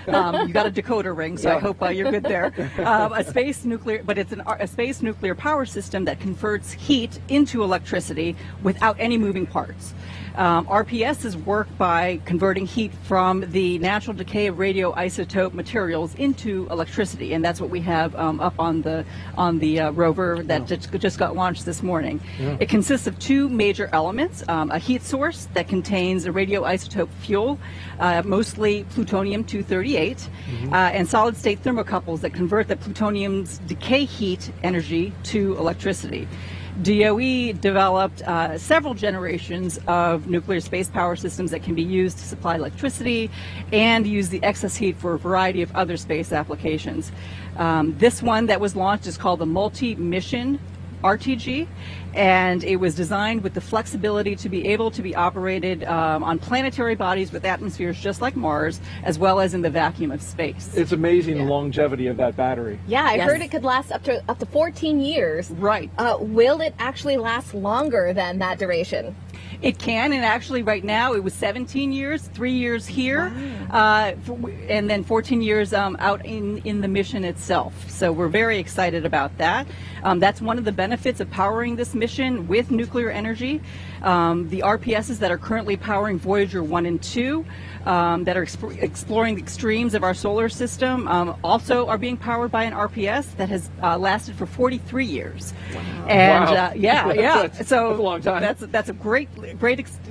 you got a decoder ring, so I hope you're good there. A space nuclear power system that converts heat into electricity without any moving parts. RPSs work by converting heat from the natural decay of radioisotope materials into electricity, and that's what we have up on the rover that just got launched this morning. Yeah. It consists of two major elements: a heat source that contains a radioisotope fuel, mostly plutonium-238, and solid-state thermocouples that convert the plutonium's decay heat energy to electricity. DOE developed several generations of nuclear space power systems that can be used to supply electricity and use the excess heat for a variety of other space applications. This one that was launched is called the Multi-Mission RTG, and it was designed with the flexibility to be able to be operated on planetary bodies with atmospheres just like Mars, as well as in the vacuum of space. It's amazing the longevity of that battery. Yeah, I heard it could last up to 14 years. Right. Will it actually last longer than that duration? It can, and actually right now it was 17 years, 3 years here, and then 14 years out in the mission itself. So we're very excited about that. That's one of the benefits of powering this mission with nuclear energy. The RPSs that are currently powering Voyager 1 and 2 that are exploring the extremes of our solar system also are being powered by an RPS that has lasted for 43 years. Wow. And That's so a long time. That's a great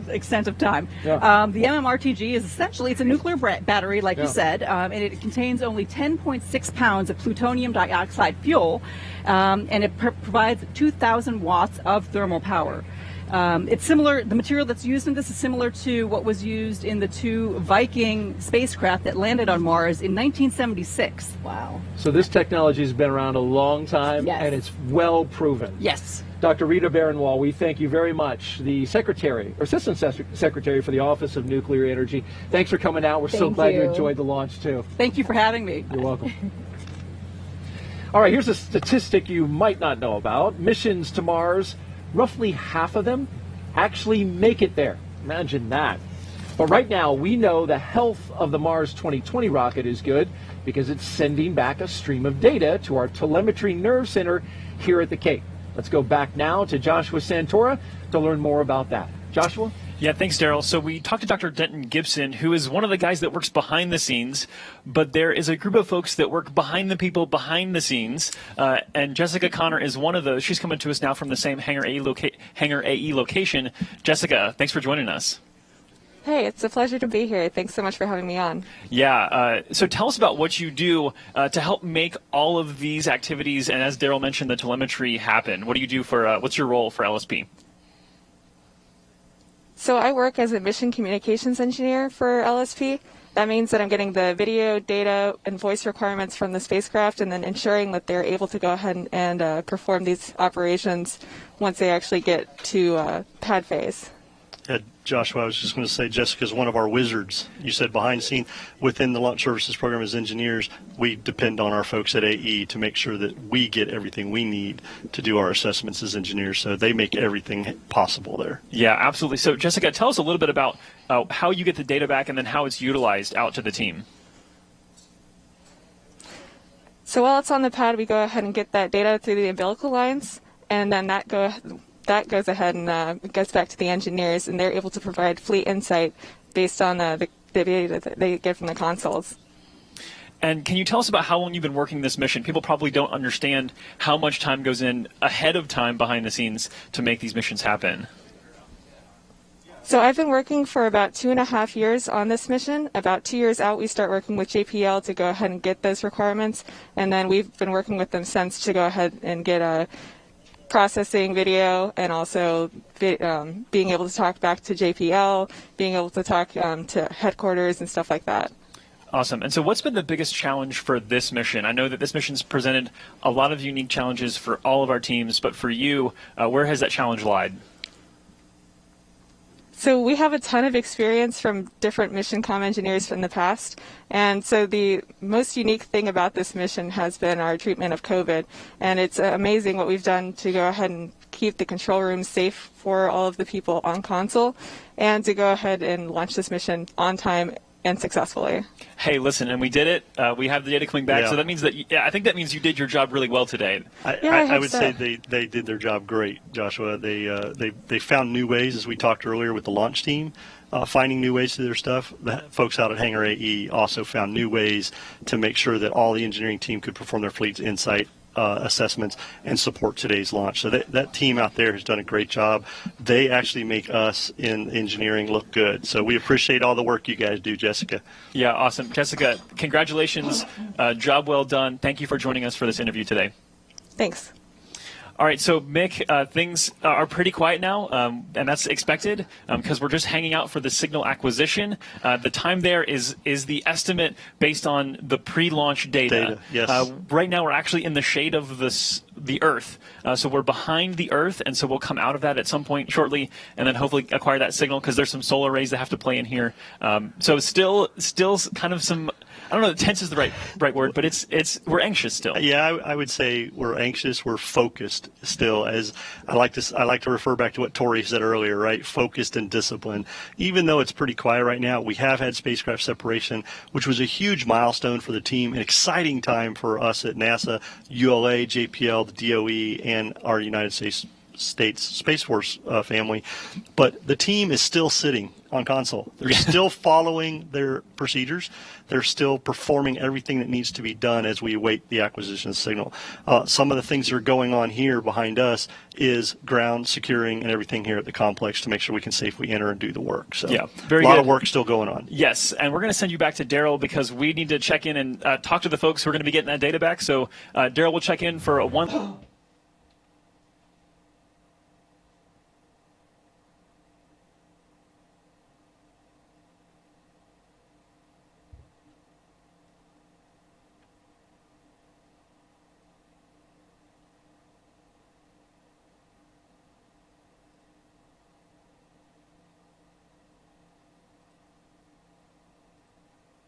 extent of time. Yeah. The MMRTG is essentially, it's a nuclear battery, like you said, and it contains only 10.6 pounds of plutonium dioxide fuel, and it provides 2,000 watts of thermal power. It's similar, the material that's used in this is similar to what was used in the two Viking spacecraft that landed on Mars in 1976. Wow. So this technology has been around a long time, and it's well proven. Yes. Dr. Rita Barenwall, we thank you very much, the Secretary, or Assistant Secretary for the Office of Nuclear Energy. Thanks for coming out. We're so glad you enjoyed the launch, too. Thank you for having me. You're welcome. All right, here's a statistic you might not know about. Missions to Mars, roughly half of them actually make it there. Imagine that. But right now, we know the health of the Mars 2020 rocket is good because it's sending back a stream of data to our telemetry nerve center here at the Cape. Let's go back now to Joshua Santora to learn more about that. Joshua? Yeah, thanks, Daryl. So we talked to Dr. Denton Gibson, who is one of the guys that works behind the scenes, but there is a group of folks that work behind the people behind the scenes, and Jessica Connor is one of those. She's coming to us now from the same Hangar AE location. Jessica, thanks for joining us. Hey, it's a pleasure to be here. Thanks so much for having me on. Yeah, so tell us about what you do to help make all of these activities, and as Daryl mentioned, the telemetry happen. What do you do for, what's your role for LSP? So I work as a mission communications engineer for LSP. That means that I'm getting the video, data, and voice requirements from the spacecraft and then ensuring that they're able to go ahead and perform these operations once they actually get to pad phase. Joshua, I was just going to say, Jessica's one of our wizards. You said behind the scene within the Launch Services Program as engineers, we depend on our folks at AE to make sure that we get everything we need to do our assessments as engineers. So they make everything possible there. Yeah, absolutely. So Jessica, tell us a little bit about how you get the data back and then how it's utilized out to the team. So while it's on the pad, we go ahead and get that data through the umbilical lines, and then that goes ahead and goes back to the engineers, and they're able to provide fleet insight based on the data that they get from the consoles. And can you tell us about how long you've been working this mission? People probably don't understand how much time goes in ahead of time behind the scenes to make these missions happen. So I've been working for about 2.5 years on this mission. About 2 years out, we start working with JPL to go ahead and get those requirements, and then we've been working with them since to go ahead and get processing video, and also being able to talk back to JPL, being able to talk to headquarters and stuff like that. Awesome. And so what's been the biggest challenge for this mission? I know that this mission's presented a lot of unique challenges for all of our teams, but for you, where has that challenge lied? So we have a ton of experience from different mission comm engineers in the past, and so the most unique thing about this mission has been our treatment of COVID, and it's amazing what we've done to go ahead and keep the control room safe for all of the people on console, and to go ahead and launch this mission on time and successfully. Hey, listen, and we did it. We have the data coming back, Yeah. so that means that I think that means you did your job really well today. I would say they did their job great, Joshua. They found new ways, as we talked earlier with the launch team, finding new ways to do their stuff. The folks out at Hangar AE also found new ways to make sure that all the engineering team could perform their fleet's insight assessments and support today's launch. So that team out there has done a great job. They actually make us in engineering look good. So we appreciate all the work you guys do, Jessica. Yeah, awesome. Jessica, congratulations. Job well done. Thank you for joining us for this interview today. Thanks. All right, so Mick, things are pretty quiet now, and that's expected because we're just hanging out for the signal acquisition. The time there is the estimate based on the pre-launch data. Yes. Right now, we're actually in the shade of the Earth, so we're behind the Earth, and so we'll come out of that at some point shortly, and then hopefully acquire that signal because there's some solar arrays that have to play in here. So still kind of some. I don't know if tense is the right word, but we're anxious still. Yeah, I would say we're anxious. We're focused still. As I like to refer back to what Tori said earlier, right? Focused and disciplined. Even though it's pretty quiet right now, we have had spacecraft separation, which was a huge milestone for the team, an exciting time for us at NASA, ULA, JPL, the DOE, and our United States Space Force family. But the team is still sitting on console. They're still following their procedures. They're still performing everything that needs to be done as we await the acquisition signal. Some of the things that are going on here behind us is ground securing and everything here at the complex to make sure we can safely enter and do the work. So yeah, a lot of work still going on. Yes, and we're going to send you back to Daryl because we need to check in and talk to the folks who are going to be getting that data back. So Daryl will check in for a one.